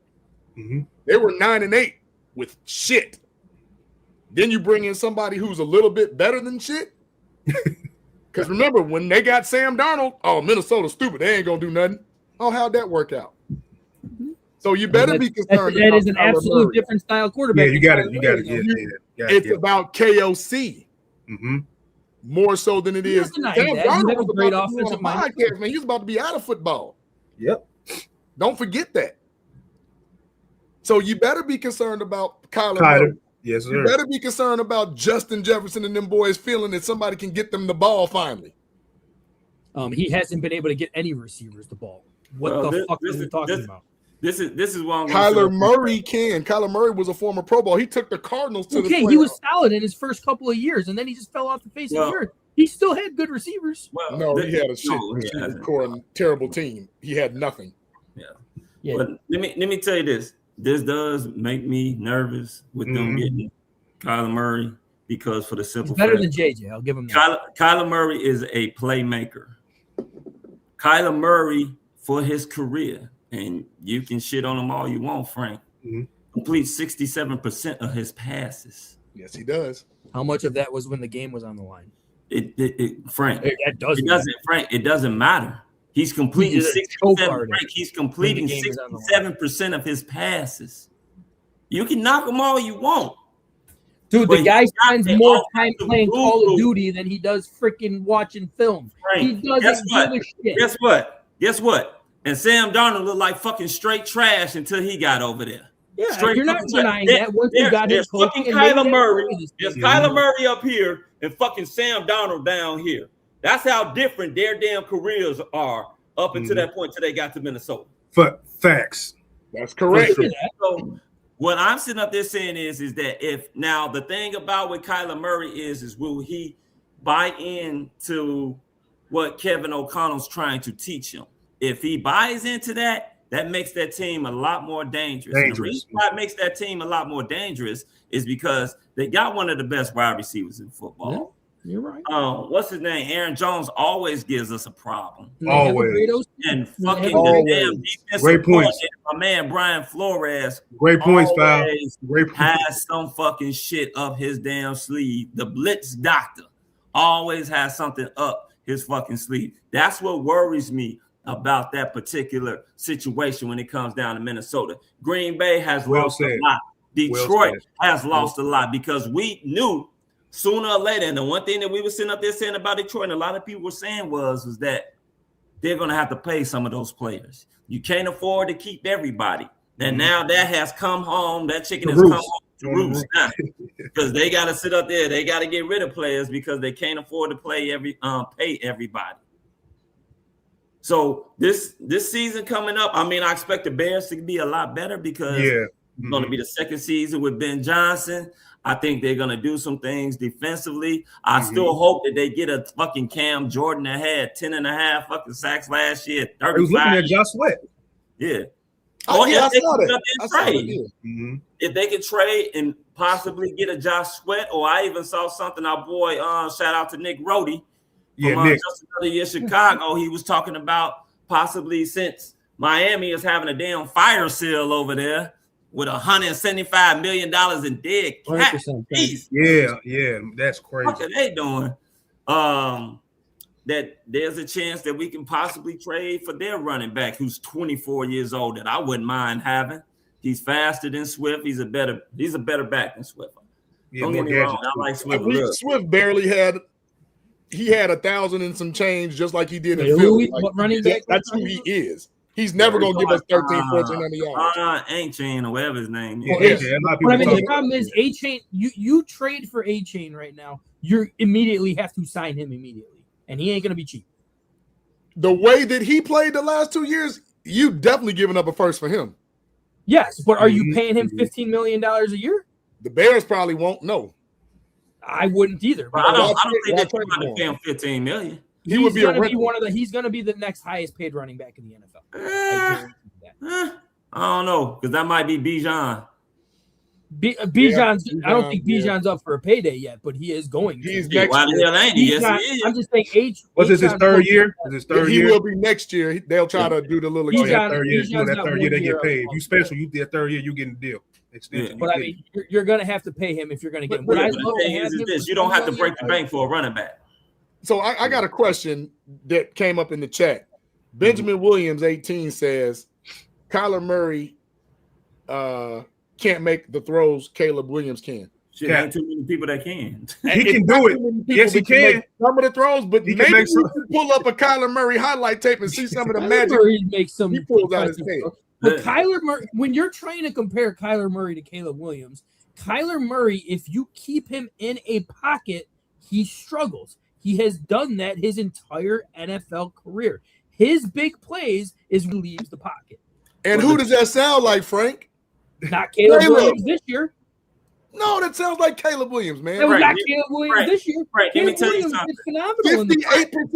Mm-hmm. They were 9-8 with shit. Then you bring in somebody who's a little bit better than shit. Because remember, when they got Sam Darnold, oh, Minnesota's stupid. They ain't going to do nothing. Oh, how'd that work out? So you better be concerned. That is an absolute different style quarterback. Yeah, you got it. It's about KOC. Mm-hmm. More so than it is. Sam Darnold was a great offensive mind. Man, he was about to be out of football. Yep. Don't forget that. So you better be concerned about Kyler Murray. Yes, sir. You better be concerned about Justin Jefferson and them boys feeling that somebody can get them the ball finally. He hasn't been able to get any receivers the ball. What the fuck are you talking about? This is what I'm Kyler Murray can. Kyler Murray was a former Pro Bowl. He took the Cardinals to the playoffs. He was solid in his first couple of years, and then he just fell off the face of the earth. He still had good receivers. Well, no, he had a terrible team. He had nothing. Yeah. But let me tell you this. This does make me nervous with them getting Kyler Murray because for the simple better fact, than JJ. I'll give him that. Kyler Murray is a playmaker. Kyler Murray for his career, and you can shit on him all you want, Frank. Completes 67% of his passes. Yes, he does. How much of that was when the game was on the line? Frank, it doesn't matter. He's completing 67% of his passes. You can knock them all you want. Dude, the guy spends more time playing Call of Duty than he does freaking watching film. Frank, he doesn't give a shit. Guess what? And Sam Darnold looked like fucking straight trash until he got over there. Yeah, you're not denying that. Once you got his fucking Kyler Murray. There's Kyler Murray up here and fucking Sam Darnold down here. That's how different their damn careers are up until that point till they got to Minnesota. Facts. That's correct. So what I'm sitting up there saying is that if now the thing about what Kyler Murray is will he buy into what Kevin O'Connell's trying to teach him? If he buys into that, that makes that team a lot more dangerous. And the reason why it makes that team a lot more dangerous is because they got one of the best wide receivers in football. Yeah. You're right. What's his name? Aaron Jones always gives us a problem. Always. And fucking the damn defensive coordinator, my man Brian Flores. Great points, pal. Has some fucking shit up his damn sleeve. The blitz doctor always has something up his fucking sleeve. That's what worries me about that particular situation when it comes down to Minnesota. Green Bay has lost a lot. Detroit has lost a lot because we knew sooner or later, and the one thing that we were sitting up there saying about Detroit, and a lot of people were saying was that they're going to have to pay some of those players. You can't afford to keep everybody. And now that has come home. That chicken has come home to roost now because they got to sit up there. They got to get rid of players because they can't afford to pay everybody. So this season coming up, I mean, I expect the Bears to be a lot better because it's going to be the second season with Ben Johnson. I think they're going to do some things defensively. I still hope that they get a fucking Cam Jordan that had 10 and a half fucking sacks last year. 35. I was looking at Josh Sweat. Yeah. I saw that. If they could trade and possibly get a Josh Sweat, or I even saw something, our boy, shout out to Nick Rohde. From Nick. Just Another Year Chicago, he was talking about possibly since Miami is having a damn fire sale over there, with $175 million in dead cap. Yeah, that's crazy. What are they doing? That there's a chance that we can possibly trade for their running back, who's 24 years old, that I wouldn't mind having. He's faster than Swift. He's a better back than Swift. Don't get me wrong. I like Swift. Swift barely had. He had 1,000 and some change, just like he did in Philly. That's who he is. He's never going to give us 13, 1400 yards. A-Chain or whatever his name is. The problem is A-Chain, you trade for A-Chain right now, you immediately have to sign him immediately. And he ain't going to be cheap. The way that he played the last 2 years, you definitely giving up a first for him. Yes, but are you paying him $15 million a year? The Bears probably won't know. I wouldn't either. But I don't think they're trying to pay him $15 million. He would be he's going to be the next highest paid running back in the NFL. I don't know, because that might be Bijan. Bijan's. I don't think Bijan's up for a payday yet, but he is going. He's next year. Yes, he is. I'm just saying. Was this his third year? He will be next year. They'll try to do the little that third year they get paid. You special. You did third year. You getting a deal. Extension. But I mean, you're going to have to pay him if you're going to get him. You don't have to break the bank for a running back. So I got a question that came up in the chat. Benjamin Williams, 18, says Kyler Murray can't make the throws Caleb Williams can. Shit, ain't too many people that can. He can do it. Yes, he can. Some of the throws, but maybe you can pull up a Kyler Murray highlight tape and see some of the magic he pulls out his head. But Kyler Murray, when you're trying to compare Kyler Murray to Caleb Williams, Kyler Murray, if you keep him in a pocket, he struggles. He has done that his entire NFL career. His big plays is when he leaves the pocket. And who does that sound like, Frank? Not Caleb Williams this year. No, that sounds like Caleb Williams, man. It was not Caleb Williams this year. Frank, let me tell you Williams something. is phenomenal.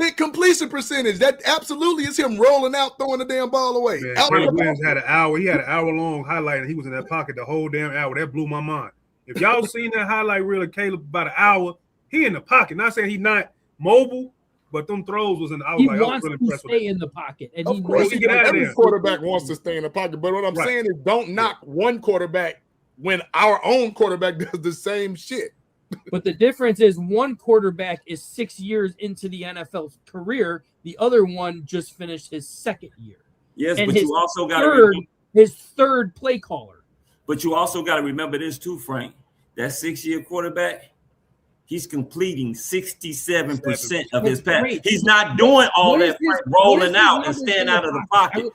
58% completion percentage. That absolutely is him rolling out, throwing the damn ball away. Man, Caleb Williams had an hour. He had an hour-long highlight, and he was in that pocket the whole damn hour. That blew my mind. If y'all seen that highlight reel of Caleb about an hour, he in the pocket. Not saying he's not mobile, but them throws was in. I was he like, wants I was really to impressed with stay in the pocket, and of course, every quarterback wants to stay in the pocket. But what I'm saying is, don't knock one quarterback when our own quarterback does the same shit. But the difference is one quarterback is 6 years into the NFL career. The other one just finished his second year. Yes, and but you also got to his third play caller. But you also got to remember this too, Frank. That 6-year quarterback, he's completing 67% of his pass. He's not doing all that rolling out and staying out of the pocket.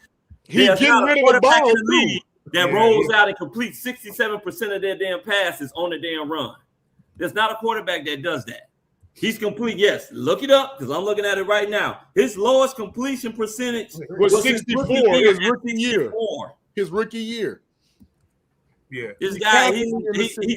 He's getting rid of the ball in the league that rolls out and completes 67% of their damn passes on the damn run. There's not a quarterback that does that. He's complete. Yes, look it up because I'm looking at it right now. His lowest completion percentage was 64 his rookie year. His rookie year. Yeah. This guy, he's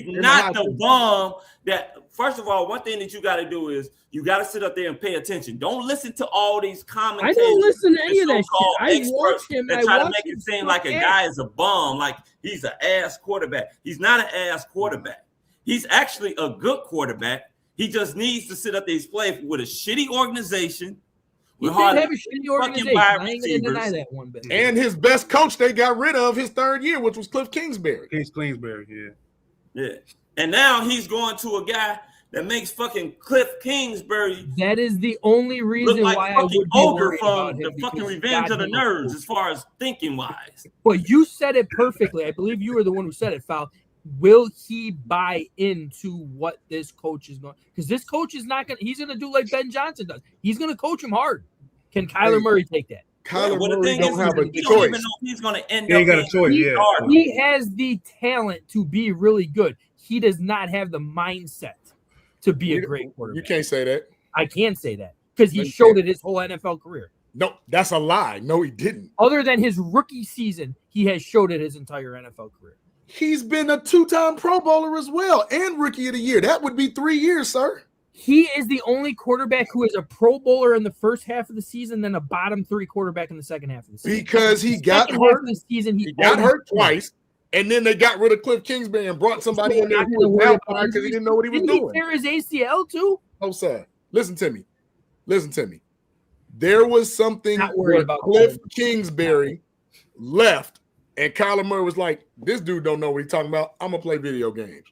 not the bomb that. First of all, one thing that you got to do is you got to sit up there and pay attention. Don't listen to all these commentators. I don't listen to any of that shit. I watch him. That try to make it seem like a guy is a bum, like he's an ass quarterback. He's not an ass quarterback. He's actually a good quarterback. He just needs to sit up there. He's playing with a shitty organization. He did have a shitty organization. I ain't going to deny that one bit. And his best coach they got rid of his third year, which was Cliff Kingsbury. Yeah. And now he's going to a guy that makes fucking Cliff Kingsbury. That is the only reason like why I would be ogre from the fucking Revenge of the Nerds, as far as thinking wise. But you said it perfectly. I believe you were the one who said it, Foul. Will he buy into what this coach is going? Because this coach is not going to. He's going to do like Ben Johnson does. He's going to coach him hard. Can Kyler Murray take that? Kyler Murray don't have a choice. Don't even know if he's going to end up. He ain't got a choice. He has the talent to be really good. He does not have the mindset to be a great quarterback. You can't say that. I can say that because he showed it his whole NFL career. No, that's a lie. No, he didn't. Other than his rookie season, he has showed it his entire NFL career. He's been a 2-time Pro Bowler as well and Rookie of the Year. That would be 3 years, sir. He is the only quarterback who is a Pro Bowler in the first half of the season, then a bottom 3 quarterback in the second half of the season. Because he got hurt. He got hurt twice, and then they got rid of Cliff Kingsbury and brought somebody in there who was malfired because he didn't know what he was doing. Did he tear his ACL too? Oh, sir. Listen to me. There was something where Cliff Kingsbury left, and Kyler Murray was like, this dude don't know what he's talking about. I'm going to play video games.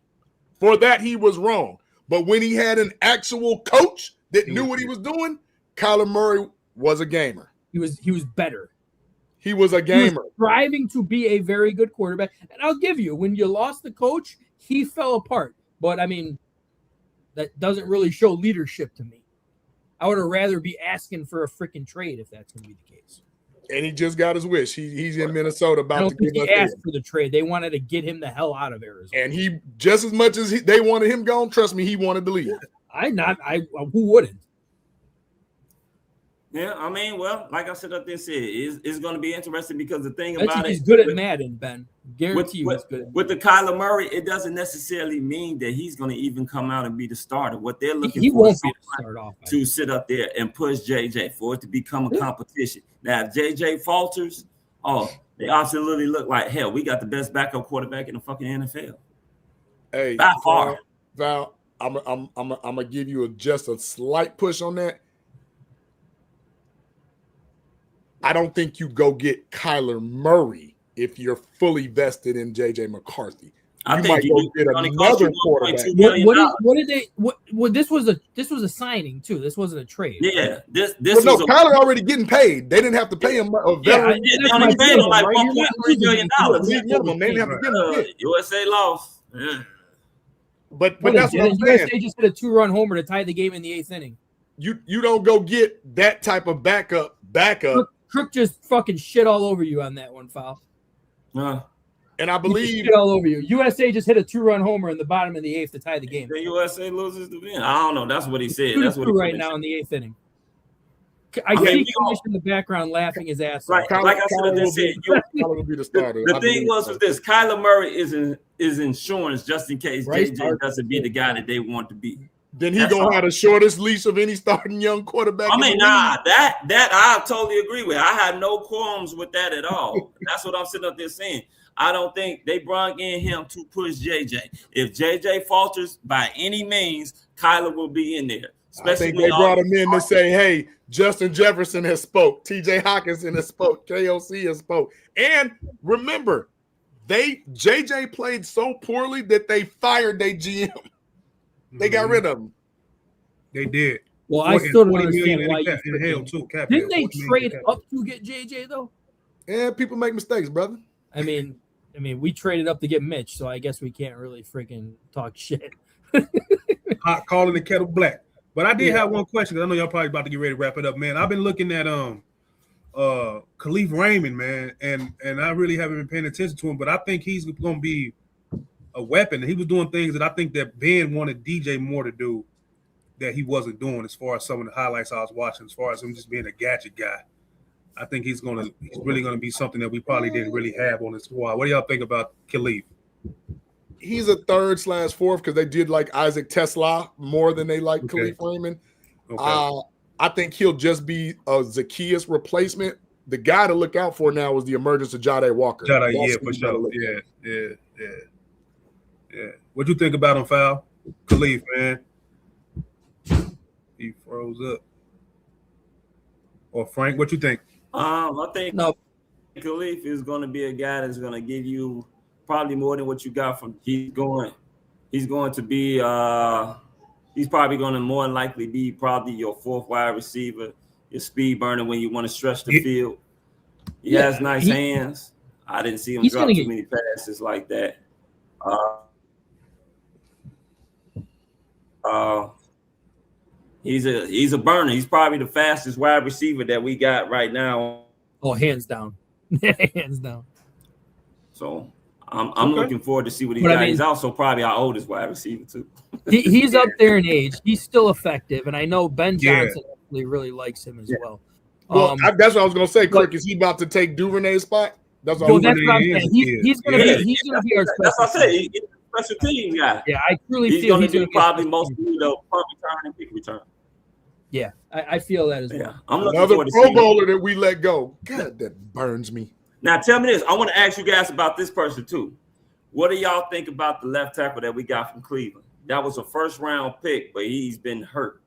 For that, he was wrong. But when he had an actual coach that knew what he was doing, Kyler Murray was a gamer. He was better. He was a gamer. He was striving to be a very good quarterback. And I'll give you, when you lost the coach, he fell apart. But, I mean, that doesn't really show leadership to me. I would have rather be asking for a freaking trade if that's going to be the case. And he just got his wish. He's in Minnesota about to give us. He asked for the trade. They wanted to get him the hell out of Arizona. And he, just as much as they wanted him gone, trust me, he wanted to leave. Who wouldn't? Yeah, I mean, well, like I said up there, it's going to be interesting because the thing about he's good at Madden, Ben. Guarantee you he's good. With the Kyler Murray, it doesn't necessarily mean that he's going to even come out and be the starter. What they're looking for is to sit up there and push JJ for it to become a competition. Now, if JJ falters, they absolutely look like hell. We got the best backup quarterback in the fucking NFL. Hey, by far. Val, I'm gonna give you just a slight push on that. I don't think you go get Kyler Murray if you're fully vested in JJ McCarthy. I think you might go get another quarterback. This was a signing too. This wasn't a trade. Yeah, this Kyler already getting paid. They didn't have to pay him a veteran. They only paid him like $1.3 million. They didn't have to give him USA lost. Yeah. But that's what I'm saying. USA just hit a 2-run homer to tie the game in the 8th inning. You don't go get that type of backup. Crook just fucking shit all over you on that one, Foul. And I believe shit all over you. USA just hit a 2-run homer in the bottom of the 8th to tie the game. The USA loses the win. I don't know. That's what he said. That's what right now in the 8th inning. I see Chi-rish in the background laughing his ass off. Like I said, the thing was this: Kyler Murray is insurance just in case JJ doesn't be the guy that they want to be. Then he gonna have the shortest leash of any starting young quarterback. I mean, that I totally agree with. I had no qualms with that at all. That's what I'm sitting up there saying. I don't think they brought in him to push JJ. If JJ falters by any means, Kyler will be in there. I think they brought him in to say, hey, Justin Jefferson has spoke, TJ Hawkinson has spoke, KOC has spoke. And remember, JJ played so poorly that they fired their GM. They got rid of him. They did. Well, I still don't understand why. Didn't they trade up to get JJ though? Yeah, people make mistakes, brother. I mean, we traded up to get Mitch, so I guess we can't really freaking talk shit. Hot calling the kettle black. But I did have one question. I know y'all probably about to get ready to wrap it up, man. I've been looking at Khalif Raymond, man, and I really haven't been paying attention to him, but I think he's going to be a weapon. He was doing things that I think that Ben wanted DJ Moore to do that he wasn't doing, as far as some of the highlights I was watching, as far as him just being a gadget guy. I think he's really gonna be something that we probably didn't really have on the squad. What do y'all think about Khalif? He's a 3rd/4th because they did like Isaac Tesla more than they like Khalif Raymond. Okay. I think he'll just be a Zacchaeus replacement. The guy to look out for now is the emergence of Jade Walker. Yeah, for sure. Yeah. What you think about him, Foul? Khalif, man. He froze up. Or Frank, what you think? I think Khalif is going to be a guy that's going to give you probably more than what you got from. He's probably going to more than likely be probably your 4th wide receiver, your speed burner when you want to stretch the field. He has nice hands. I didn't see him drop too many passes like that. He's a burner. He's probably the fastest wide receiver that we got right now. Oh, hands down. Hands down. So I'm looking forward to see what he's got. He's also probably our oldest wide receiver too. He's up there in age. He's still effective, and I know Ben Johnson really likes him as well. Well, that's what I was gonna say. Kirk, is he about to take Duvernay's spot? That's what I'm saying. He's gonna be our. That's what I said. He's a special team guy. Yeah, I truly feel he's going to do probably most of the punt return and kick return. Yeah, I feel that as well. Yeah, I'm looking another forward to Pro Bowler that we let go. God, that burns me. Now, tell me this. I want to ask you guys about this person too. What do y'all think about the left tackle that we got from Cleveland? That was a 1st-round pick, but he's been hurt.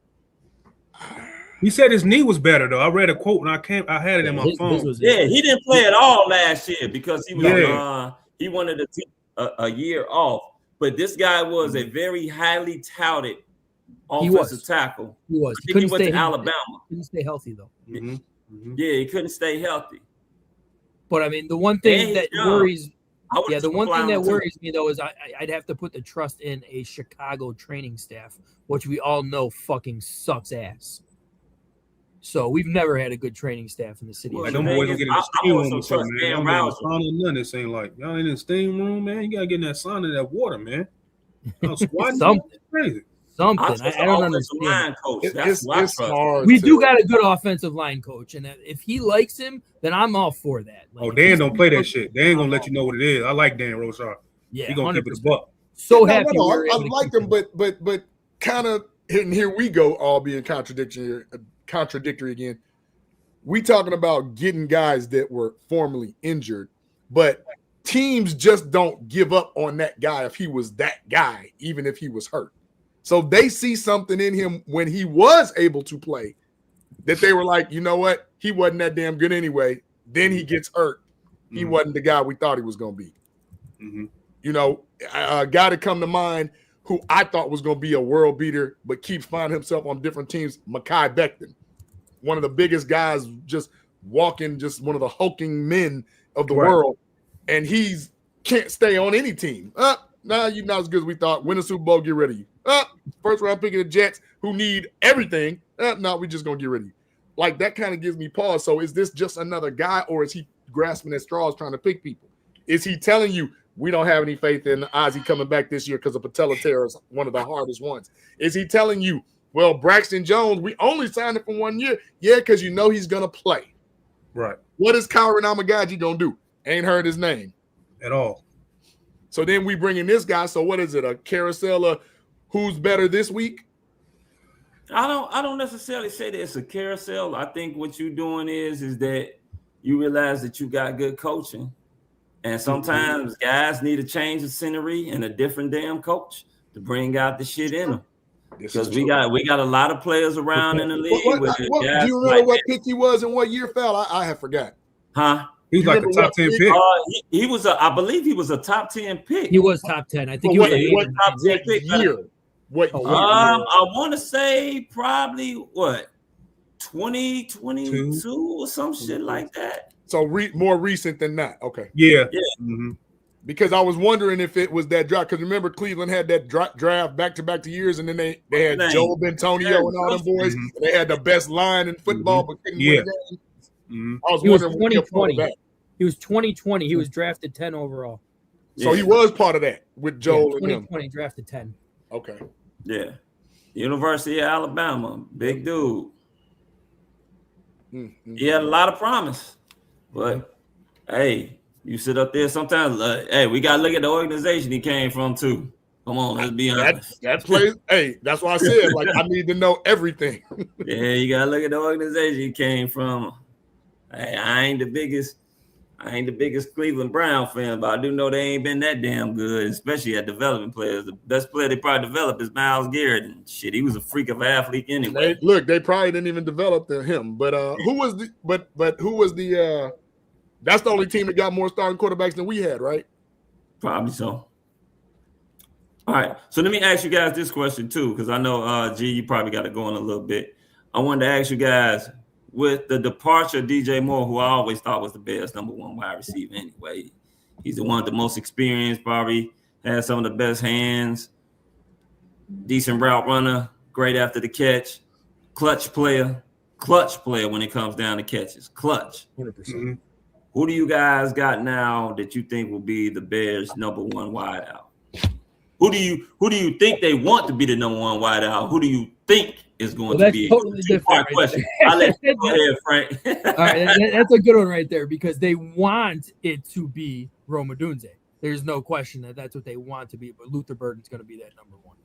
He said his knee was better though. I read a quote and I had it in my phone. He didn't play at all last year because he was he wanted to take a year off. But this guy was a very highly touted offensive tackle. He was. He went to Alabama. He couldn't stay healthy though. Yeah, he couldn't stay healthy. But I mean, the one thing that worries. Yeah, the one thing that worries me though is I'd have to put the trust in a Chicago training staff, which we all know fucking sucks ass. So we've never had a good training staff in the city. Like them boys don't get in the steam room or something, man. None. This ain't like y'all in the steam room, man. You gotta get in that sauna, that water, man. Something crazy. Something I don't understand. It's hard. We do got a good offensive line coach, and if he likes him, then I'm all for that. Like, Dan don't play that shit. Dan ain't gonna let you know what it is. I like Dan Roshar. Yeah, he gonna keep it a buck. So happy. I like him, but kind of. And here we go, all being contradictory again. We talking about getting guys that were formerly injured, but teams just don't give up on that guy if he was that guy, even if he was hurt. So they see something in him when he was able to play that they were like, you know what? He wasn't that damn good anyway. Then he gets hurt. He wasn't the guy we thought he was going to be. You know, a guy to come to mind who I thought was going to be a world beater, but keeps finding himself on different teams, Mekhi Becton. One of the biggest guys, just walking, just one of the hulking men of the world. And he's can't stay on any team. Nah, you're not as good as we thought. Win a Super Bowl, get rid of you. 1st-round pick of the Jets who need everything. No, we just going to get rid of you. Like, that kind of gives me pause. So is this just another guy, or is he grasping at straws trying to pick people? Is he telling you, we don't have any faith in Ozzie coming back this year because of patella tear is one of the hardest ones? Is he telling you, Well, Braxton Jones, we only signed him for 1 year. Yeah, because you know he's gonna play. Right. What is Kyron Amagaji gonna do? Ain't heard his name At all. So then we bring in this guy. So what is it? A carousel of who's better this week? I don't necessarily say that it's a carousel. I think what you're doing is that you realize that you got good coaching, and sometimes guys need a change of scenery and a different damn coach to bring out the shit in them. Because we got a lot of players around in the league. Do you remember what pick he was and what year fell? I have forgot. Huh? He was like a top 10 pick. He was I believe he was a top 10 pick. He was top 10. I think he was top 10 pick year. What year? I want to say probably what 2022 or some shit like that. So more recent than that. Okay. Yeah. Mm-hmm. Because I was wondering if it was that draft. Because remember, Cleveland had that draft back to years, and then they had Joe Bentonio and all them boys. And they had the best line in football, but couldn't win the game. I was wondering what 2020. He was 2020. He was drafted 10 overall. So he was part of that with Joel and him. 2020 drafted 10. Okay. Yeah. University of Alabama, big dude. He had a lot of promise, but hey, you sit up there sometimes. Hey, we gotta look at the organization he came from too. Come on, let's be honest. That plays. Hey, that's why I said like I need to know everything. Yeah, you gotta look at the organization he came from. Hey, I ain't the biggest Cleveland Brown fan, but I do know they ain't been that damn good, especially at developing players. The best player they probably developed is Myles Garrett, and shit, he was a freak of an athlete anyway. They probably didn't even develop him. But who was the that's the only team that got more starting quarterbacks than we had, right? Probably so. All right, so let me ask you guys this question too, because I know G, you probably got to go in a little bit. I wanted to ask you guys, with the departure of DJ Moore, who I always thought was the best number one wide receiver anyway. He's the one with the most experience, probably has some of the best hands, decent route runner, great after the catch, clutch player when it comes down to catches, clutch. 100%. Who do you guys got now that you think will be the Bears' number one wideout? Who do you think they want to be the number one wideout? Who do you think is going to be totally a two-part question? I'll let you go ahead, Frank. All right, that's a good one right there because they want it to be Rome Odunze. There's no question that that's what they want to be, but Luther Burden's going to be that number one.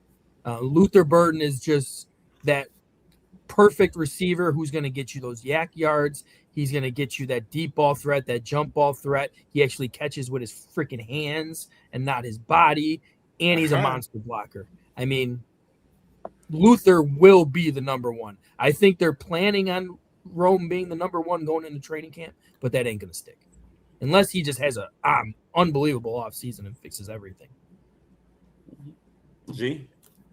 Luther Burden is just that perfect receiver who's going to get you those yak yards. He's going to get you that deep ball threat, that jump ball threat. He actually catches with his freaking hands and not his body, and he's a monster blocker. I mean, Luther will be the number one. I think they're planning on Rome being the number one going into training camp, but that ain't going to stick. Unless he just has an unbelievable offseason and fixes everything. G?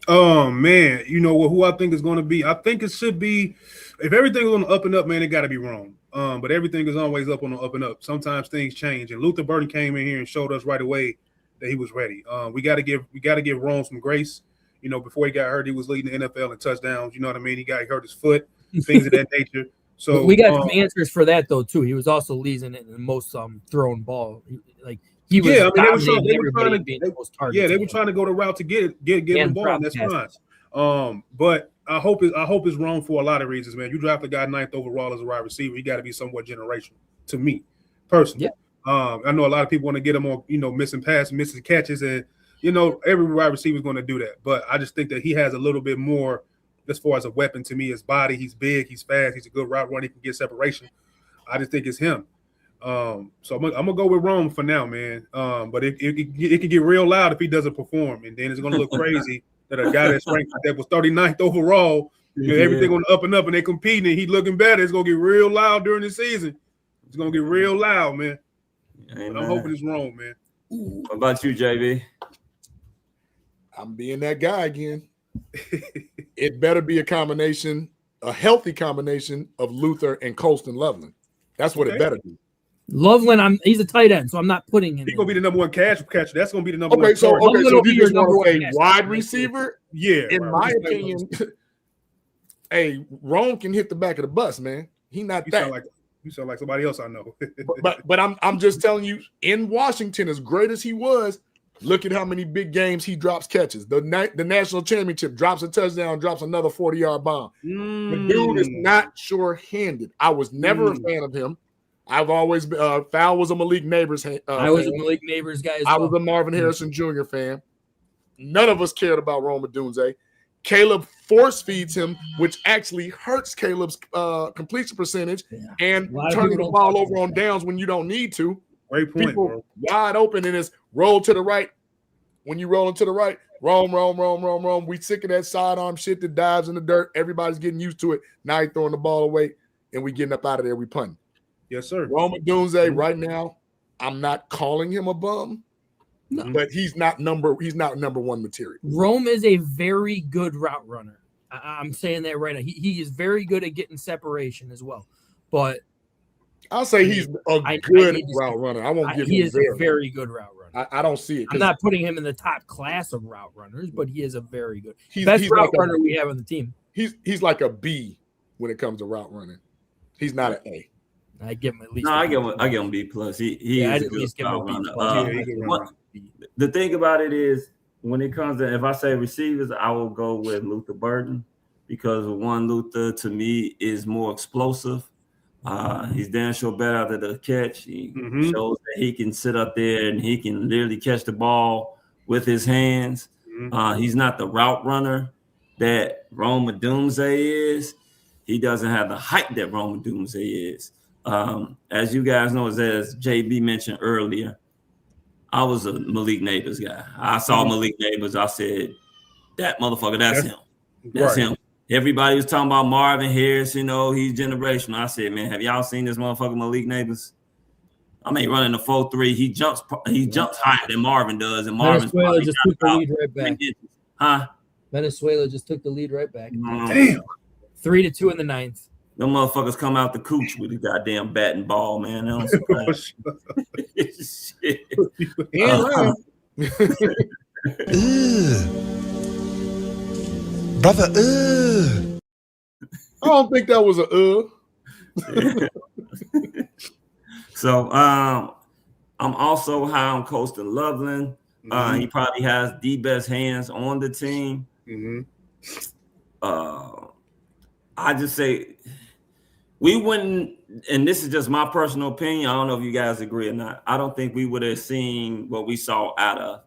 Oh, man. You know who I think is going to be? I think it should be, if everything is on the up and up, man, it got to be Rome. But everything is always up on the up and up. Sometimes things change. And Luther Burden came in here and showed us right away that he was ready. We got to give Rome some grace. You know, before he got hurt, he was leading the NFL in touchdowns. You know what I mean? He hurt his foot, things of that nature. So we got some answers for that though too. He was also leading it in the most thrown ball. Like he was. Yeah, I mean, they were trying to go the route to get the ball, and that's fine. But I hope it's wrong for a lot of reasons, man. You draft a guy 9th overall as a wide receiver, he got to be somewhat generational to me, personally. Yeah. I know a lot of people want to get him on, missing passes, missing catches, and every wide receiver is going to do that. But I just think that he has a little bit more as far as a weapon to me. His body, he's big, he's fast, he's a good route runner, he can get separation. I just think it's him. So I'm gonna go with Rome for now, man. But it can get real loud if he doesn't perform, and then it's gonna look crazy that a guy that was 39th overall, everything on the up and up, and they competing, and he looking better. It's gonna get real loud during the season. It's gonna get real loud, man. But I'm hoping it's Rome, man. What about you, JB? I'm being that guy again. It better be a healthy combination of Luther and Colston Loveland. That's what it better be. Loveland, he's a tight end, so I'm not putting him. He's gonna be the number one catcher. That's gonna be the number one. So if you just want to say wide receiver, yeah. In my opinion, hey, Rome can hit the back of the bus, man. He not that. You sound like somebody else I know. but I'm just telling you, in Washington, as great as he was, Look at how many big games he drops catches. The national championship drops a touchdown, drops another 40-yard bomb. The dude is not sure-handed. I was never a fan of him. I've always been Fowl was a Malik Neighbors I was a Malik Neighbors guy as well. I was a Marvin Harrison Jr. fan. None of us cared about Rome Odunze. Caleb force feeds him, which actually hurts Caleb's completion percentage and turning the ball over on downs when you don't need to. Great point, People bro. wide open and it's roll to the right. When you roll into the right, roam. We sick of that sidearm shit that dives in the dirt. Everybody's getting used to it. Now he's throwing the ball away and we getting up out of there. We punting. Yes, sir. Rome Odunze right now, I'm not calling him a bum, but he's not number one material. Rome is a very good route runner. I'm saying that right now. He is very good at getting separation as well. But I'll say he's a good route runner. I won't give him. He is a very good route runner. I don't see it. I'm not putting him in the top class of route runners, but he is a very good best route runner we have on the team. He's like a B when it comes to route running. He's not an A. I give him at least. No, I give him B plus. He is a good route runner. The thing about it is, when it comes to, if I say receivers, I will go with Luther Burden because Luther to me is more explosive. He's damn sure better after the catch. He shows that he can sit up there and he can literally catch the ball with his hands. He's not the route runner that Rome Odunze is. He doesn't have the height that Rome Odunze is. As you guys know, as JB mentioned earlier, I was a Malik Neighbors guy. I saw Malik Neighbors. I said, that motherfucker, that's him. That's him. Everybody was talking about Marvin Harris, he's generational. I said, man, have y'all seen this motherfucker Malik Neighbors? I mean, running the 4.3, he jumps higher than Marvin does, and Marvin's Venezuela just took the lead right back. Huh? Venezuela just took the lead right back. Damn. 3-2 in the ninth. Them motherfuckers come out the cooch with the goddamn bat and ball, man. They don't surprise. Shit. Brother, I don't think that was So I'm also high on Colston Loveland. He probably has the best hands on the team. I just say we wouldn't, and this is just my personal opinion. I don't know if you guys agree or not. I don't think we would have seen what we saw out of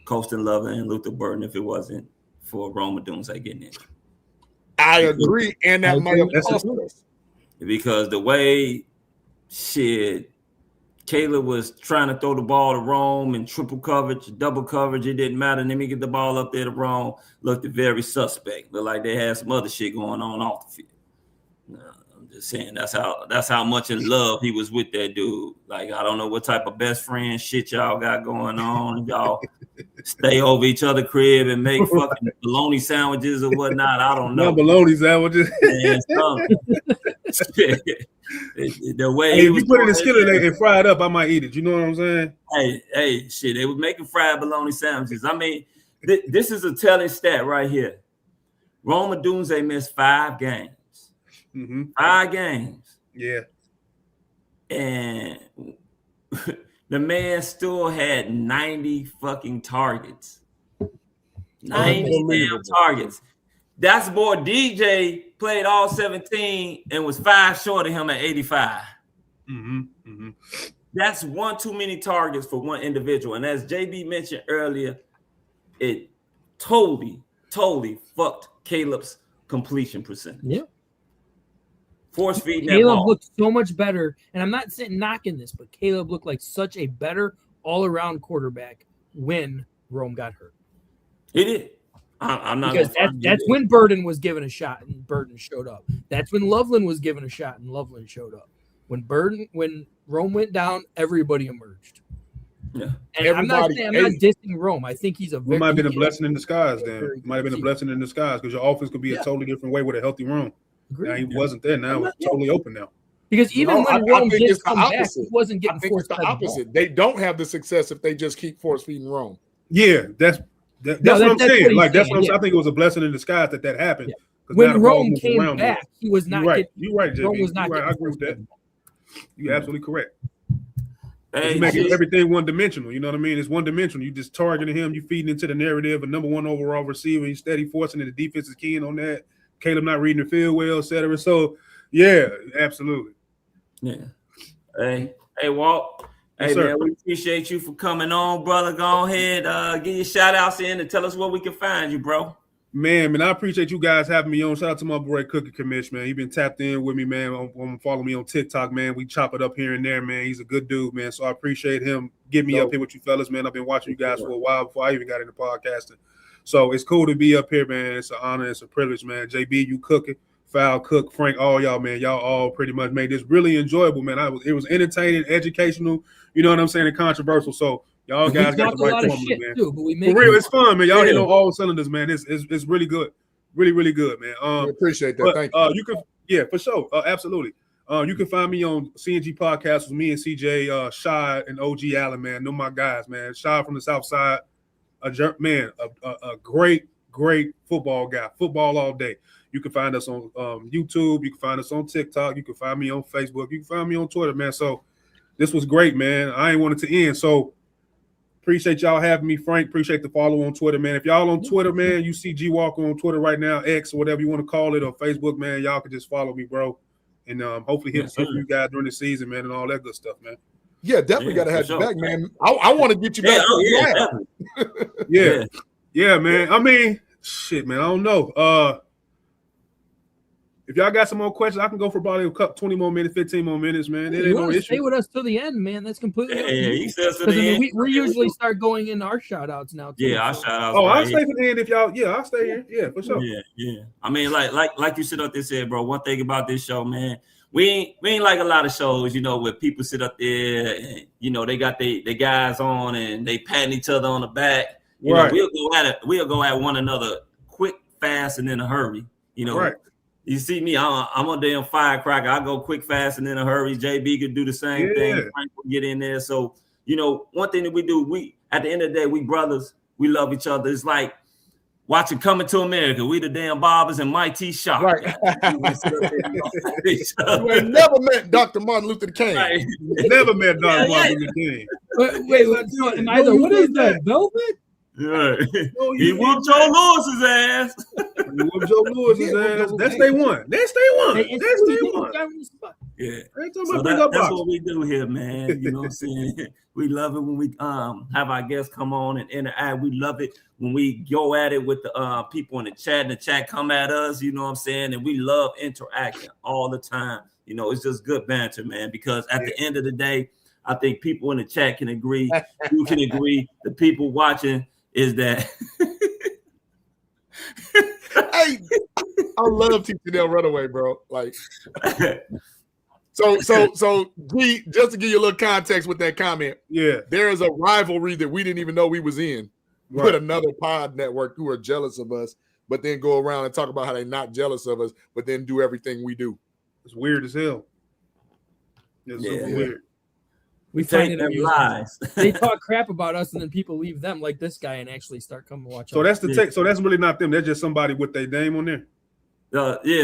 Colston Loveland and Luther Burden if it wasn't for Rome Odunze getting in. I agree, and that might have cost us. Because the way Caleb was trying to throw the ball to Rome in triple coverage, double coverage, it didn't matter. And then he get the ball up there to Rome, looked very suspect. Looked like they had some other shit going on off the field. I'm just saying that's how much in love he was with that dude. Like, I don't know what type of best friend shit y'all got going on. Y'all stay over each other crib and make fucking bologna sandwiches or whatnot. I don't know. No bologna sandwiches. The way if you put it in the skillet and fry it up, I might eat it. You know what I'm saying? Hey, shit. They was making fried bologna sandwiches. I mean, this is a telling stat right here. Rome Odunze missed 5 games. 5 games. Yeah. And the man still had 90 fucking targets. 90 damn targets. That's boy DJ played all 17 and was 5 short of him at 85. That's one too many targets for one individual. And as JB mentioned earlier, it totally fucked Caleb's completion percentage. Yeah. Force feeding Caleb looked so much better, and I'm not knocking this, but Caleb looked like such a better all-around quarterback when Rome got hurt. He did. I'm not because that's when Burden was given a shot and Burden showed up. That's when Loveland was given a shot and Loveland showed up. When Rome went down, everybody emerged. Yeah, and I'm not dissing Rome. I think he's it might have been a blessing in disguise. Then it might have been a blessing in disguise because your offense could be a totally different way with a healthy Rome. Now he wasn't there. Now it's totally open now. Because even when Rome did come back, he wasn't getting forced. It's the opposite. They don't have the success if they just keep force feeding Rome. Yeah, that's what I'm saying. Like that's what I'm saying. I think it was a blessing in disguise that happened. Yeah. When Rome came back, he was not. You're right, JB. Rome was not. I agree with that. You're absolutely correct. Hey, you making everything one dimensional. You know what I mean? It's one dimensional. You just targeting him. You feeding into the narrative. A number one overall receiver. You steady forcing it. The defense is keying on that. Caleb not reading the field well, etc. So, yeah, absolutely. Yeah. Hey, Walt. Yes, hey, sir. man, we appreciate you for coming on, brother. Go ahead, give your shout outs in and tell us where we can find you, bro. Man, I appreciate you guys having me on. Shout out to my boy Cookie Commish, man. He been tapped in with me, man. Follow me on TikTok, man. We chop it up here and there, man. He's a good dude, man. So I appreciate him getting me up here with you fellas, man. I've been watching you guys for a while before I even got into podcasting. So it's cool to be up here, man. It's an honor. It's a privilege, man. JB, you cooking. Foul, Cook, Frank, all y'all, man. Y'all all pretty much made this really enjoyable, man. It was entertaining, educational, you know what I'm saying, and controversial. So y'all guys got the right formula, man. Too, but we for real, it's fun, man. Y'all hit on all cylinders, man. It's really good. Really, really good, man. We appreciate that. Thank you. You can, for sure. Absolutely. You can find me on CNG Podcast with me and CJ, Shy, and OG Allen, man. Know my guys, man. Shy from the South Side, a great football guy. Football all day. You can find us on YouTube. You can find us on TikTok. You can find me on Facebook. You can find me on Twitter, man. So this was great, man. I ain't want it to end. So appreciate y'all having me, Frank. Appreciate the follow on Twitter, man. If y'all on Twitter, man, you see G Walker on Twitter right now, X or whatever you want to call it, or Facebook, man, y'all can just follow me, bro. And hopefully hit some of you guys during the season, man, and all that good stuff, man. Yeah, definitely got to have you back, man. I want to get you back. Yeah, man. I mean, shit, man. I don't know. If y'all got some more questions, I can go for probably a couple, 20 more minutes, 15 more minutes, man. It ain't no issue. Stay with us till the end, man. That's completely up to you. He says to the end. We usually start going into our shout outs now. Too, our shout outs. Oh, I'll stay for the end if y'all. Yeah, I'll stay here. Yeah, for sure. Yeah. I mean, like you sit up there said, bro. One thing about this show, man, we ain't like a lot of shows, you know, where people sit up there and, you know, they got they guys on and they patting each other on the back. You know, we'll go at one another quick, fast, and in a hurry. You know. Right. You see me, I'm a damn firecracker. I go quick, fast, and in a hurry. JB could do the same thing. Frank will get in there. So, you know, one thing that we do, at the end of the day, we brothers. We love each other. It's like watching Coming to America. We the damn Bobbers and Mike T. Sharp. Right. You ain't never met Dr. Martin Luther King. Right. Never met Dr. Martin Luther King. Wait, what is that? Velvet? Yeah. He whooped Joe Lewis's ass. That's day one. Yeah. So that's what we do here, man. You know what I'm saying? We love it when we have our guests come on and interact. We love it when we go at it with the people in the chat, and the chat come at us. You know what I'm saying? And we love interacting all the time. You know, it's just good banter, man. Because at the end of the day, I think people in the chat can agree. You can agree. The people watching is that. Hey, I love teaching them Runaway, bro. Like, so G, just to give you a little context with that comment, there is a rivalry that we didn't even know we was in with another pod network who are jealous of us, but then go around and talk about how they're not jealous of us, but then do everything we do. It's weird as hell. It's super weird. We find it lies. They talk crap about us, and then people leave them like this guy and actually start coming to watch. So that's the take. So that's really not them. That's just somebody with their name on there.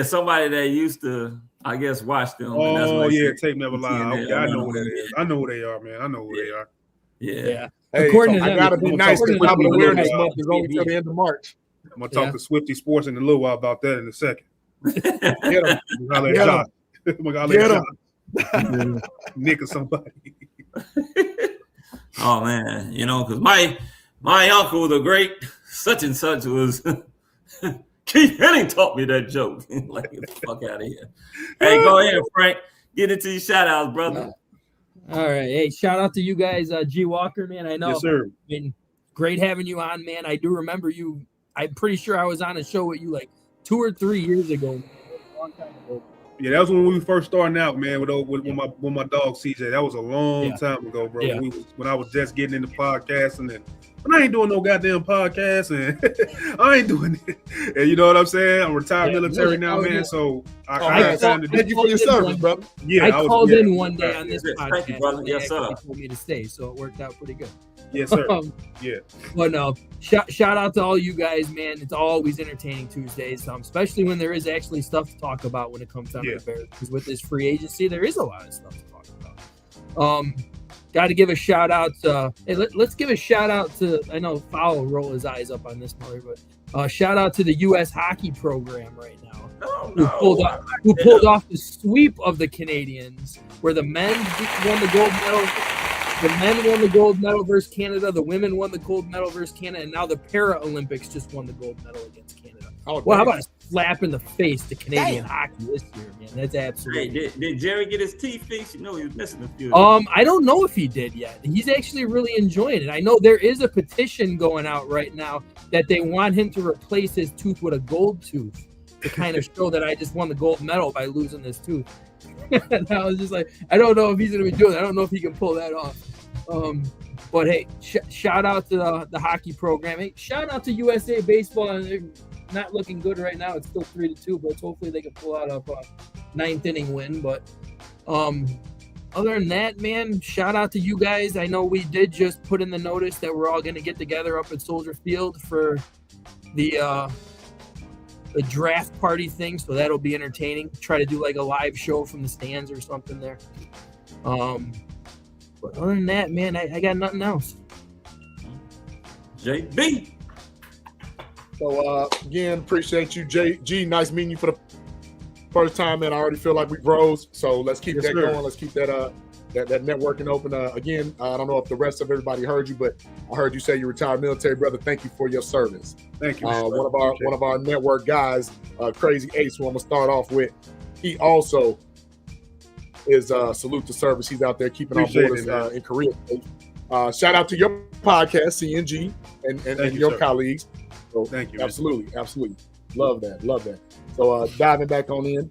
Somebody that used to, I guess, watch them. Oh yeah, tape never lie. I know who that is. I know who they are, man. I know who they are. Yeah. Hey, according to them, I gotta be nice because top of the awareness month is only till the end of March. I'm gonna talk to Swifty Sports in a little while about that in a second. Get him. Nick or somebody. Oh man, you know, because my uncle, the great such and such, was Keith Henning taught me that joke. Like, get the fuck out of here. Hey, go ahead, Frank. Get into your shout outs, brother. All right. Hey, shout out to you guys, G Walker, man. I know. Yes, sir. Been great having you on, man. I do remember you. I'm pretty sure I was on a show with you like 2 or 3 years ago. A long time ago. Yeah, that was when we first starting out, man, with my dog CJ. That was a long time ago, bro. Yeah. When I was just getting into podcasting, and I ain't doing no goddamn podcast, and I ain't doing it. And you know what I'm saying? I'm retired military now, man. So I have time to do. Thank you for your service, brother. Yeah, I called in one day on this podcast. Thank you, brother. Yes, sir. They told me to stay, so it worked out pretty good. Yes, sir. Yeah. But no, shout out to all you guys, man. It's always entertaining Tuesdays, especially when there is actually stuff to talk about when it comes down to the Bears. Because with this free agency, there is a lot of stuff to talk about. Got to give a shout out to. Hey, let's give a shout out to. I know Fowl will roll his eyes up on this, mother, but shout out to the U.S. hockey program right now, who pulled off the sweep of the Canadians, where the men won the gold medal. The men won the gold medal versus Canada. The women won the gold medal versus Canada, and now the Paralympics just won the gold medal against Canada. Well, how about a slap in the face to Canadian hockey this year, man? That's absolutely. Hey, did Jerry get his teeth fixed? You know he was missing a few. I don't know if he did yet. He's actually really enjoying it. I know there is a petition going out right now that they want him to replace his tooth with a gold tooth to kind of show that I just won the gold medal by losing this tooth. And I was just like, I don't know if he's going to be doing that. I don't know if he can pull that off. But hey, shout out to the hockey program. Hey, shout out to USA Baseball. They're not looking good right now. It's still 3-2, but hopefully they can pull out a ninth inning win. But other than that, man, shout out to you guys. I know we did just put in the notice that we're all going to get together up at Soldier Field for the draft party thing, so that'll be entertaining. Try to do like a live show from the stands or something there. But other than that, man, I got nothing else. JB. So again, appreciate you, G. Nice meeting you for the first time, and I already feel like we bros. So let's keep that going. Let's keep that that networking open. Again, I don't know if the rest of everybody heard you, but I heard you say you retired military, brother. Thank you for your service. Thank you. One of our network guys, Crazy Ace, who I'm gonna start off with. He also is salute to service. He's out there keeping our borders in Korea. Shout out to your podcast, CNG, and your colleagues. So, thank you. Absolutely. Love that. So diving back on in.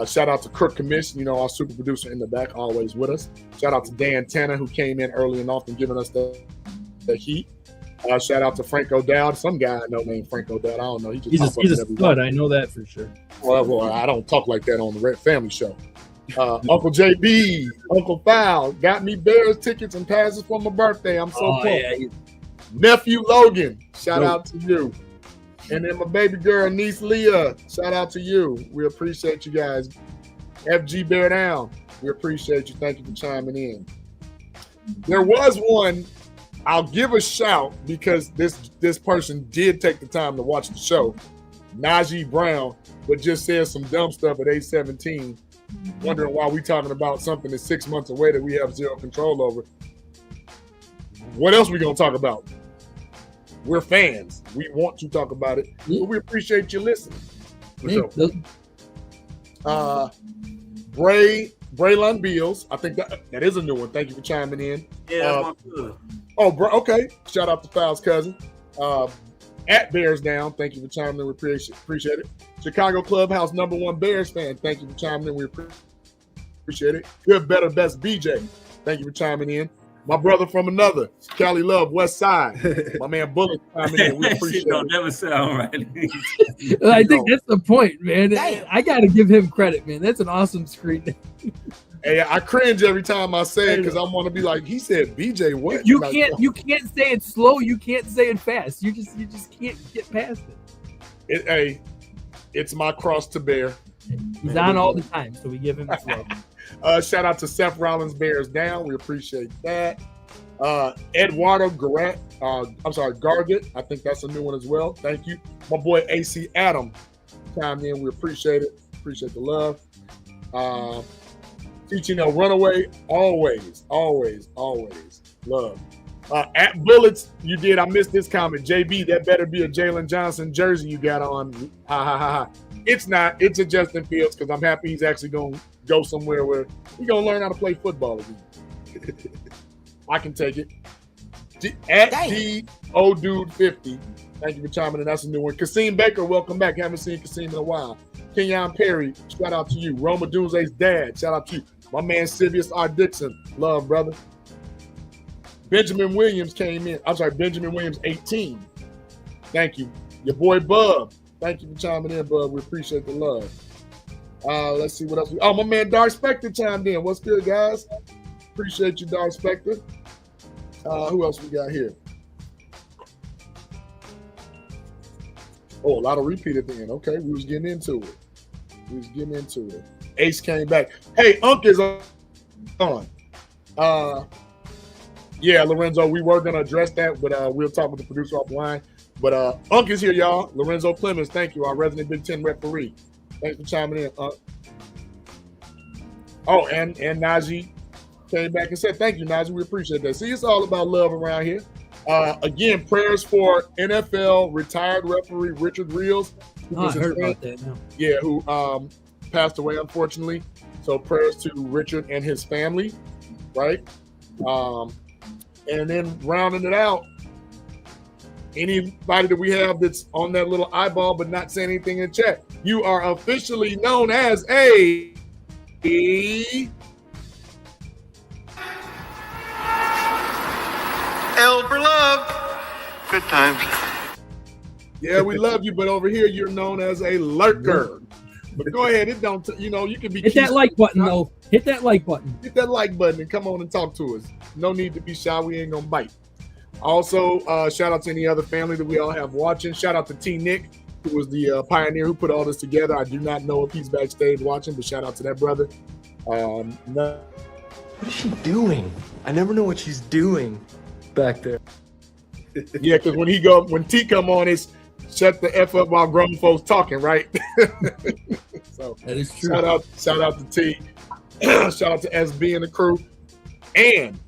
Shout out to Kirk Commission, our super producer in the back, always with us. Shout out to Dan Tanner, who came in early and often giving us the heat. Shout out to Frank O'Dowd, some guy I know named Frank O'Dowd. I don't know. He's a stud. I know that for sure. Well, I don't talk like that on the Red Family Show. Uncle JB, Uncle Fowl, got me Bears tickets and passes for my birthday. I'm so pumped. Yeah. Nephew Logan, shout out to you. And then my baby girl, niece Leah, shout out to you. We appreciate you guys. FG Bear Down, we appreciate you. Thank you for chiming in. There was one, I'll give a shout because this person did take the time to watch the show. Najee Brown, but just said some dumb stuff at age 17. Wondering why we talking about something that's 6 months away that we have zero control over. What else we gonna talk about? We're fans. We want to talk about it, but we appreciate you listening. For sure. Braylon Beals. I think that is a new one. Thank you for chiming in. Yeah, that's okay. Shout out to Fowl's cousin. At Bears Down, thank you for chiming in. We appreciate it. Chicago Clubhouse #1 Bears fan, thank you for chiming in. We appreciate it. Good, better, best BJ, thank you for chiming in. My brother from another, Cali Love, West Side. My man Bullet chiming in. We appreciate it. Never sound right. I think that's the point, man. Damn. I got to give him credit, man. That's an awesome screen. Hey, I cringe every time I say it because I want to be like, he said BJ what? You can't say it slow, you can't say it fast. You just can't get past it. It's my cross to bear. He's on all the time, so we give him his love. Shout out to Seth Rollins Bears Down. We appreciate that. Eduardo Garrett, Gargett. I think that's a new one as well. Thank you. My boy AC Adam chimed in. We appreciate it. Appreciate the love. Teaching a runaway, always love. At Bullets, you did. I missed this comment. JB, that better be a Jalen Johnson jersey you got on. Ha ha ha ha. It's not. It's a Justin Fields because I'm happy he's actually going to go somewhere where he's going to learn how to play football again. I can take it. At D-O-Dude50. Thank you for chiming in. That's a new one. Kasim Baker, welcome back. Haven't seen Kasim in a while. Kenyon Perry, shout out to you. Roma Doomsday's dad, shout out to you. My man Sivius R. Dixon, love, brother. Benjamin Williams came in. Benjamin Williams 18. Thank you. Your boy Bub. Thank you for chiming in, Bub. We appreciate the love. Let's see what else. My man Dark Spectre chimed in. What's good, guys? Appreciate you, Dark Spectre. Who else we got here? A lot of repeat at the end. Okay, we was getting into it. Ace came back. Hey, Unk is on. Yeah, Lorenzo, we were gonna address that, but we'll talk with the producer offline. But Unc is here, y'all. Lorenzo Clemens, thank you, our resident Big Ten referee. Thanks for chiming in, Unc. Oh, and Najee came back and said, thank you, Najee. We appreciate that. See, it's all about love around here. Again, prayers for NFL retired referee Richard Reels. I heard about that now. Yeah, who passed away, unfortunately. So prayers to Richard and his family, right? And then rounding it out, anybody that we have that's on that little eyeball but not saying anything in chat, you are officially known as a L for love. Good times. Yeah, we love you, but over here you're known as a lurker. But go ahead, it don't. You know, you can be. Hit that like button though. Hit that like button. Hit that like button and come on and talk to us. No need to be shy. We ain't gonna bite. Also, shout out to any other family that we all have watching. Shout out to T. Nick, who was the pioneer who put all this together. I do not know if he's backstage watching, but shout out to that brother. What is she doing? I never know what she's doing back there. Yeah, because when T come on, it's shut the F up while grown folks talking, right? So that is true. Shout out to T. Shout out to SB and the crew. And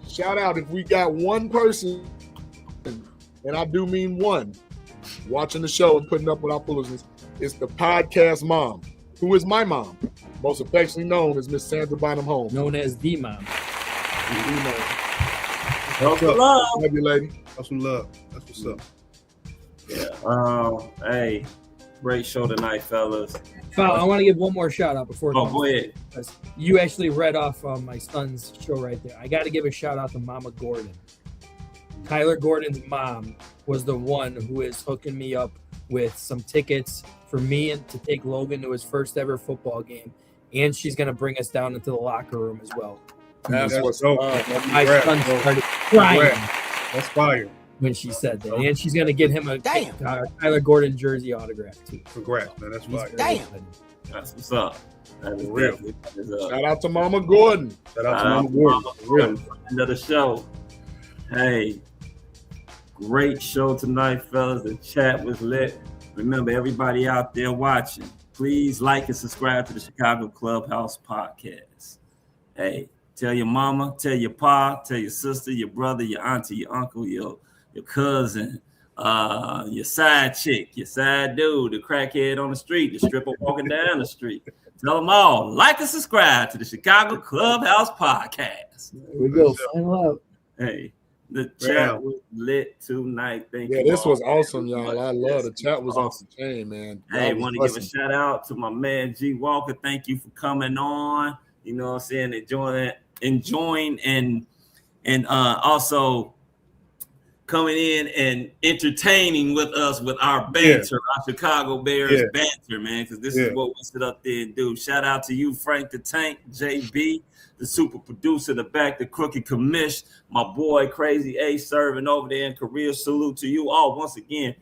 shout out if we got one person, and I do mean one, watching the show and putting up with our foolishness, it's the podcast mom, who is my mom, most affectionately known as Miss Sandra Bynum Holmes. Known as the mom. What's up? Love you, lady. That's some love. That's what's up. Yeah. Hey, great show tonight, fellas. Fal, I want to give one more shout out before. Go ahead. You actually read off my son's show right there. I got to give a shout out to Mama Gordon. Tyler Gordon's mom was the one who is hooking me up with some tickets for me and to take Logan to his first ever football game, and she's gonna bring us down into the locker room as well. That's what's up. My son started crying. That's fire. When she said that, and she's gonna get him a Tyler Gordon jersey autograph too. Congrats, man. That's fire. That's what's up. That is real. Shout out to Mama Gordon. Shout out to Mama Gordon. Friend of the show. Hey, great show tonight, fellas. The chat was lit. Remember, everybody out there watching, please like and subscribe to the Chicago Clubhouse podcast. Hey, tell your mama, tell your pa, tell your sister, your brother, your auntie, your uncle, your cousin, your side chick, your side dude, the crackhead on the street, the stripper walking down the street. Tell them all, like and subscribe to the Chicago Clubhouse podcast. There we go. Final out. Hey, the chat was lit tonight. Thank you. Yeah, this was awesome, y'all. I love the chat was off the chain, man. Hey, want to give a shout out to my man G Walker. Thank you for coming on. You know what I'm saying? Enjoying and also coming in and entertaining with us with our banter, our Chicago Bears banter, man, because this is what we sit up there and do. Shout out to you, Frank the Tank, JB, the super producer, the back, the crooked commish, my boy Crazy A serving over there in Korea. Salute to you all once again.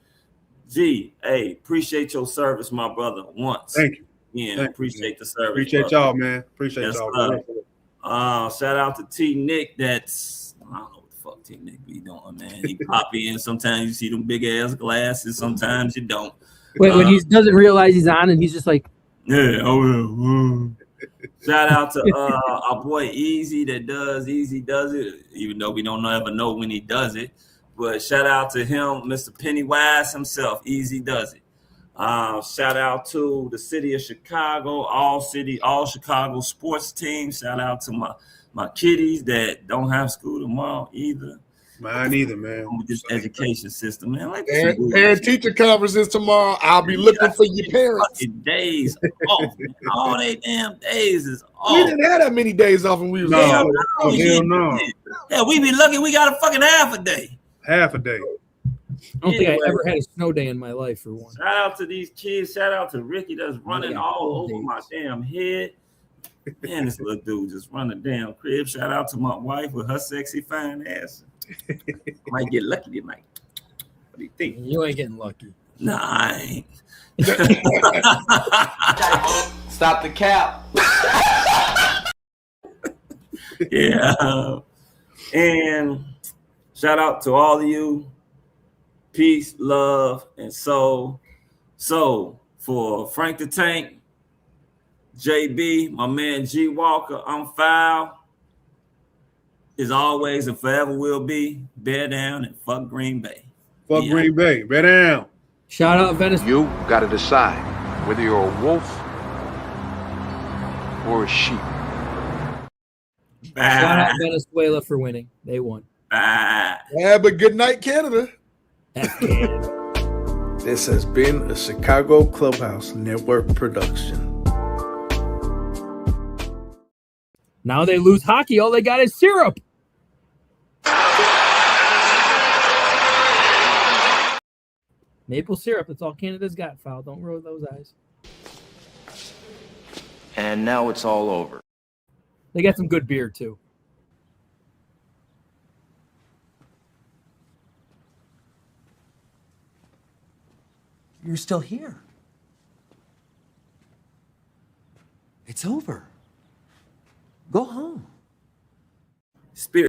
G, hey, appreciate your service, my brother. Once. Thank you. Yeah, appreciate the service. Appreciate y'all, man. Appreciate y'all. Shout out to T Nick. That's I don't know what the fuck T Nick be doing, man. He pop in. Sometimes you see them big ass glasses. Sometimes you don't. Wait, when he doesn't realize he's on, and he's just like, yeah. Shout out to our boy Easy that does it, even though we don't ever know when he does it. But shout out to him, Mr. Pennywise himself. Easy does it. Shout out to the city of Chicago, all Chicago sports teams. Shout out to my kiddies that don't have school tomorrow either. Mine either, man. With this education system, man. Like parent teacher conferences tomorrow. I'll be looking for your parents. Days off, man. All they damn days is off. We didn't have that many days off when we was no. Yeah, we be lucky we got a fucking half a day. Half a day. I don't think I ever had a snow day in my life for one. Shout out to these kids. Shout out to Ricky that's running all over my damn head. Man, this little dude just run a damn crib. Shout out to my wife with her sexy fine ass. Might get lucky tonight. What do you think? You ain't getting lucky. Nah, I ain't. Stop the cap. Yeah. And shout out to all of you. Peace, love, and soul. So for Frank the Tank, JB, my man G Walker, I'm Foul. Is always and forever will be. Bear down and fuck Green Bay. Fuck Green Bay. Bear down. Shout out Venice. You got to decide whether you're a wolf or a sheep. Shout out Venezuela for winning. They won. Yeah, but good night, Canada. This has been a Chicago Clubhouse Network production. Now they lose hockey. All they got is syrup. Maple syrup. That's all Canada's got, Foul. Don't roll those eyes. And now it's all over. They got some good beer, too. You're still here. It's over. Go home.